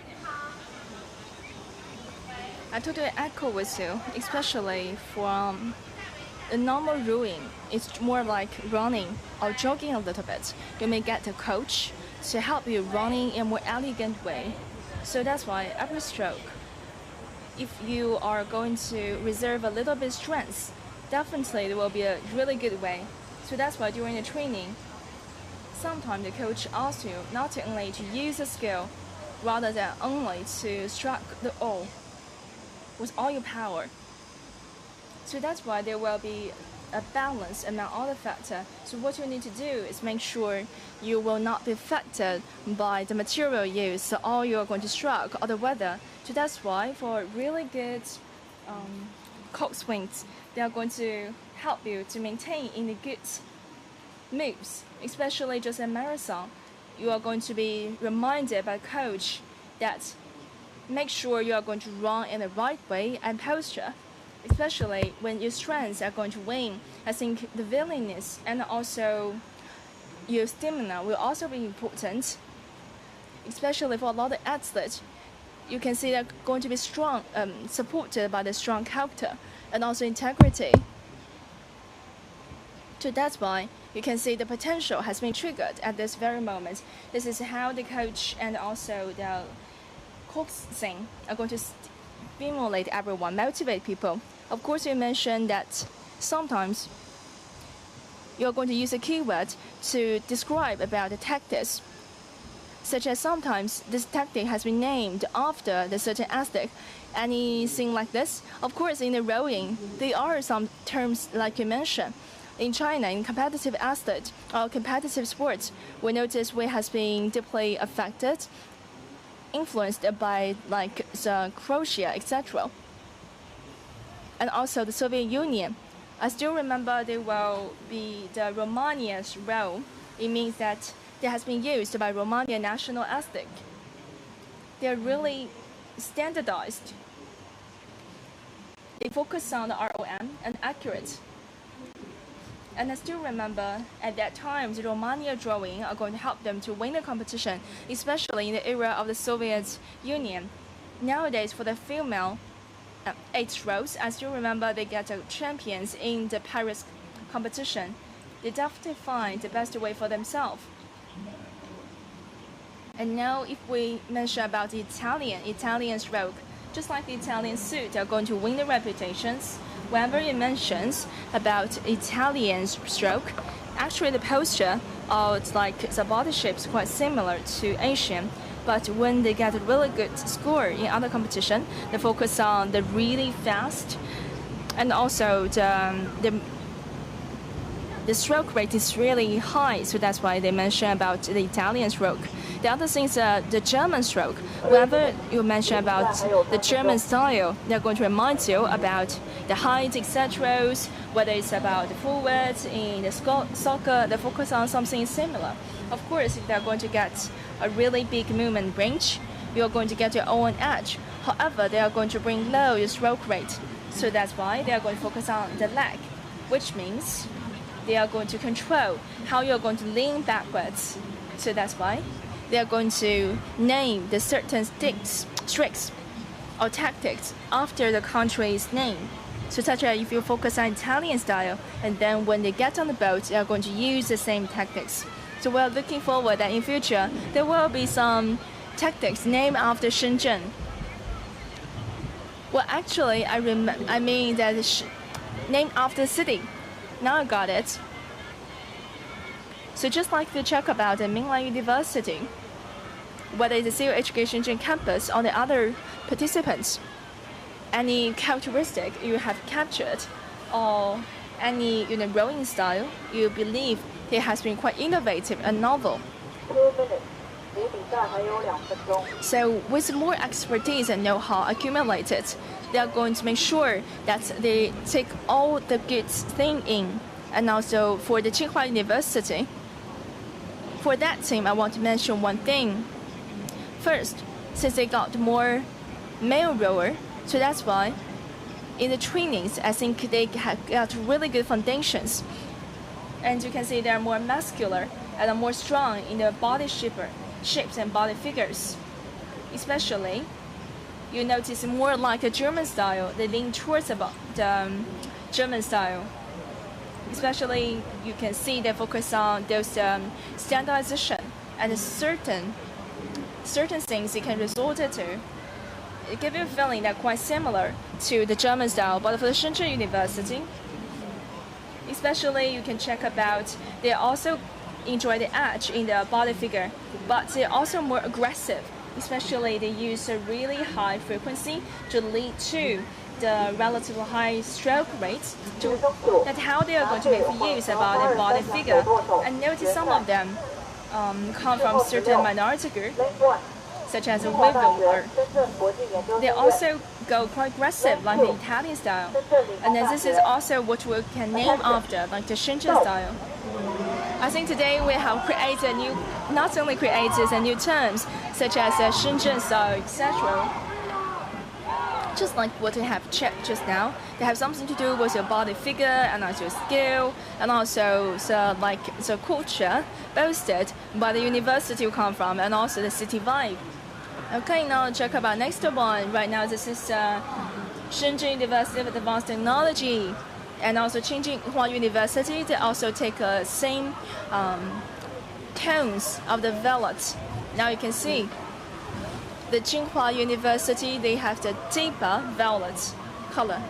[SPEAKER 3] I totally echo with you, especially from the normal rowing. It's more like running or jogging a little bit. You may get a coach to help you running in a more elegant way. So that's why every stroke, if you are going to reserve a little bit strength, definitely there will be a really good way. So that's why during the training, sometimes the coach asks you not only to use the skill, rather than only to strike the all with all your power. So that's why there will be a balance among all the factors. So what you need to do is make sure you will not be affected by the material use or you're going to strike or the weather. So that's why for really good cold swings, they are going to help you to maintain in the good moves, especially just a marathon. You are going to be reminded by coach that make sure you are going to run in the right way and posture, especially when your strengths are going to win. I think the willingness and also your stamina will also be important, especially for a lot of athletes. You can see they're going to be strong, supported by the strong character and also integrity. So that's why you can see the potential has been triggered at this very moment. This is how the coach and also the coaching are going to stimulate everyone, motivate people. Of course, you mentioned that sometimes you're going to use a keyword to describe about the tactics, such as sometimes this tactic has been named after the certain athlete. Anything like this? Of course, in the rowing, there are some terms like you mentioned. In China, in competitive athlete or competitive sports, we notice we has been deeply affected, influenced by like the Croatia, etc. And also the Soviet Union. I still remember there will be the Romania's role. It means that it has been used by Romania national athlete. They're really standardized. They focus on the ROM and accurate. And I still remember at that time, the Romania drawing are going to help them to win the competition, especially in the era of the Soviet Union. Nowadays, for the female 8 rows, I still remember they get champions in the Paris competition. They definitely find the best way for themselves. And now if we mention about the Italian stroke, just like the Italian suit, are going to win the reputations. Whenever it mentions about Italian stroke, actually the posture or like the body shape is quite similar to Asian. But when they get a really good score in other competition, they focus on the really fast, and also the stroke rate is really high. So that's why they mention about the Italian stroke. The other thing is the German stroke. Whenever you mention about the German style, they're going to remind you about the height, etc. Whether it's about the forward in the soccer, they focus on something similar. Of course, if they're going to get a really big movement range, you're going to get your own edge. However, they are going to bring low your stroke rate. So that's why they are going to focus on the leg, which means they are going to control how you're going to lean backwards. So that's why they are going to name the certain tricks or tactics after the country's name. So such as if you focus on Italian style, and then when they get on the boat, they are going to use the same tactics. So we're looking forward that in future, there will be some tactics named after Shenzhen. Well, actually, I mean that it's named after the city. Now I got it. So just like the check about the mainland university, whether it's the civil education campus or the other participants, any characteristic you have captured or any rowing style you believe it has been quite innovative and novel.
[SPEAKER 1] 2 minutes，离比赛还有2分钟。
[SPEAKER 3] So with more expertise and know-how accumulated, they are going to make sure that they take all the good thing in. And also for the Tsinghua University, for that team, I want to mention one thing. First, since they got more male rower, so that's why in the trainings, I think they got really good foundations. And you can see they're more muscular and more strong in their body shapes and body figures. Especially, you notice more like a German style. They lean towards about the German style. Especially, you can see they focus on those standardization and certain things you can resort to. It gives you a feeling that quite similar to the German style, but for the Shenzhen University, especially you can check about they also enjoy the edge in the body figure, but they're also more aggressive especially they use a really high frequency to lead to the relatively high stroke rates. That's how they are going to make use about their body figure. And notice some of them come from certain minority groups, such as a Weaver. They also go quite aggressive, like the Italian style. And then this is also what we can name after, like the Shenzhen style. I think today we have created not only created new terms, such as Shenzhen style, etc. Just like what we have checked just now, they have something to do with your body figure and also your skill, and also the culture boasted by the university you come from, and also the city vibe. Okay, now check about next one. Right now, this is Shenzhen University of Advanced Technology, and also Tsinghua University. They also take same tones of the violet. Now you can see the Tsinghua University, they have the deeper violet color.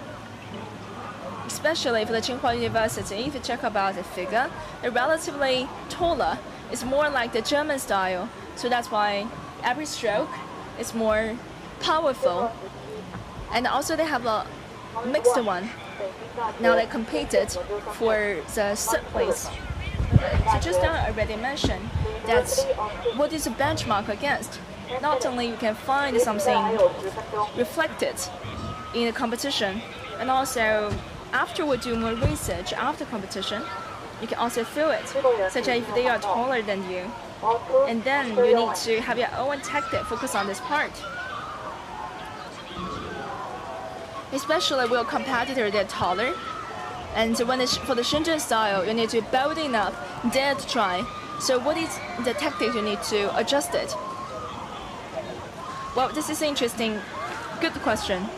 [SPEAKER 3] Especially for the Tsinghua University, if you check about the figure, they're relatively taller. It's more like the German style. So that's why every stroke is more powerful. And also they have a mixed one. Now they competed for the third place. So just now I already mentioned that what is the benchmark against? Not only you can find something reflected in the competition, and also after we do more research after competition, you can also feel it, such as if they are taller than you. And then you need to have your own tactic focus on this part. Especially with competitors that are taller. And for the Shenzhen style, you need to be bold enough, dare to try. So what is the tactic you need to adjust it? Well, this is interesting. Good question.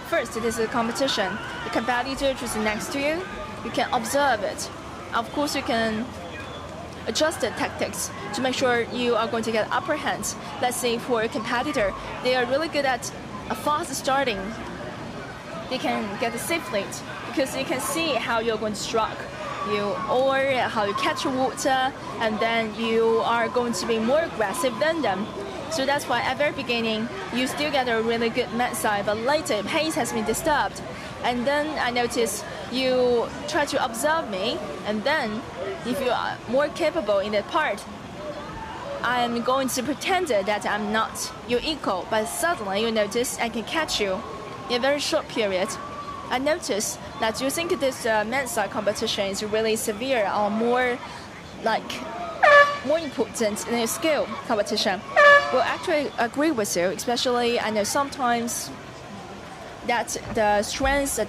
[SPEAKER 3] First, it is a competition. The competitor is next to you. You can observe it. Of course, you can adjust the tactics to make sure you are going to get upper hand. Let's say for a competitor, they are really good at a fast starting. They can get a safe lead because you can see how you're going to strike. Or how you catch water, and then you are going to be more aggressive than them. So that's why at the very beginning, you still get a really good mat side, but later pace has been disturbed. And then I notice you try to observe me, and then if you are more capable in that part, I am going to pretend that I'm not your equal, but suddenly you notice I can catch you in a very short period. I notice that you think this men's side competition is really severe or more important than a skill competition. Well, actually agree with you, especially I know sometimes that the strength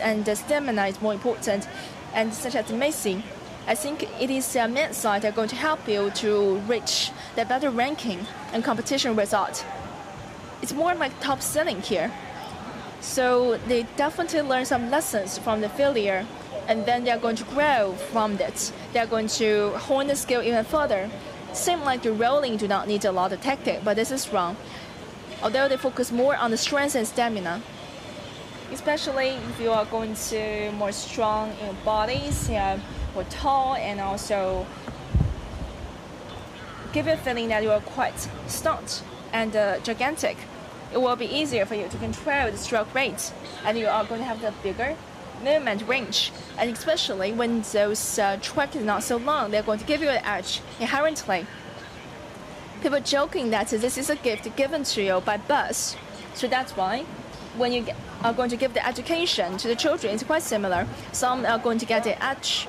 [SPEAKER 3] and the stamina is more important, and such as Messi. I think it is the men's side that are going to help you to reach the better ranking and competition result. It's more like top selling here. So they definitely learn some lessons from the failure, and then they are going to grow from that. They are going to hone the skill even further. Same like the rolling do not need a lot of tactic, but this is wrong. Although they focus more on the strength and stamina, especially if you are going to more strong in your bodies, or tall, and also give you a feeling that you are quite stout and gigantic. It will be easier for you to control the stroke rate, and you are going to have the bigger movement range. And especially when those track is not so long, they're going to give you an edge inherently. People joking that this is a gift given to you by birth. So that's why when you are going to give the education to the children, it's quite similar. Some are going to get the edge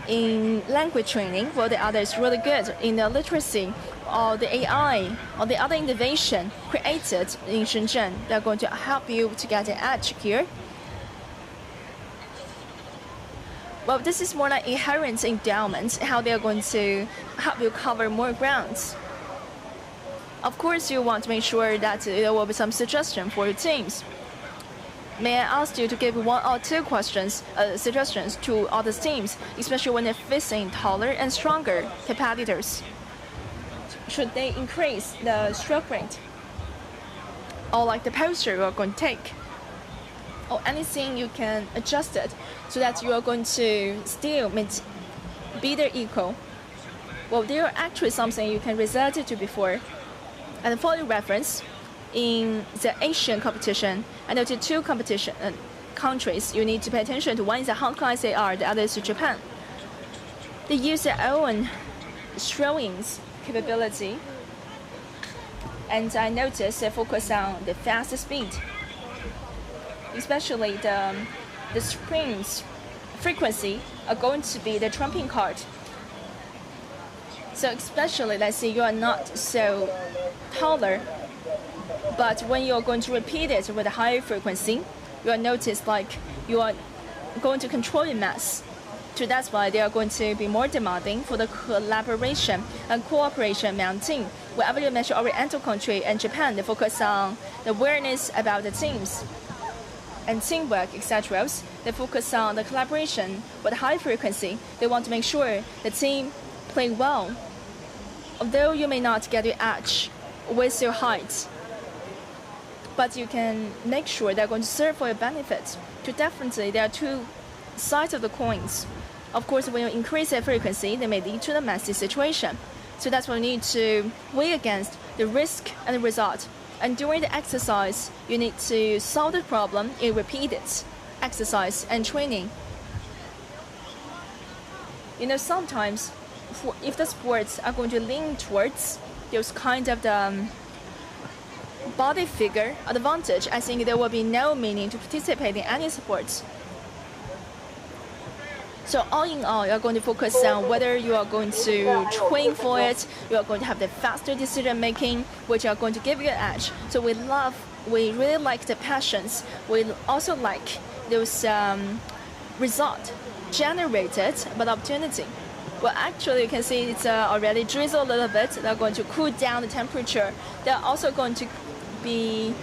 [SPEAKER 3] in language training, while the other is really good in the literacy or the AI or the other innovation created in Shenzhen. They're going to help you to get the edge here. Well, this is more like inherent endowment, how they are going to help you cover more grounds. Of course, you want to make sure that there will be some suggestion for your teams. May I ask you to give one or two suggestions to other teams, especially when they're facing taller and stronger competitors? Should they increase the stroke rate? Or like the posture you are going to take? Or anything you can adjust it so that you are going to still be their equal? Well, there are actually something you can resort to before. And for your reference, in the Asian competition, I noted two countries you need to pay attention to. One is Hong Kong SAR, the other is Japan. They use their own throwing capability, and I noticed they focus on the fast speed, especially the springs frequency are going to be the trumping card. So especially, let's say you are not so taller, but when you're going to repeat it with a higher frequency, you will notice like you are going to control your mass. So that's why they are going to be more demanding for the collaboration and cooperation among team. Wherever you mention Oriental country and Japan, they focus on the awareness about the teams and teamwork, etc. They focus on the collaboration with high frequency. They want to make sure the team play well. Although you may not get your edge with your height, but you can make sure they're going to serve for your benefit. So definitely, there are two sides of the coins. Of course, when you increase their frequency, they may lead to the messy situation. So that's why you need to weigh against the risk and the result. And during the exercise, you need to solve the problem in repeated exercise and training. You know, sometimes, if the sports are going to lean towards those kind of the body figure advantage, I think there will be no meaning to participate in any sports. So all in all, you're going to focus on whether you are going to train for it, you are going to have the faster decision making, which are going to give you an edge. So we really like the passions. We also like those result generated by the opportunity. Well, actually, you can see it's already drizzle a little bit. They're going to cool down the temperature. They're also going to be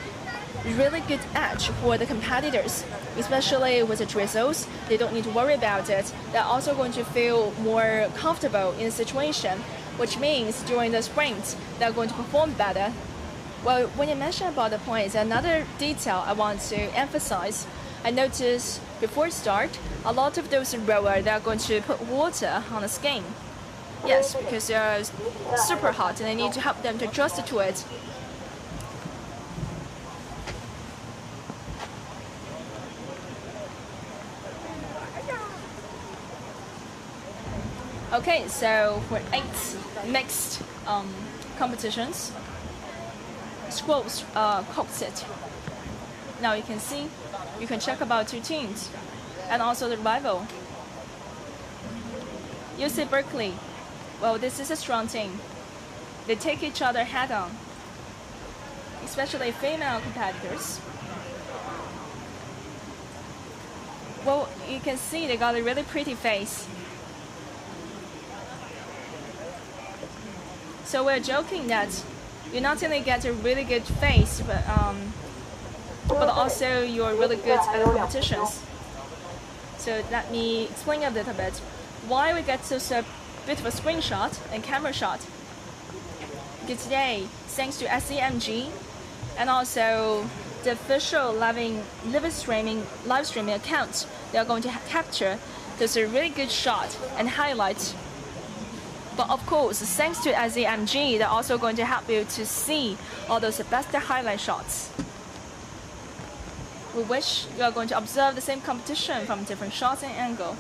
[SPEAKER 3] really good edge for the competitors, especially with the drizzles. They don't need to worry about it. They're also going to feel more comfortable in the situation, which means during the sprint, they're going to perform better. Well, when you mention about the points, another detail I want to emphasize, I noticed before start, a lot of those rowers, they're going to put water on the skin. Yes, because they're super hot and they need to help them to adjust to it. Okay, so for 8 mixed competitions, squash cockpit. Now you can see, you can check about 2 teams and also the rival. UC Berkeley, well, this is a strong team. They take each other head on, especially female competitors. Well, you can see they got a really pretty face. So we're joking that you not only get a really good face, but also you're really good at the competitions. So let me explain a little bit why we get such a bit of a screenshot and camera shot. Because today, thanks to SEMG and also the official live streaming account, they are going to capture those really good shot and highlight. But of course, thanks to SEMG, they're also going to help you to see all those best highlight shots. We wish you are going to observe the same competition from different shots and angle.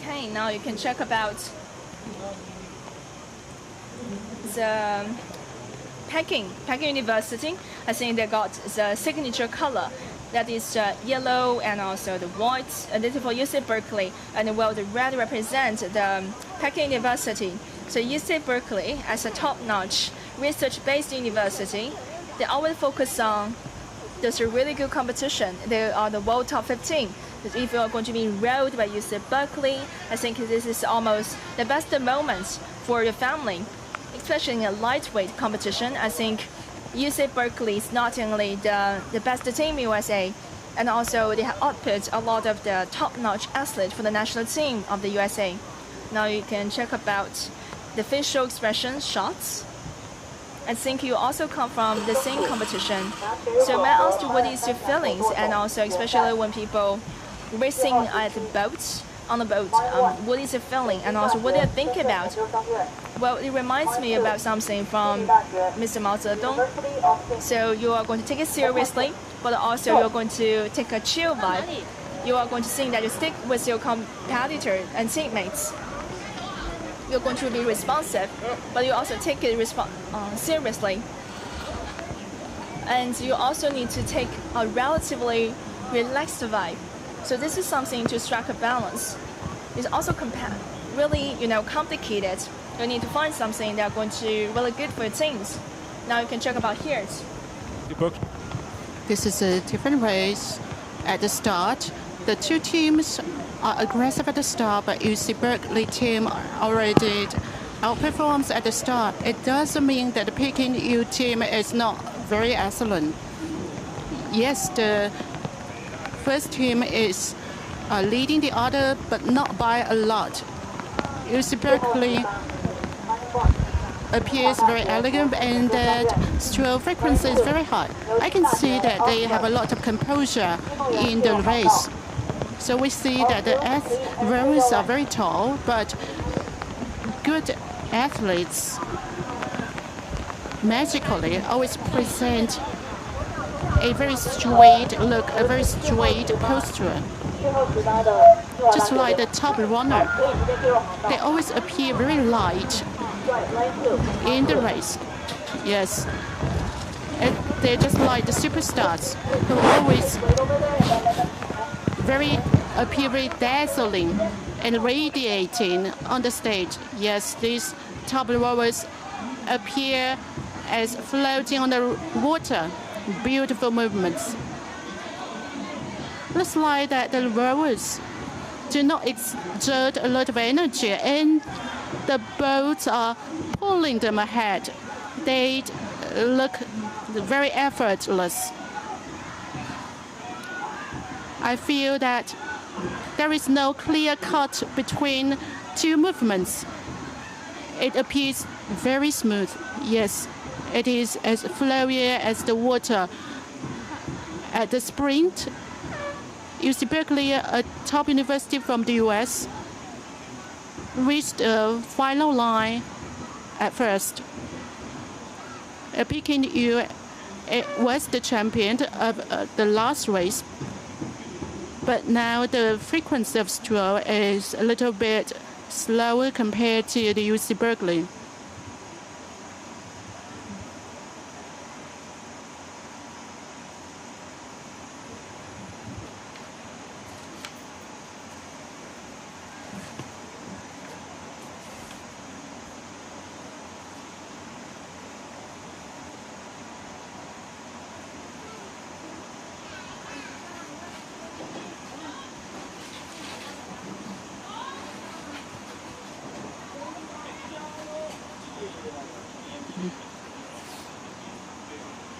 [SPEAKER 3] Okay, now you can check about the Peking University. I think they got the signature color. That is yellow and also the white, and this is for UC Berkeley, and well, the red represents the Peking University. So UC Berkeley, as a top-notch research-based university, they always focus on this really good competition. They are the world top 15. If you are going to be enrolled by UC Berkeley, I think this is almost the best moment for your family, especially in a lightweight competition. I think UC Berkeley is not only the best team in USA, and also they have output a lot of the top-notch athletes for the national team of the USA. Now you can check about the facial expression shots. I think you also come from the same competition. So may I ask you what is your feelings, and also especially when people racing at the boats, on the boat. What is it feeling, and also what do you think about? Well, it reminds me about something from Mr. Mao Zedong. So you are going to take it seriously, but also you're going to take a chill vibe. You are going to think that you stick with your competitor and teammates. You're going to be responsive, but you also take it seriously. And you also need to take a relatively relaxed vibe. So this is something to strike a balance. It's also really, complicated. You need to find something that are going to really good for your teams. Now you can check about here.
[SPEAKER 2] This is a different race. At the start, the two teams are aggressive at the start, but UC Berkeley team already outperforms at the start. It doesn't mean that the Peking U team is not very excellent. Yes, the first team is leading the other, but not by a lot. UC Berkeley appears very elegant, and that stroke frequency is very high. I can see that they have a lot of composure in the race. So we see that the rowers are very tall, but good athletes magically always present a very straight look, a very straight posture. Just like the top runner, they always appear very light in the race. Yes, and they're just like the superstars who always appear very dazzling and radiating on the stage. Yes, these top rowers appear as floating on the water. Beautiful movements. Looks like that the rowers do not exert a lot of energy, and the boats are pulling them ahead. They look very effortless. I feel that there is no clear cut between two movements. It appears very smooth. Yes, it is as flowy as the water. At the sprint, UC Berkeley, a top university from the US, reached the final line at first. Peking U was the champion of the last race, but now the frequency of stroke is a little bit slower compared to the UC Berkeley.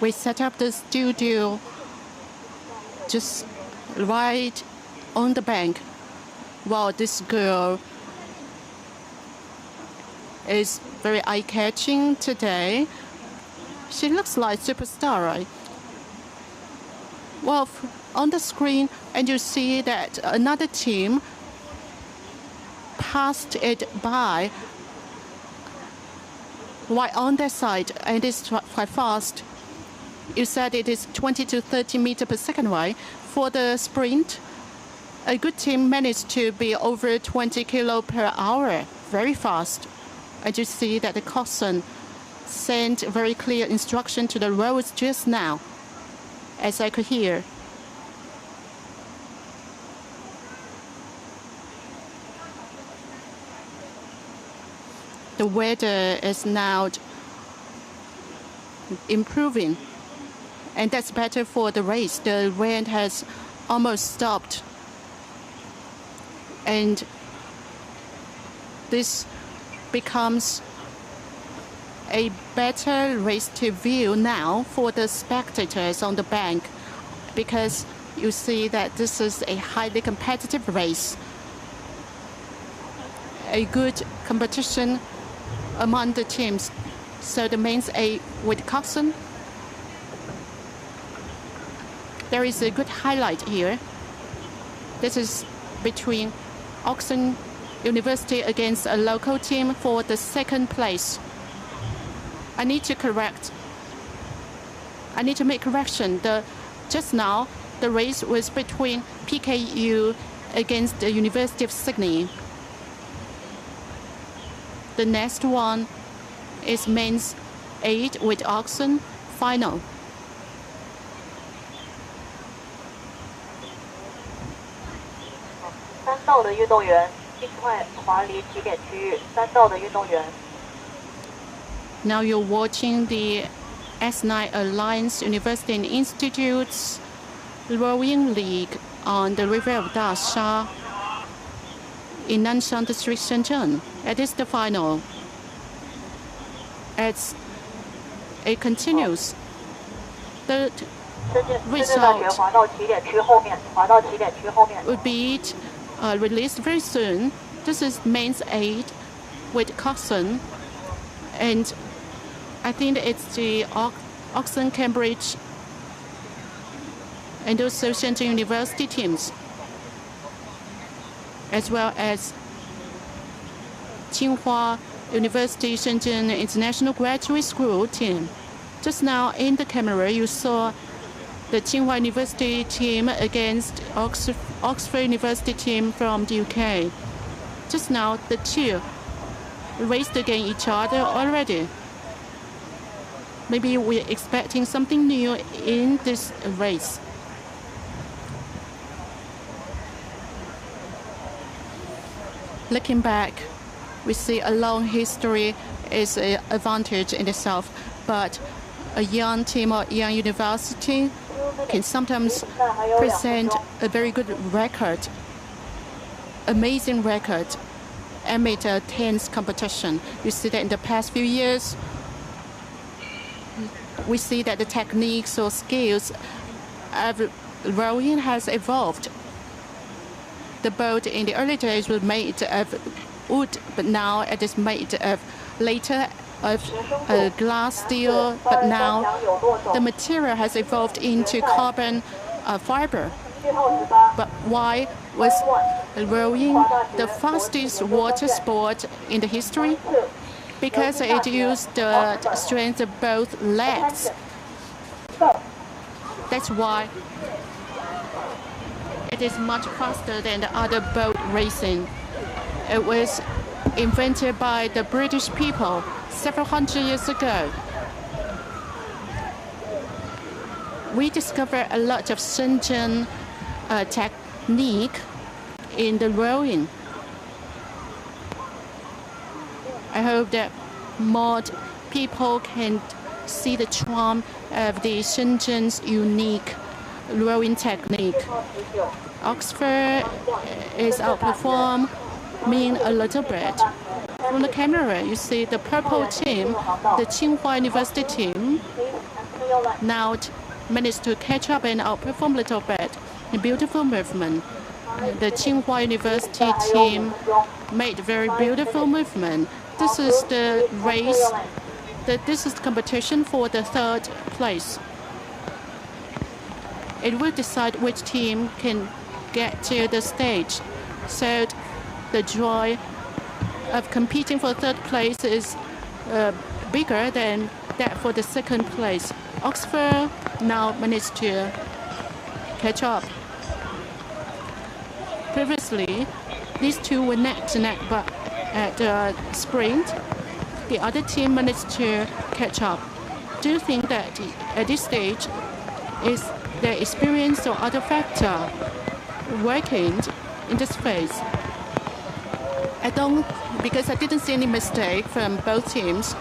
[SPEAKER 2] We set up the studio just right on the bank. Wow, this girl is very eye-catching today. She looks like a superstar, right? Well, on the screen, and you see that another team passed it by right on their side, and it's quite fast. You said it is 20 to 30 meters per second, right? For the sprint, a good team managed to be over 20 kilo per hour, very fast. And you see that the coxswain sent very clear instruction to the rowers just now, as I could hear. The weather is now improving, and that's better for the race. The rain has almost stopped, and this becomes a better race to view now for the spectators on the bank, because you see that this is a highly competitive race, a good competition among the teams. So the mains A with coxswain. There is a good highlight here. This is between Oxford University against a local team for the second place. I need to make correction. Just now, the race was between PKU against the University of Sydney. The next one is men's 8 with Oxford final.
[SPEAKER 1] 3道的运动员尽快滑离起点区域。3道的运动员。
[SPEAKER 2] Now you're watching the S9 Alliance University and Institutes Rowing League on the River of Dasha in Nanshan District, Shenzhen. It is the final. It continues. The result will be released very soon. This is men's 8 with Coxon, and I think it's the Oxford, Cambridge, and also Shenzhen University teams, as well as Tsinghua University Shenzhen International Graduate School team. Just now in the camera, you saw the Tsinghua University team against Oxford University team from the UK. Just now, the two raced against each other already. Maybe we're expecting something new in this race. Looking back, we see a long history is an advantage in itself, but a young team or young university can sometimes present a very good record, amazing record, amid a tense competition. You see that in the past few years, we see that the techniques or skills of rowing has evolved. The boat in the early days was made of wood, but now it is made of later of glass steel, but now the material has evolved into carbon fiber. But why was rowing the fastest water sport in the history? Because it used the strength of both legs. That's why it is much faster than the other boat racing. It was invented by the British people several hundred years ago. We discovered a lot of Shenzhen technique in the rowing. I hope that more people can see the charm of the Shenzhen's unique rowing technique. Oxford is outperformed mean a little bit. From the camera, you see the purple team, the Tsinghua University team, now managed to catch up and outperform a little bit. A beautiful movement. The Tsinghua University team made very beautiful movement. This is the race, this is the competition for the third place. It will decide which team can get to the stage. So the joy of competing for third place is bigger than that for the second place. Oxford now managed to catch up. Previously, these two were neck to neck, but at the sprint, the other team managed to catch up. Do you think that at this stage is their experience or other factor working in this phase? I don't, because I didn't see any mistake from both teams.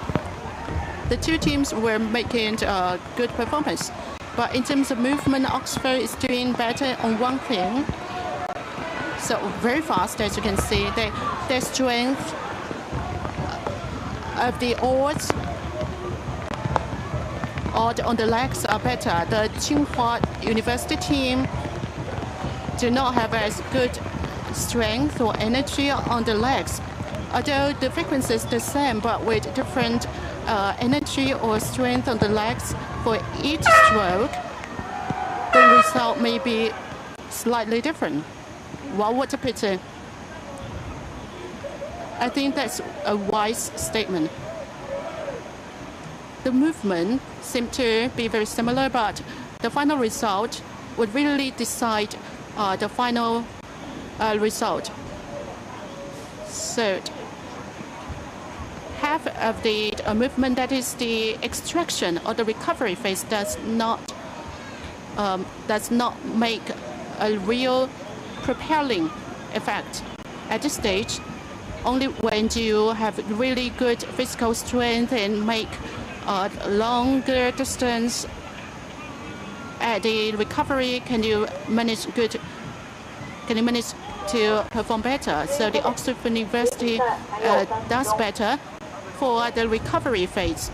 [SPEAKER 2] The two teams were making a good performance. But in terms of movement, Oxford is doing better on one thing. So very fast, as you can see, their strength of the oars or on the legs are better. The Tsinghua University team do not have as good strength or energy on the legs. Although the frequency is the same, but with different energy or strength on the legs for each stroke, the result may be slightly different. Wow, what a pity. I think that's a wise statement. The movement seemed to be very similar, but the final result would really decide the final result. Third, half of the movement, that is the extraction or the recovery phase, does not make a real propelling effect. At this stage, only when you have really good physical strength and make a longer distance at the recovery can you manage to perform better. So the Oxford University does better for the recovery phase.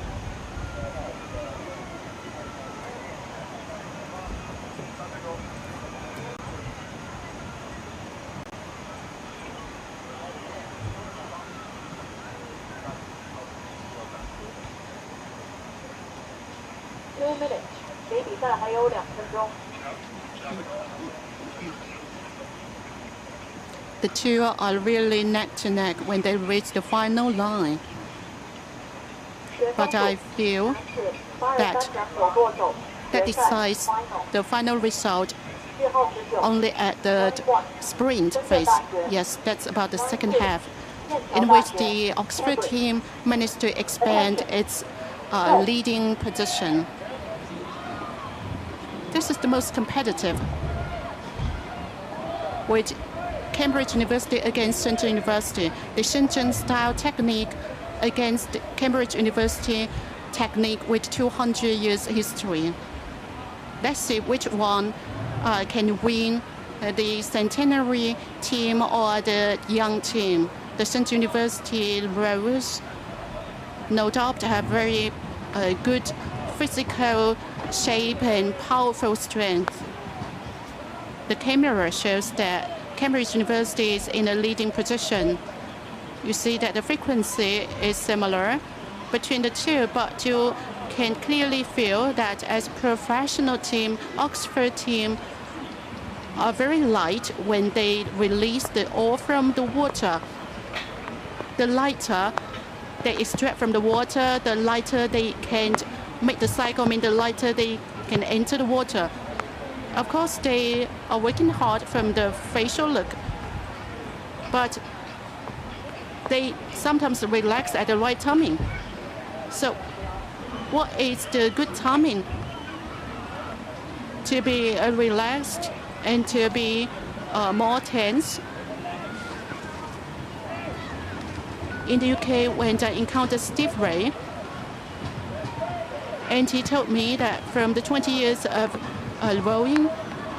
[SPEAKER 2] The two are really neck to neck when they reach the final line. But I feel that decides the final result only at the sprint phase. Yes, that's about the second half, in which the Oxford team managed to expand its leading position. This is the most competitive, with Cambridge University against Shenzhen University, the Shenzhen style technique against the Cambridge University technique with 200 years history. Let's see which one can win, the centenary team or the young team. The Shenzhen University rowers no doubt have very good physical shape and powerful strength. The camera shows that Cambridge University is in a leading position. You see that the frequency is similar between the two, but you can clearly feel that as a professional team, Oxford team are very light when they release the ore from the water. The lighter they extract from the water, the lighter they can make the cycle, the lighter they can enter the water. Of course, they are working hard from the facial look, but they sometimes relax at the right timing. So what is the good timing? To be relaxed and to be more tense. In the UK, when I encountered Steve Ray, and he told me that from the 20 years of rowing,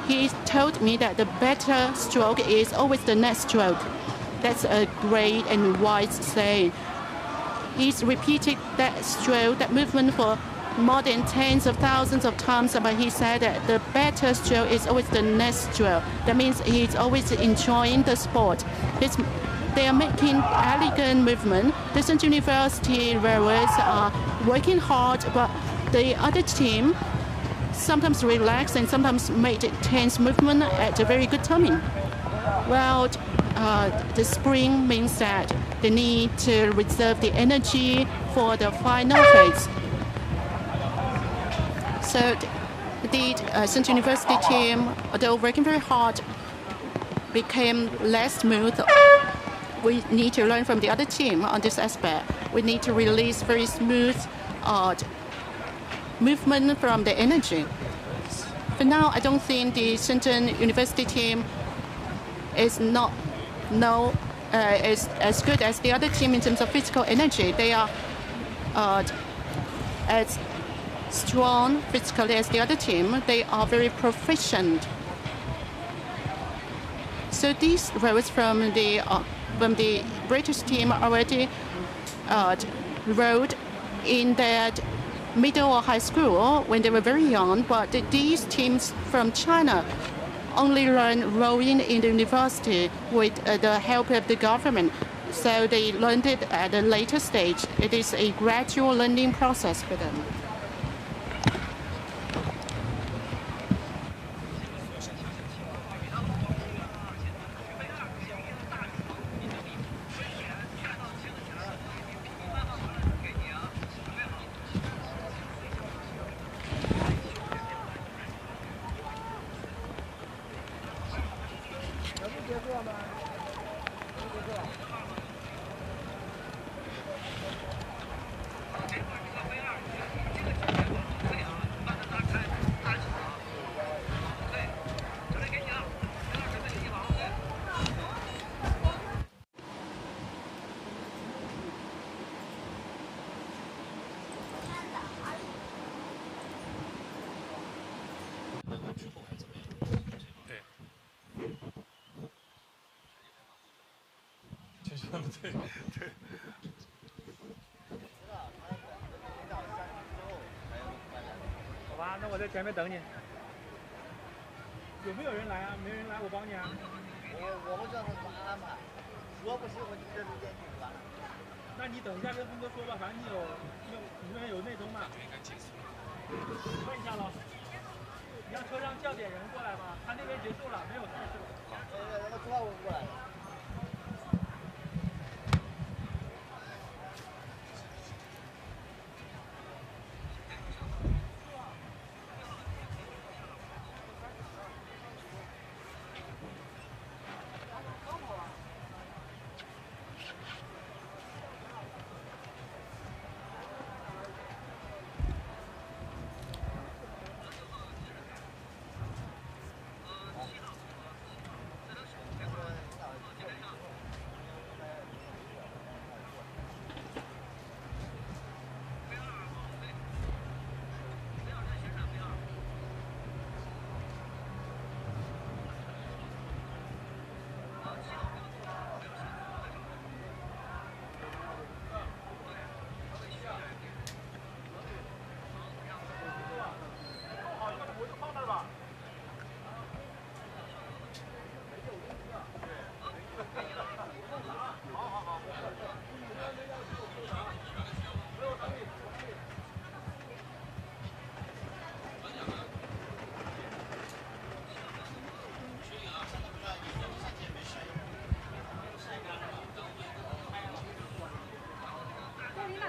[SPEAKER 2] he told me that the better stroke is always the next stroke. That's a great and wise saying. He's repeated that stroke, that movement for more than tens of thousands of times, but he said that the better stroke is always the next stroke. That means he's always enjoying the sport. They are making elegant movement. The Shenzhen University rowers are working hard, but the other team sometimes relax and sometimes make tense movement at a very good timing. Well, the spring means that they need to reserve the energy for the final phase. So the Shenzhen University team, although working very hard, became less smooth. We need to learn from the other team on this aspect. We need to release very smooth movement from the energy. For now, I don't think the Shenzhen University team is not is as good as the other team in terms of physical energy. They are as strong physically as the other team. They are very proficient. So these rowers from the British team already rowed in their middle or high school when they were very young, but these teams from China only learn rowing in the university with the help of the government. So they learned it at a later stage. It is a gradual learning process for them.
[SPEAKER 4] 对对。
[SPEAKER 7] 好吧，那我在前面等你。有没有人来啊？没人来，我帮你啊。
[SPEAKER 8] 我不知道他怎么安排，说不是我就这时间去完了。
[SPEAKER 7] 那你等一下跟峰哥说吧，反正你那边有内钟嘛。问一下喽，你让车上叫点人过来吧，他那边结束了，没有赛事了。
[SPEAKER 8] 那个抓我过来。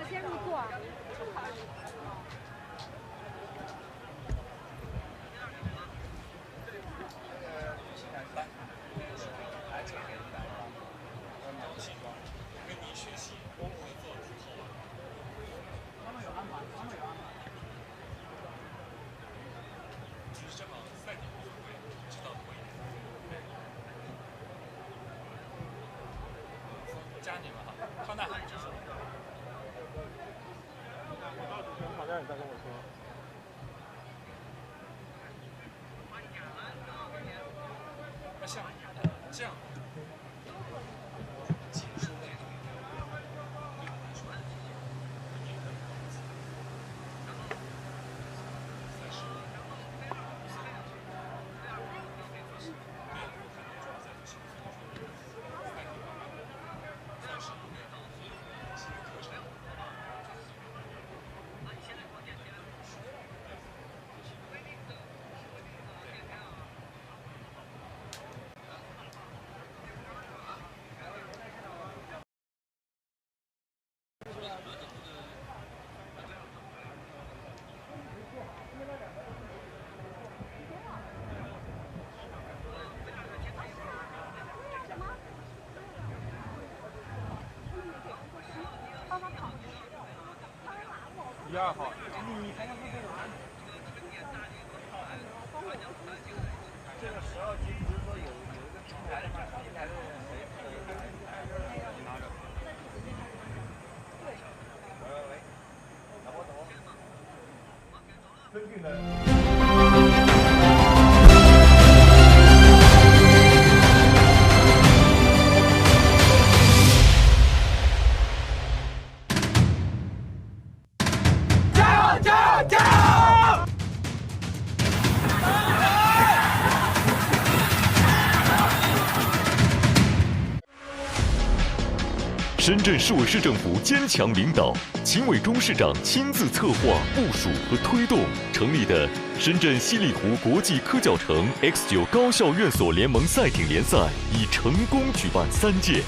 [SPEAKER 1] 先入座。
[SPEAKER 4] 加你们哈，康大。
[SPEAKER 7] 好像你再跟我说。
[SPEAKER 4] 那像这样。
[SPEAKER 7] 12号。
[SPEAKER 8] 这个12级不是说有一个平台的吗？平台的人谁？你拿着。喂，等我。深圳的。
[SPEAKER 5] 深圳市委市政府坚强领导，秦伟忠市长亲自策划、部署和推动成立的深圳西丽湖国际科教城 X9 高校院所联盟赛艇联赛已成功举办3届，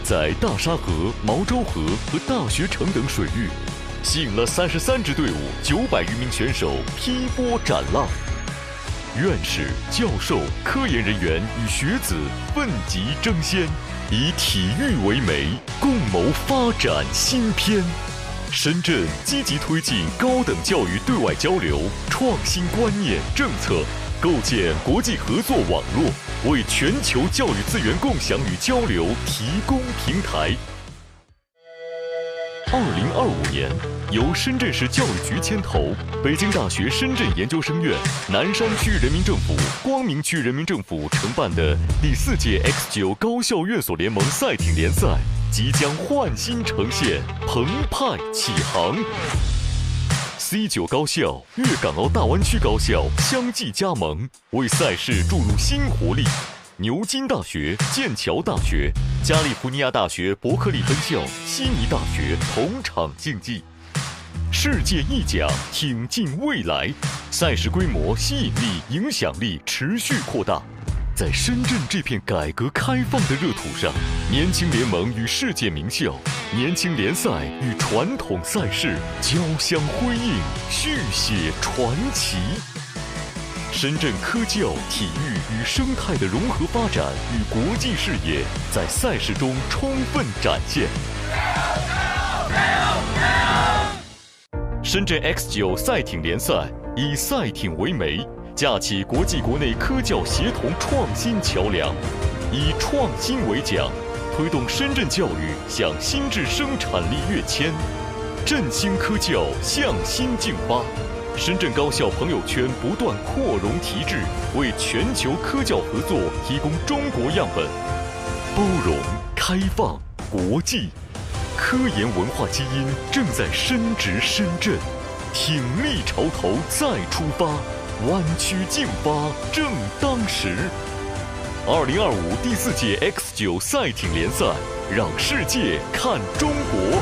[SPEAKER 5] 在大沙河、毛洲河和大学城等水域，吸引了33支队伍、900余名选手劈波斩浪。院士、教授、科研人员与学子奋楫争先，以体育为媒，共谋发展新篇。深圳积极推进高等教育对外交流，创新观念政策，构建国际合作网络，为全球教育资源共享与交流提供平台。2025年，由深圳市教育局牵头，北京大学深圳研究生院、南山区人民政府、光明区人民政府承办的第4届 X9 高校院所联盟赛艇联赛即将焕新呈现，澎湃启航。C9 高校、粤港澳大湾区高校相继加盟，为赛事注入新活力。牛津大学、剑桥大学、加利福尼亚大学伯克利分校、悉尼大学同场竞技。世界一甲，挺进未来，赛事规模、吸引力、影响力持续扩大。在深圳这片改革开放的热土上，年轻联盟与世界名校、年轻联赛与传统赛事交相辉映，续写传奇。深圳科教、体育与生态的融合发展与国际视野在赛事中充分展现。深圳 X9 赛艇联赛以赛艇为媒，架起国际国内科教协同创新桥梁，以创新为奖，推动深圳教育向新质生产力跃迁，振兴科教向新竞发。深圳高校朋友圈不断扩容提质，为全球科教合作提供中国样本。包容、开放、国际，科研文化基因正在深植深圳。挺立潮头再出发，湾区竞发正当时。2025第4届 X9 赛艇联赛，让世界看中国。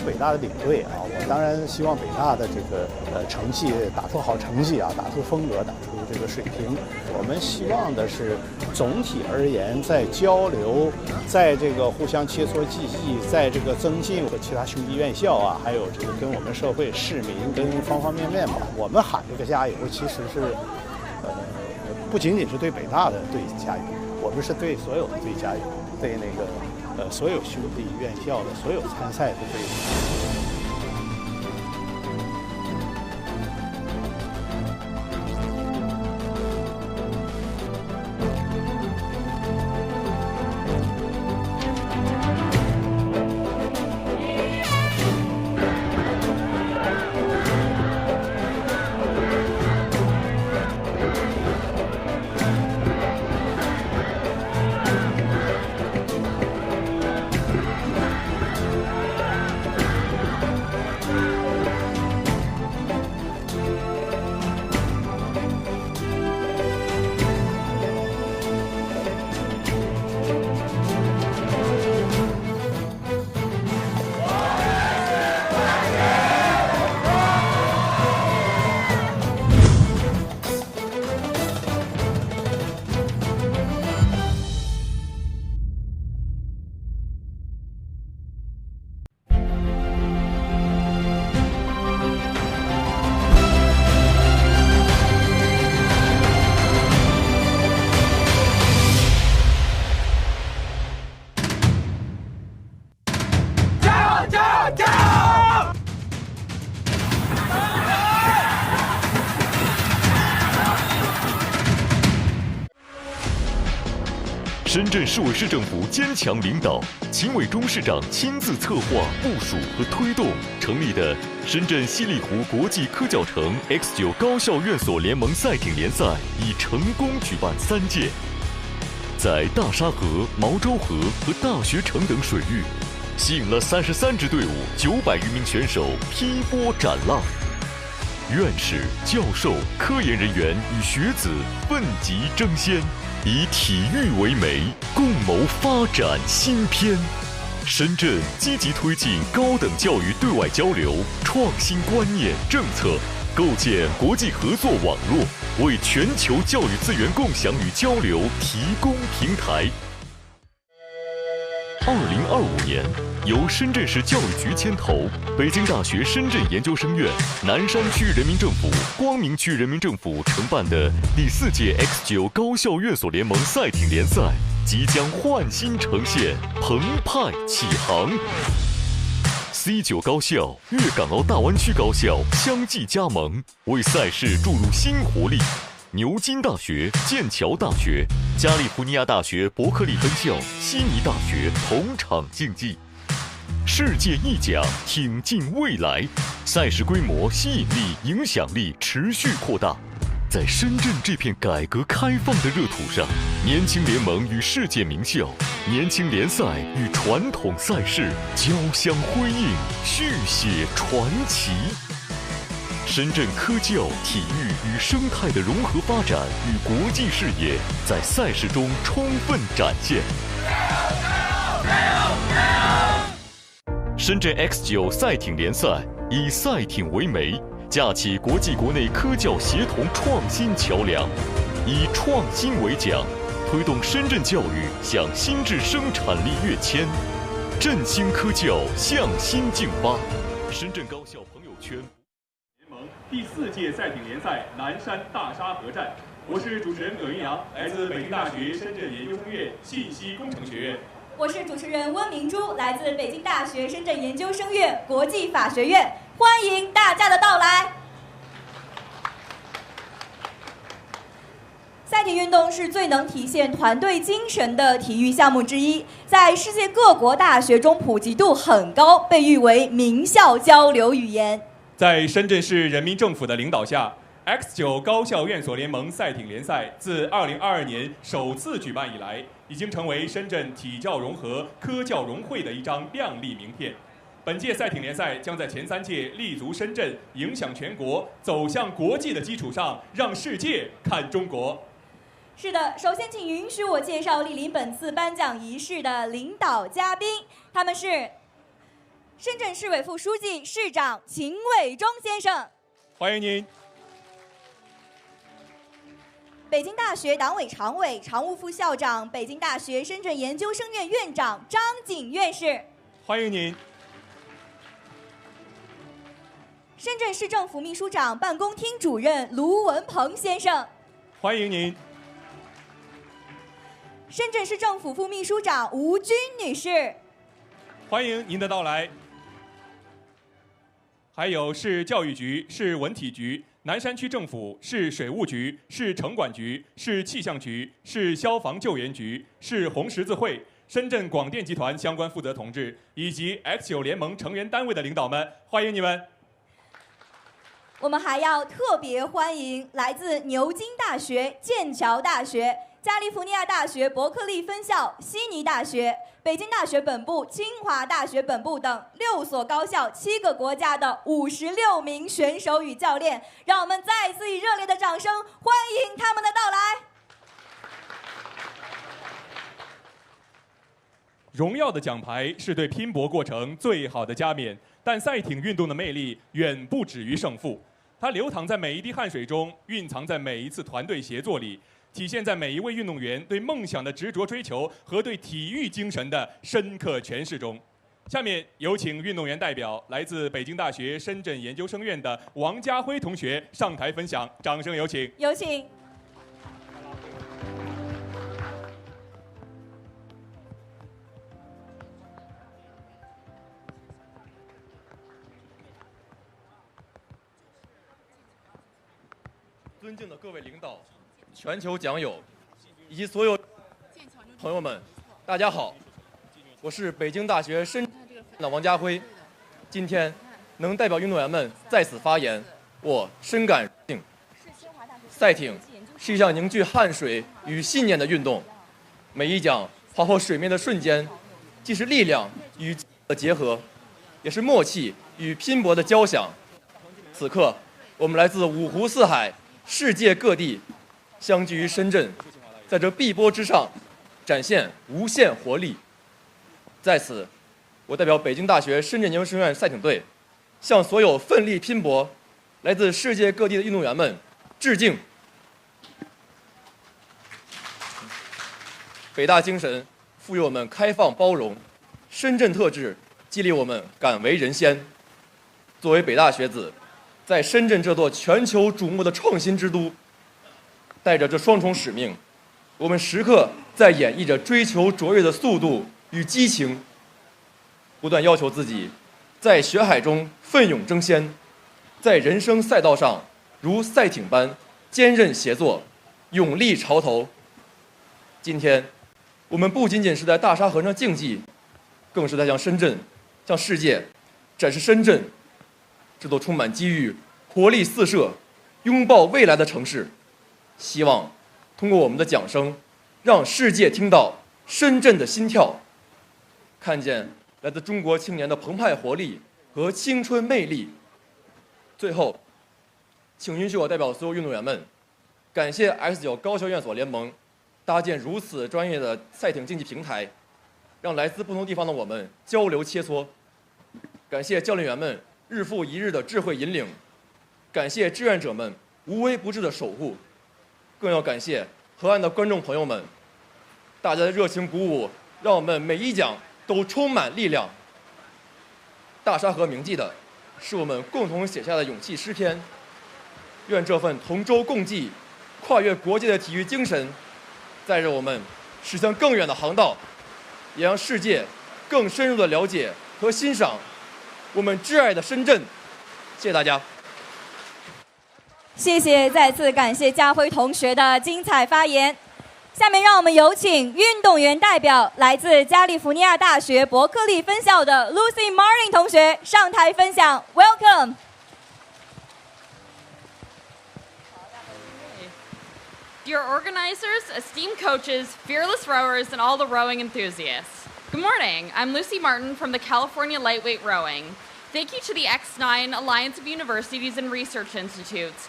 [SPEAKER 6] 北大的领队啊，我当然希望北大的这个成绩打出好成绩啊，打出风格，打出这个水平。我们希望的是总体而言，在交流，在这个互相切磋技艺，在这个增进和其他兄弟院校啊，还有这个跟我们社会市民跟方方面面吧。我们喊这个加油，其实是不仅仅是对北大的队加油，我们是对所有的队加油，对那个。所有兄弟院校的所有参赛的队伍。
[SPEAKER 5] 深圳市委市政府坚强领导，秦伟忠市长亲自策划、部署和推动成立的深圳西丽湖国际科教城 X9 高校院所联盟赛艇联赛已成功举办3届，在大沙河、毛洲河和大学城等水域，吸引了33支队伍、900余名选手劈波斩浪。院士、教授、科研人员与学子奋楫争先，以体育为媒，共谋发展新篇。深圳积极推进高等教育对外交流，创新观念政策，构建国际合作网络，为全球教育资源共享与交流提供平台。2025年，由深圳市教育局牵头，北京大学深圳研究生院、南山区人民政府、光明区人民政府承办的第4届 X9 高校院所联盟赛艇联赛即将焕新呈现，澎湃启航。C9 高校、粤港澳大湾区高校相继加盟，为赛事注入新活力。牛津大学、剑桥大学、加利福尼亚大学伯克利分校、悉尼大学同场竞技。世界一甲，挺进未来，赛事规模、吸引力、影响力持续扩大。在深圳这片改革开放的热土上，年轻联盟与世界名校、年轻联赛与传统赛事交相辉映，续写传奇。深圳科教、体育与生态的融合发展与国际视野在赛事中充分展现。深圳 X9 赛艇联赛以赛艇为媒，架起国际国内科教协同创新桥梁，以创新为奖，推动深圳教育向新质生产力跃迁，振兴科教向新竞发。深圳高校朋友圈
[SPEAKER 9] 联盟第4届赛艇联赛南山大沙河站，我是主持人葛云阳，来自北京大学深圳研究生院信息工程学院。
[SPEAKER 10] 我是主持人温明珠，来自北京大学深圳研究生院国际法学院，欢迎大家的到来。赛艇运动是最能体现团队精神的体育项目之一，在世界各国大学中普及度很高，被誉为名校交流语言。
[SPEAKER 9] 在深圳市人民政府的领导下， X9 高校院所联盟赛艇联赛自2022年首次举办以来，已经成为深圳体教融合、科教融汇的一张亮丽名片。本届赛艇联赛将在前3届立足深圳、影响全国、走向国际的基础上，让世界看中国。
[SPEAKER 10] 是的，首先请允许我介绍莅临本次颁奖仪式的领导嘉宾，他们是深圳市委副书记、市长秦伟忠先生，
[SPEAKER 9] 欢迎您。
[SPEAKER 10] 北京大学党委常委、常务副校长、北京大学深圳研究生院院长张景院士，
[SPEAKER 9] 欢迎您。
[SPEAKER 10] 深圳市政府秘书长办公厅主任卢文鹏先生，
[SPEAKER 9] 欢迎您。
[SPEAKER 10] 深圳市政府副秘书长吴军女士，
[SPEAKER 9] 欢迎您的到来。还有市教育局、市文体局、南山区政府、市水务局、市城管局、市气象局、市消防救援局、市红十字会、深圳广电集团相关负责同志以及 X9 联盟成员单位的领导们，欢迎你们。
[SPEAKER 10] 我们还要特别欢迎来自牛津大学、剑桥大学、加利福尼亚大学伯克利分校、悉尼大学、北京大学本部、清华大学本部等6所高校、7个国家的56名选手与教练，让我们再次以热烈的掌声欢迎他们的到来。
[SPEAKER 9] 荣耀的奖牌是对拼搏过程最好的加冕，但赛艇运动的魅力远不止于胜负，它流淌在每一滴汗水中，蕴藏在每一次团队协作里，体现在每一位运动员对梦想的执着追求和对体育精神的深刻诠释中。下面有请运动员代表来自北京大学深圳研究生院的王家辉同学上台分享，掌声有请。
[SPEAKER 10] 有请。
[SPEAKER 11] 尊敬的各位领导、全球讲友以及所有朋友们，大家好，我是北京大学深圳的王家辉。今天能代表运动员们在此发言，我深感荣幸。赛艇是一项凝聚汗水与信念的运动，每一桨划破水面的瞬间，既是力量与的结合，也是默契与拼搏的交响。此刻，我们来自五湖四海、世界各地，相聚于深圳，在这碧波之上，展现无限活力。在此，我代表北京大学深圳研究生院赛艇队，向所有奋力拼搏、来自世界各地的运动员们致敬。北大精神赋予我们开放包容，深圳特质激励我们敢为人先。作为北大学子，在深圳这座全球瞩目的创新之都，带着这双重使命，我们时刻在演绎着追求卓越的速度与激情，不断要求自己在学海中奋勇争先，在人生赛道上如赛艇般坚韧协作，勇立潮头。今天，我们不仅仅是在大沙河上竞技，更是在向深圳、向世界展示深圳这座充满机遇、活力四射、拥抱未来的城市。希望通过我们的讲声，让世界听到深圳的心跳，看见来自中国青年的澎湃活力和青春魅力。最后，请允许我代表所有运动员们，感谢 X9 高校院所联盟搭建如此专业的赛艇竞技平台，让来自不同地方的我们交流切磋。感谢教练员们日复一日的智慧引领，感谢志愿者们无微不至的守护，更要感谢河岸的观众朋友们，大家的热情鼓舞，让我们每一讲都充满力量。大沙河铭记的是我们共同写下的勇气诗篇，愿这份同舟共济、跨越国界的体育精神，载着我们驶向更远的航道，也让世界更深入的了解和欣赏我们挚爱的深圳。谢谢大家。
[SPEAKER 10] 谢谢，再次感谢家辉同学的精彩发言。下面让我们有请运动员代表，来自加利福尼亚大学伯克利分校的 Lucy Martin 同学上台分享。Welcome。
[SPEAKER 12] Dear organizers, esteemed coaches, fearless rowers, and all the rowing enthusiasts. Good morning. I'm Lucy Martin from the California Lightweight Rowing. Thank you to the X9 Alliance of Universities and Research Institutes,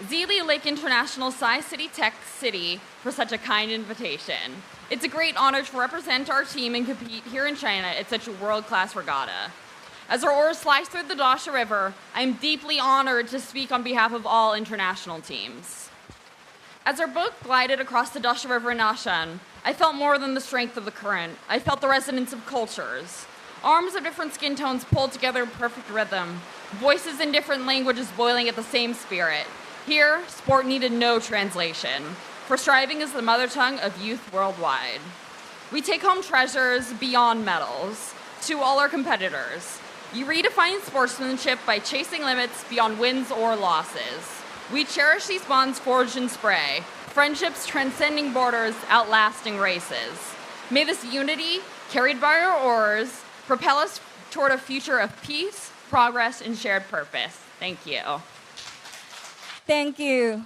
[SPEAKER 12] Zili Lake International Sciensity Tech City, for such a kind invitation. It's a great honor to represent our team and compete here in China at such a world-class regatta. As our oars slice through the Dasha River, I am deeply honored to speak on behalf of all international teams. As our boat glided across the Dasha River in Nanshan, I felt more than the strength of the current. I felt the resonance of cultures. Arms of different skin tones pulled together in perfect rhythm. Voices in different languages boiling at the same spirit. Here, sport needed no translation, for striving is the mother tongue of youth worldwide. We take home treasures beyond medals. To all our competitors, you redefine sportsmanship by chasing limits beyond wins or losses. We cherish these bonds forged in spray, friendships transcending borders, outlasting races. May this unity, carried by our oars, propel us toward a future of peace, progress, and shared purpose. Thank you.
[SPEAKER 10] Thank you.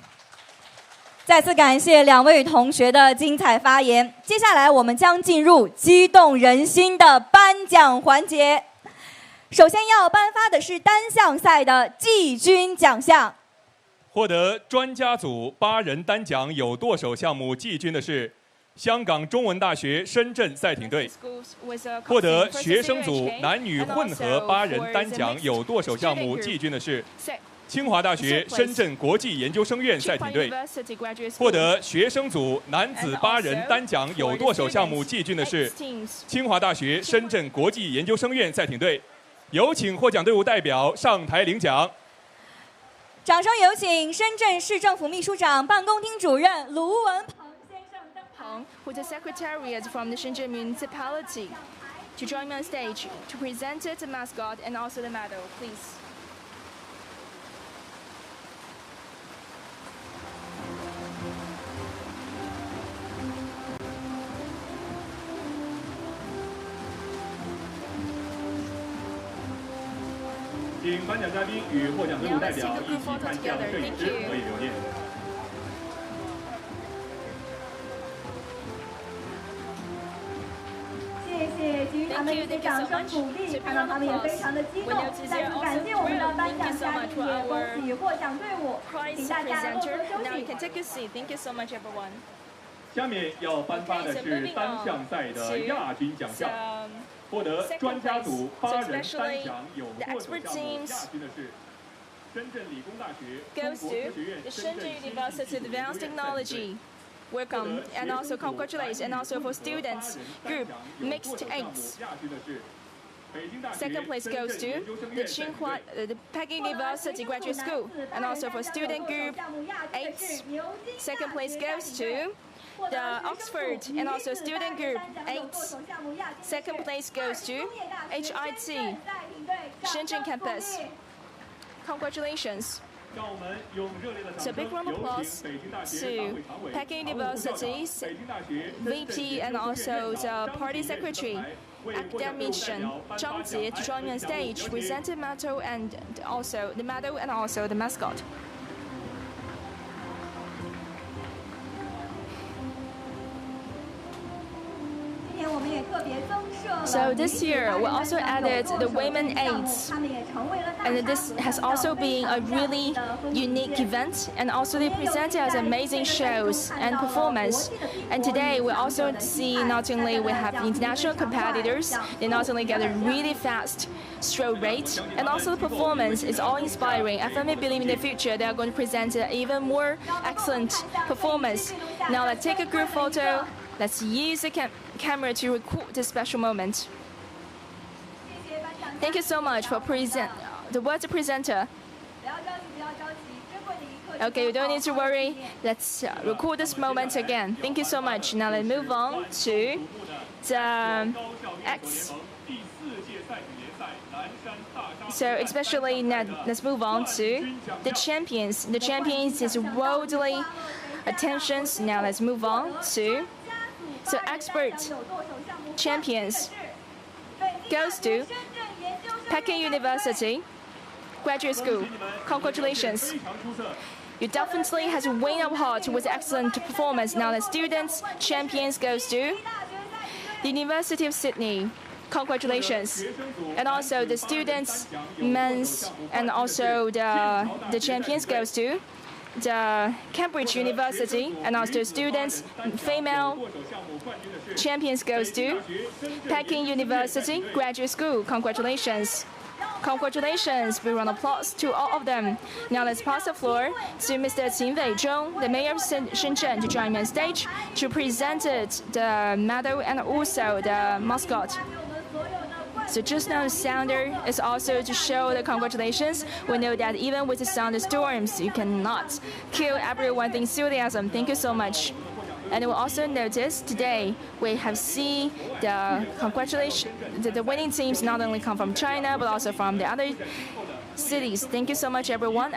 [SPEAKER 10] 再次感谢两位同学的精彩发言。接下来我们将进入激动人心的颁奖环节。首先要颁发的是单项赛的季军奖项。
[SPEAKER 9] 获得专家组8人单桨有舵手项目季军的是香港中文大学深圳赛艇队。获得学生组男女混合8人单桨有舵手项目季军的是清华大学深圳国际研究生院赛艇队。获得学生组男子8人单桨有舵手项目季军的是清华大学深圳国际研究生院赛艇队。有请获奖队伍代表上台领奖。
[SPEAKER 10] 掌声有请深圳市政府秘书长办公厅主任卢文鹏先生登场。
[SPEAKER 3] Who's the secretariat from the Shenzhen municipality to join me on stage to present the mascot and also the medal, please.
[SPEAKER 9] 请颁奖嘉宾与获奖队伍代表一起看向摄影师合影留念。
[SPEAKER 10] 谢谢给予他们一些掌声鼓励，看到他们也非常的激动。再次感谢我们的颁奖嘉宾，也恭喜获奖队伍，请大家多多休息。
[SPEAKER 3] Thank you so much, everyone.
[SPEAKER 9] 下面要颁发的是单项赛的亚军奖项。 获得专家组8人单桨有舵手项目亚军的是深圳理工大学中国科学院深圳
[SPEAKER 3] University of Advanced Technology. Welcome and also congratulations and also for students group mixed eights. Second place goes to the Peking University Graduate School. And also for student group 8, second place goes to the Oxford and also student group 8. Second place goes to HIT Shenzhen campus. Congratulations. So big round of applause to Peking University's VP and also the party secretary, academician Zhang Jie, to join me on stage, present the medal and also the mascot. So this year, we also added the Women Aids, and this has also been a really unique event, and also they presented us amazing shows and performance. And today, we also see not only we have international competitors, they not only get a really fast stroke rate, and also the performance is all inspiring. I firmly believe in the future they are going to present an even more excellent performance. Now let's take a group photo. Let's use the camera to record this special moment. Thank you so much for the word presenter. Okay, you don't need to worry. Let's record this moment again. Thank you so much. Now let's move on to the X. So especially now, let's move on to the champions. The champions is worldly attentions. Now let's move on to expert champions goes to Peking University Graduate School. Congratulations. You definitely has a win of heart with excellent performance. Now the students champions goes to the University of Sydney. Congratulations. And also the students men's and also the champions goes to the Cambridge University, and also students female champions goes to Peking University Graduate School. Congratulations. Congratulations. Big round of applause to all of them. Now let's pass the floor to Mr. Qin Weizhong, the mayor of Shenzhen, to join me on stage to present the medal and also the mascot. So just now the sounder is also to show the congratulations. We know that even with the thunderstorms, you cannot kill everyone's enthusiasm. Thank you so much. And we'll also notice today we have seen the congratulations. The winning teams not only come from China but also from the other cities. Thank you so much, everyone.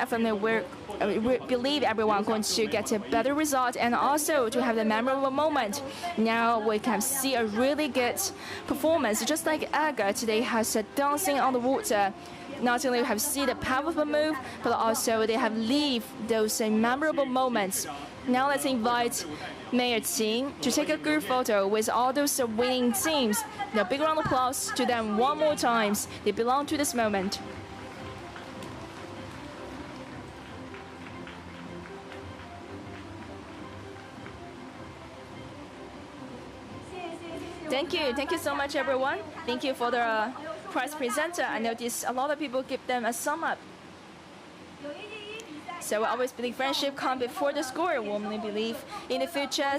[SPEAKER 3] We believe everyone going to get a better result and also to have the memorable moment. Now we can see a really good performance, just like Aga today has dancing on the water. Not only have seen the powerful move, but also they have lived those memorable moments. Now let's invite Mayor Qin to take a group photo with all those winning teams. Now big round of applause to them one more time. They belong to this moment. Thank you so much, everyone. Thank you for the prize presenter. I noticed a lot of people give them a sum up. So I always believe friendship comes before the score. I warmly believe in the future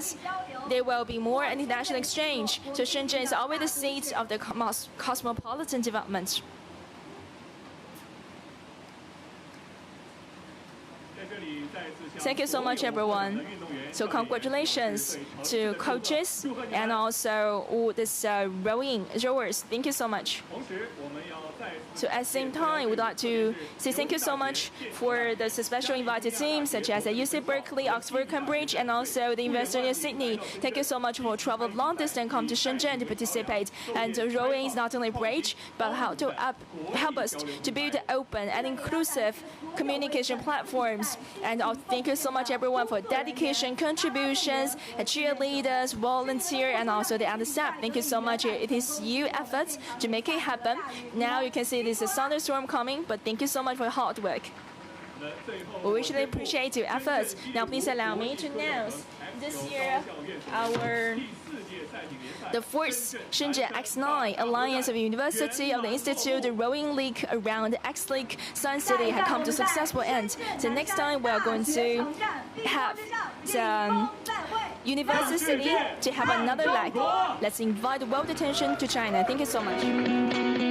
[SPEAKER 3] there will be more international exchange. So Shenzhen is always the seat of the cosmopolitan development. Thank you so much, everyone. So congratulations to coaches and also all these rowers. Thank you so much. So at the same time, we'd like to say thank you so much for the special invited teams such as UC Berkeley, Oxford, Cambridge, and also the University of Sydney. Thank you so much for travel long distance come to Shenzhen to participate. And rowing is not only a bridge, but how to help us to build open and inclusive communication platforms. And thank you so much, everyone, for dedication, contributions, cheerleaders, volunteer, and also the other staff. Thank you so much. It is your efforts to make it happen. Now you can see there's a thunderstorm coming, but thank you so much for your hard work. We really appreciate your efforts. Now please allow me to announce this year the fourth Shenzhen X9 Alliance of University of the Institute, the rowing league around X League Sciensity had come to successful end. So next time we are going to have the University to have another leg. Let's invite world attention to China. Thank you so much.